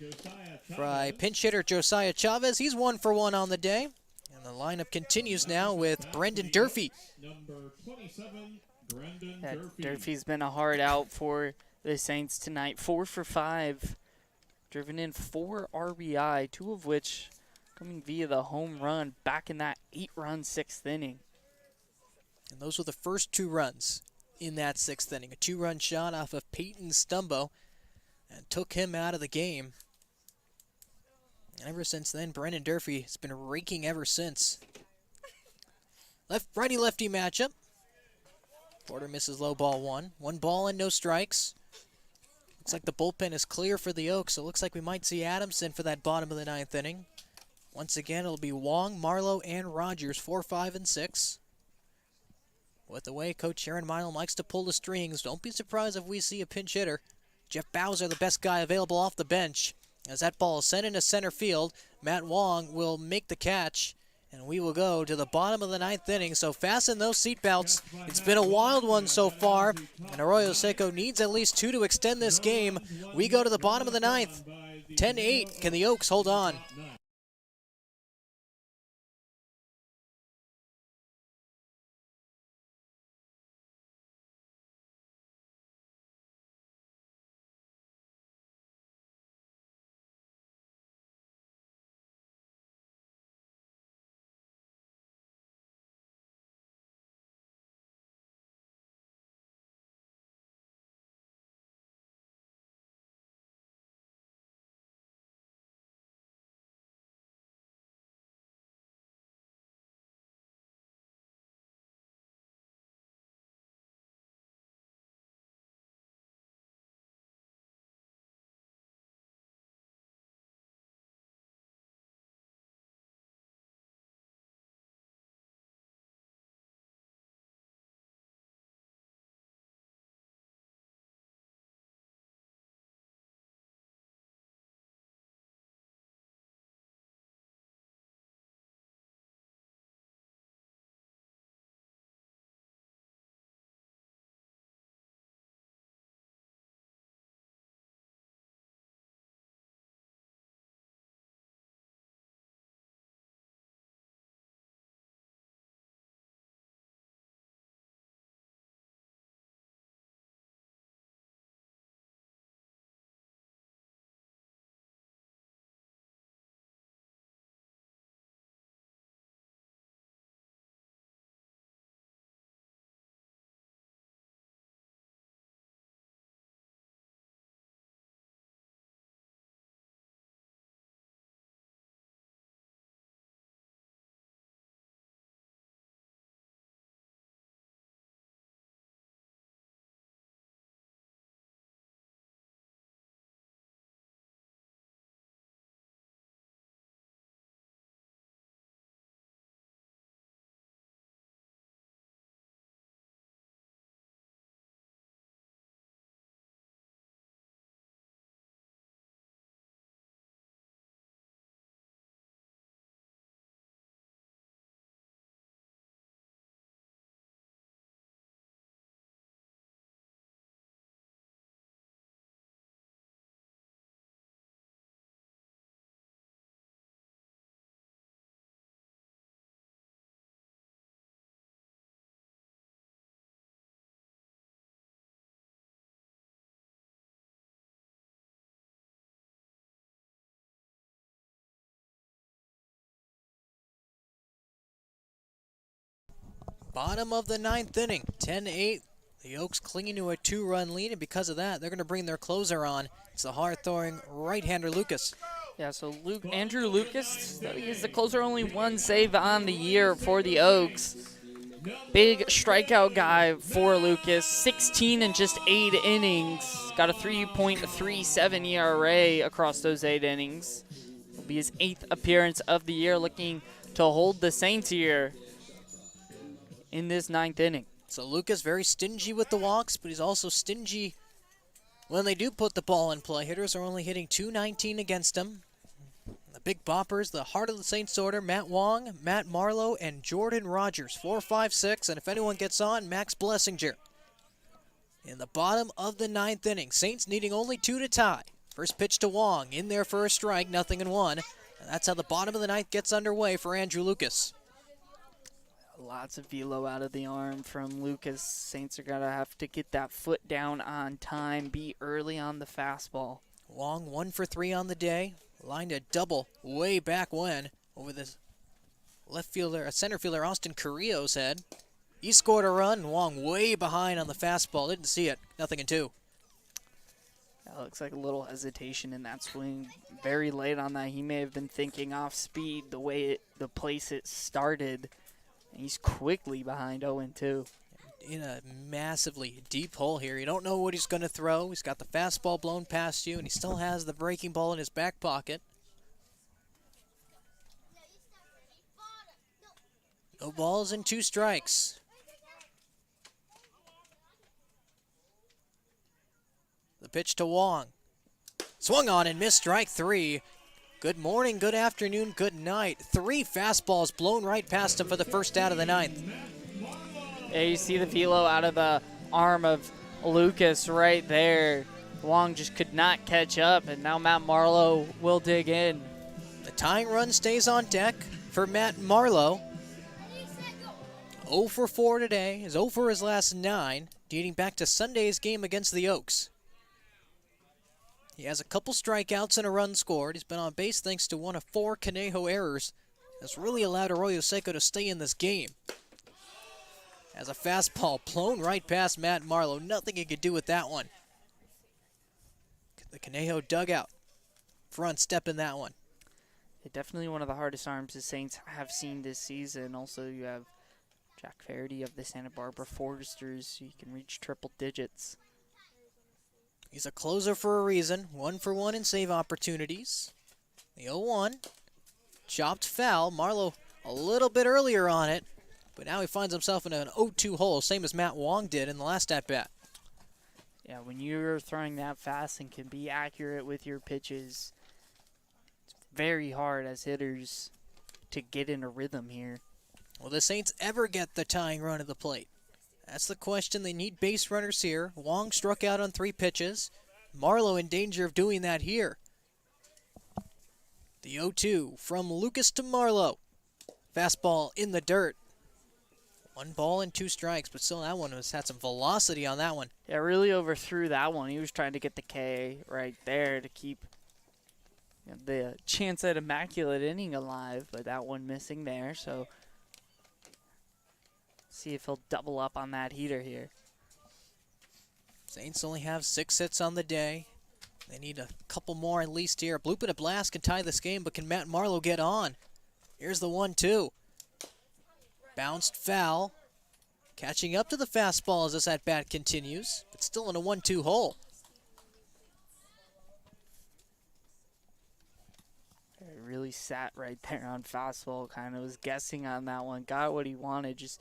by pinch hitter Josiah Chavez. He's 1 for 1 on the day. And the lineup continues now with Brendan Durfee. Number 27, Brendan Durfee. Durfee's been a hard out for the Saints tonight. 4 for 5. Driven in 4 RBI, 2 of which coming via the home run back in that 8-run 6th inning. And those were the first 2 runs in that 6th inning. A 2-run shot off of Peyton Stumbo and took him out of the game. And ever since then, Brendan Durfee has been raking ever since. Righty-lefty matchup. Porter misses low ball 1. 1 ball and no strikes. Looks like the bullpen is clear for the Oaks, so it looks like we might see Adamson for that bottom of the 9th inning. Once again, it'll be Wong, Marlowe, and Rogers, 4, 5, and 6. With the way Coach Aaron Milam likes to pull the strings, don't be surprised if we see a pinch hitter. Jeff Bowser, the best guy available off the bench. As that ball is sent into center field, Matt Wong will make the catch, and we will go to the bottom of the 9th inning. So fasten those seatbelts. It's been a wild one so far, and Arroyo Seco needs at least 2 to extend this game. We go to the bottom of the 9th. 10-8. Can the Oaks hold on? Bottom of the ninth inning, 10-8. The Oaks clinging to a 2-run lead, and because of that, they're going to bring their closer on. It's the hard-throwing right-hander Lucas. Yeah, so Andrew Lucas, he's the closer, only one save on the year for the Oaks. Big strikeout guy for Lucas, 16 in just 8 innings. Got a 3.37 ERA across those 8 innings. It'll be his 8th appearance of the year, looking to hold the Saints here in this 9th inning. So Lucas very stingy with the walks, but he's also stingy when they do put the ball in play. Hitters are only hitting .219 against him. The big boppers, the heart of the Saints order, Matt Wong, Matt Marlowe, and Jordan Rogers, 4, 5, 6. And if anyone gets on, Max Blessinger. In the bottom of the 9th inning, Saints needing only 2 to tie. First pitch to Wong, in there for a strike, 0-1. And that's how the bottom of the 9th gets underway for Andrew Lucas. Lots of velo out of the arm from Lucas. Saints are going to have to get that foot down on time, be early on the fastball. Wong 1 for 3 on the day. Lined a double way back when over the center fielder Austin Carrillo's head. He scored a run. Wong way behind on the fastball. Didn't see it. 0-2. That looks like a little hesitation in that swing. Very late on that. He may have been thinking off speed the place it started. And he's quickly behind 0-2. In a massively deep hole here. You don't know what he's going to throw. He's got the fastball blown past you, and he still has the breaking ball in his back pocket. No balls and 2 strikes. The pitch to Wong. Swung on and missed, strike 3. Good morning, good afternoon, good night. 3 fastballs blown right past him for the first out of the 9th. Yeah, you see the velo out of the arm of Lucas right there. Wong just could not catch up, and now Matt Marlowe will dig in. The tying run stays on deck for Matt Marlowe. 0 for 4 today, is 0 for his last 9, dating back to Sunday's game against the Oaks. He has a couple strikeouts and a run scored. He's been on base thanks to one of 4 Conejo errors. That's really allowed Arroyo Seco to stay in this game. As a fastball blown right past Matt Marlowe. Nothing he could do with that one. The Conejo dugout. Front step in that one. Definitely one of the hardest arms the Saints have seen this season. Also, you have Jack Faraday of the Santa Barbara Foresters, so you can reach triple digits. He's a closer for a reason. 1 for 1 in save opportunities. The 0-1. Chopped foul. Marlowe a little bit earlier on it. But now he finds himself in an 0-2 hole, same as Matt Wong did in the last at-bat. Yeah, when you're throwing that fast and can be accurate with your pitches, it's very hard as hitters to get in a rhythm here. Will the Saints ever get the tying run at the plate? That's the question. They need base runners here. Wong struck out on 3 pitches. Marlowe in danger of doing that here. The 0-2 from Lucas to Marlowe. Fastball in the dirt. 1 ball and 2 strikes, but still that one had some velocity on that one. Yeah, really overthrew that one. He was trying to get the K right there to keep the chance at immaculate inning alive, but that one missing there. So see if he'll double up on that heater here. Saints only have 6 hits on the day. They need a couple more at least here. Bloop and a blast can tie this game, but can Matt Marlowe get on? Here's the 1-2. Bounced foul. Catching up to the fastball as this at-bat continues, but still in a 1-2 hole. It really sat right there on fastball, kind of was guessing on that one. Got what he wanted, just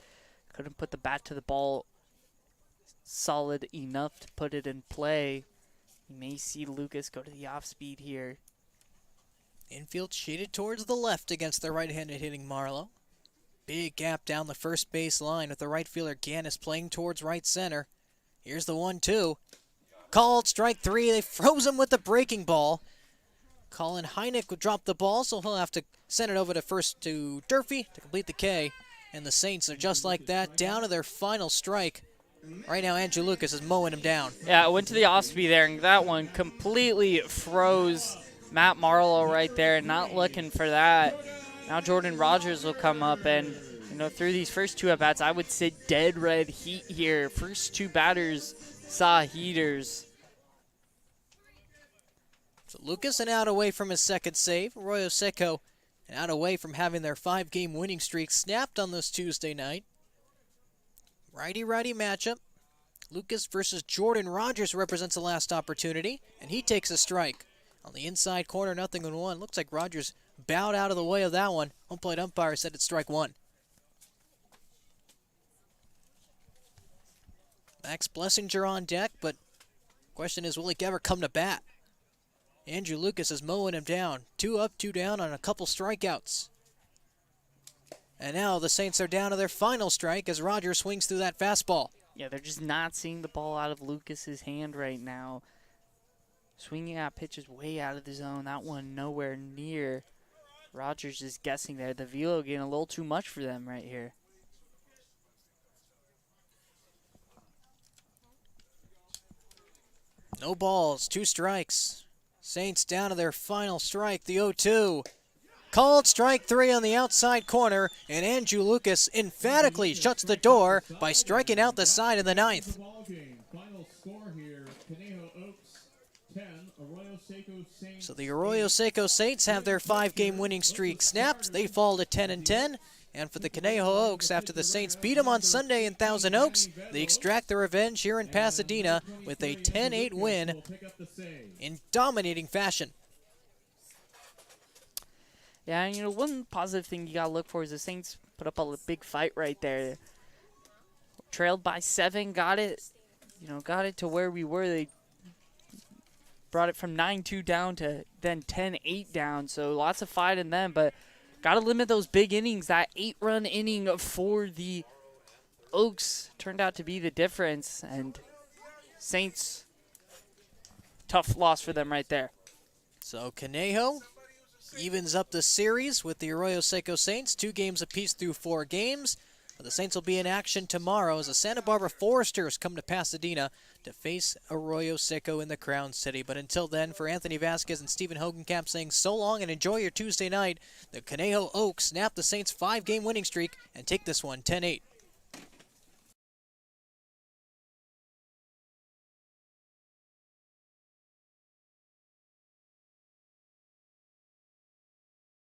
couldn't put the bat to the ball solid enough to put it in play. You may see Lucas go to the off-speed here. Infield shaded towards the left against the right-handed hitting Marlowe. Big gap down the first base line with the right fielder Gannis playing towards right center. Here's the 1-2. Called strike 3. They froze him with the breaking ball. Colin Heineck would drop the ball, so he'll have to send it over to first to Durfee to complete the K. And the Saints are just like that, down to their final strike. Right now, Andrew Lucas is mowing him down. Yeah, it went to the off-speed there, and that one completely froze Matt Marlowe right there. Not looking for that. Now Jordan Rogers will come up, and through these first two at-bats, I would say dead red heat here. First two batters saw heaters. So Lucas an out away from his second save. Arroyo Seco an out away from having their 5-game winning streak snapped on this Tuesday night. Righty-righty matchup. Lucas versus Jordan Rogers represents the last opportunity, and he takes a strike. On the inside corner, 0-1. Looks like Rogers bowed out of the way of that one. Home plate umpire said it's strike one. Max Blessinger on deck, but question is, will he ever come to bat? Andrew Lucas is mowing him down. 2 up, 2 down on a couple strikeouts. And now the Saints are down to their final strike as Rogers swings through that fastball. Yeah, they're just not seeing the ball out of Lucas's hand right now. Swinging at pitches way out of the zone. That one nowhere near. Rogers is guessing there. The velo getting a little too much for them right here. No balls, 2 strikes. Saints down to their final strike, the 0-2. Called strike 3 on the outside corner, and Andrew Lucas emphatically shuts the door by striking out the side in the 9th. Final score here, Conejo Oaks 10, Arroyo Seco Saints. So the Arroyo Seco Saints have their 5-game winning streak snapped. They fall to 10-10. And for the Conejo Oaks, after the Saints beat them on Sunday in Thousand Oaks, they extract their revenge here in Pasadena with a 10-8 win in dominating fashion. Yeah, and one positive thing you got to look for is the Saints put up a big fight right there. Trailed by 7, got it to where we were. They brought it from 9-2 down to then 10-8 down. So lots of fight in them, but got to limit those big innings. That 8-run inning for the Oaks turned out to be the difference, and Saints, tough loss for them right there. So Conejo evens up the series with the Arroyo Seco Saints, 2 games apiece through 4 games. But the Saints will be in action tomorrow as the Santa Barbara Foresters come to Pasadena to face Arroyo Seco in the Crown City. But until then, for Anthony Vasquez and Stephen Hogenkamp saying so long and enjoy your Tuesday night, the Conejo Oaks snap the Saints' 5-game winning streak and take this one 10-8.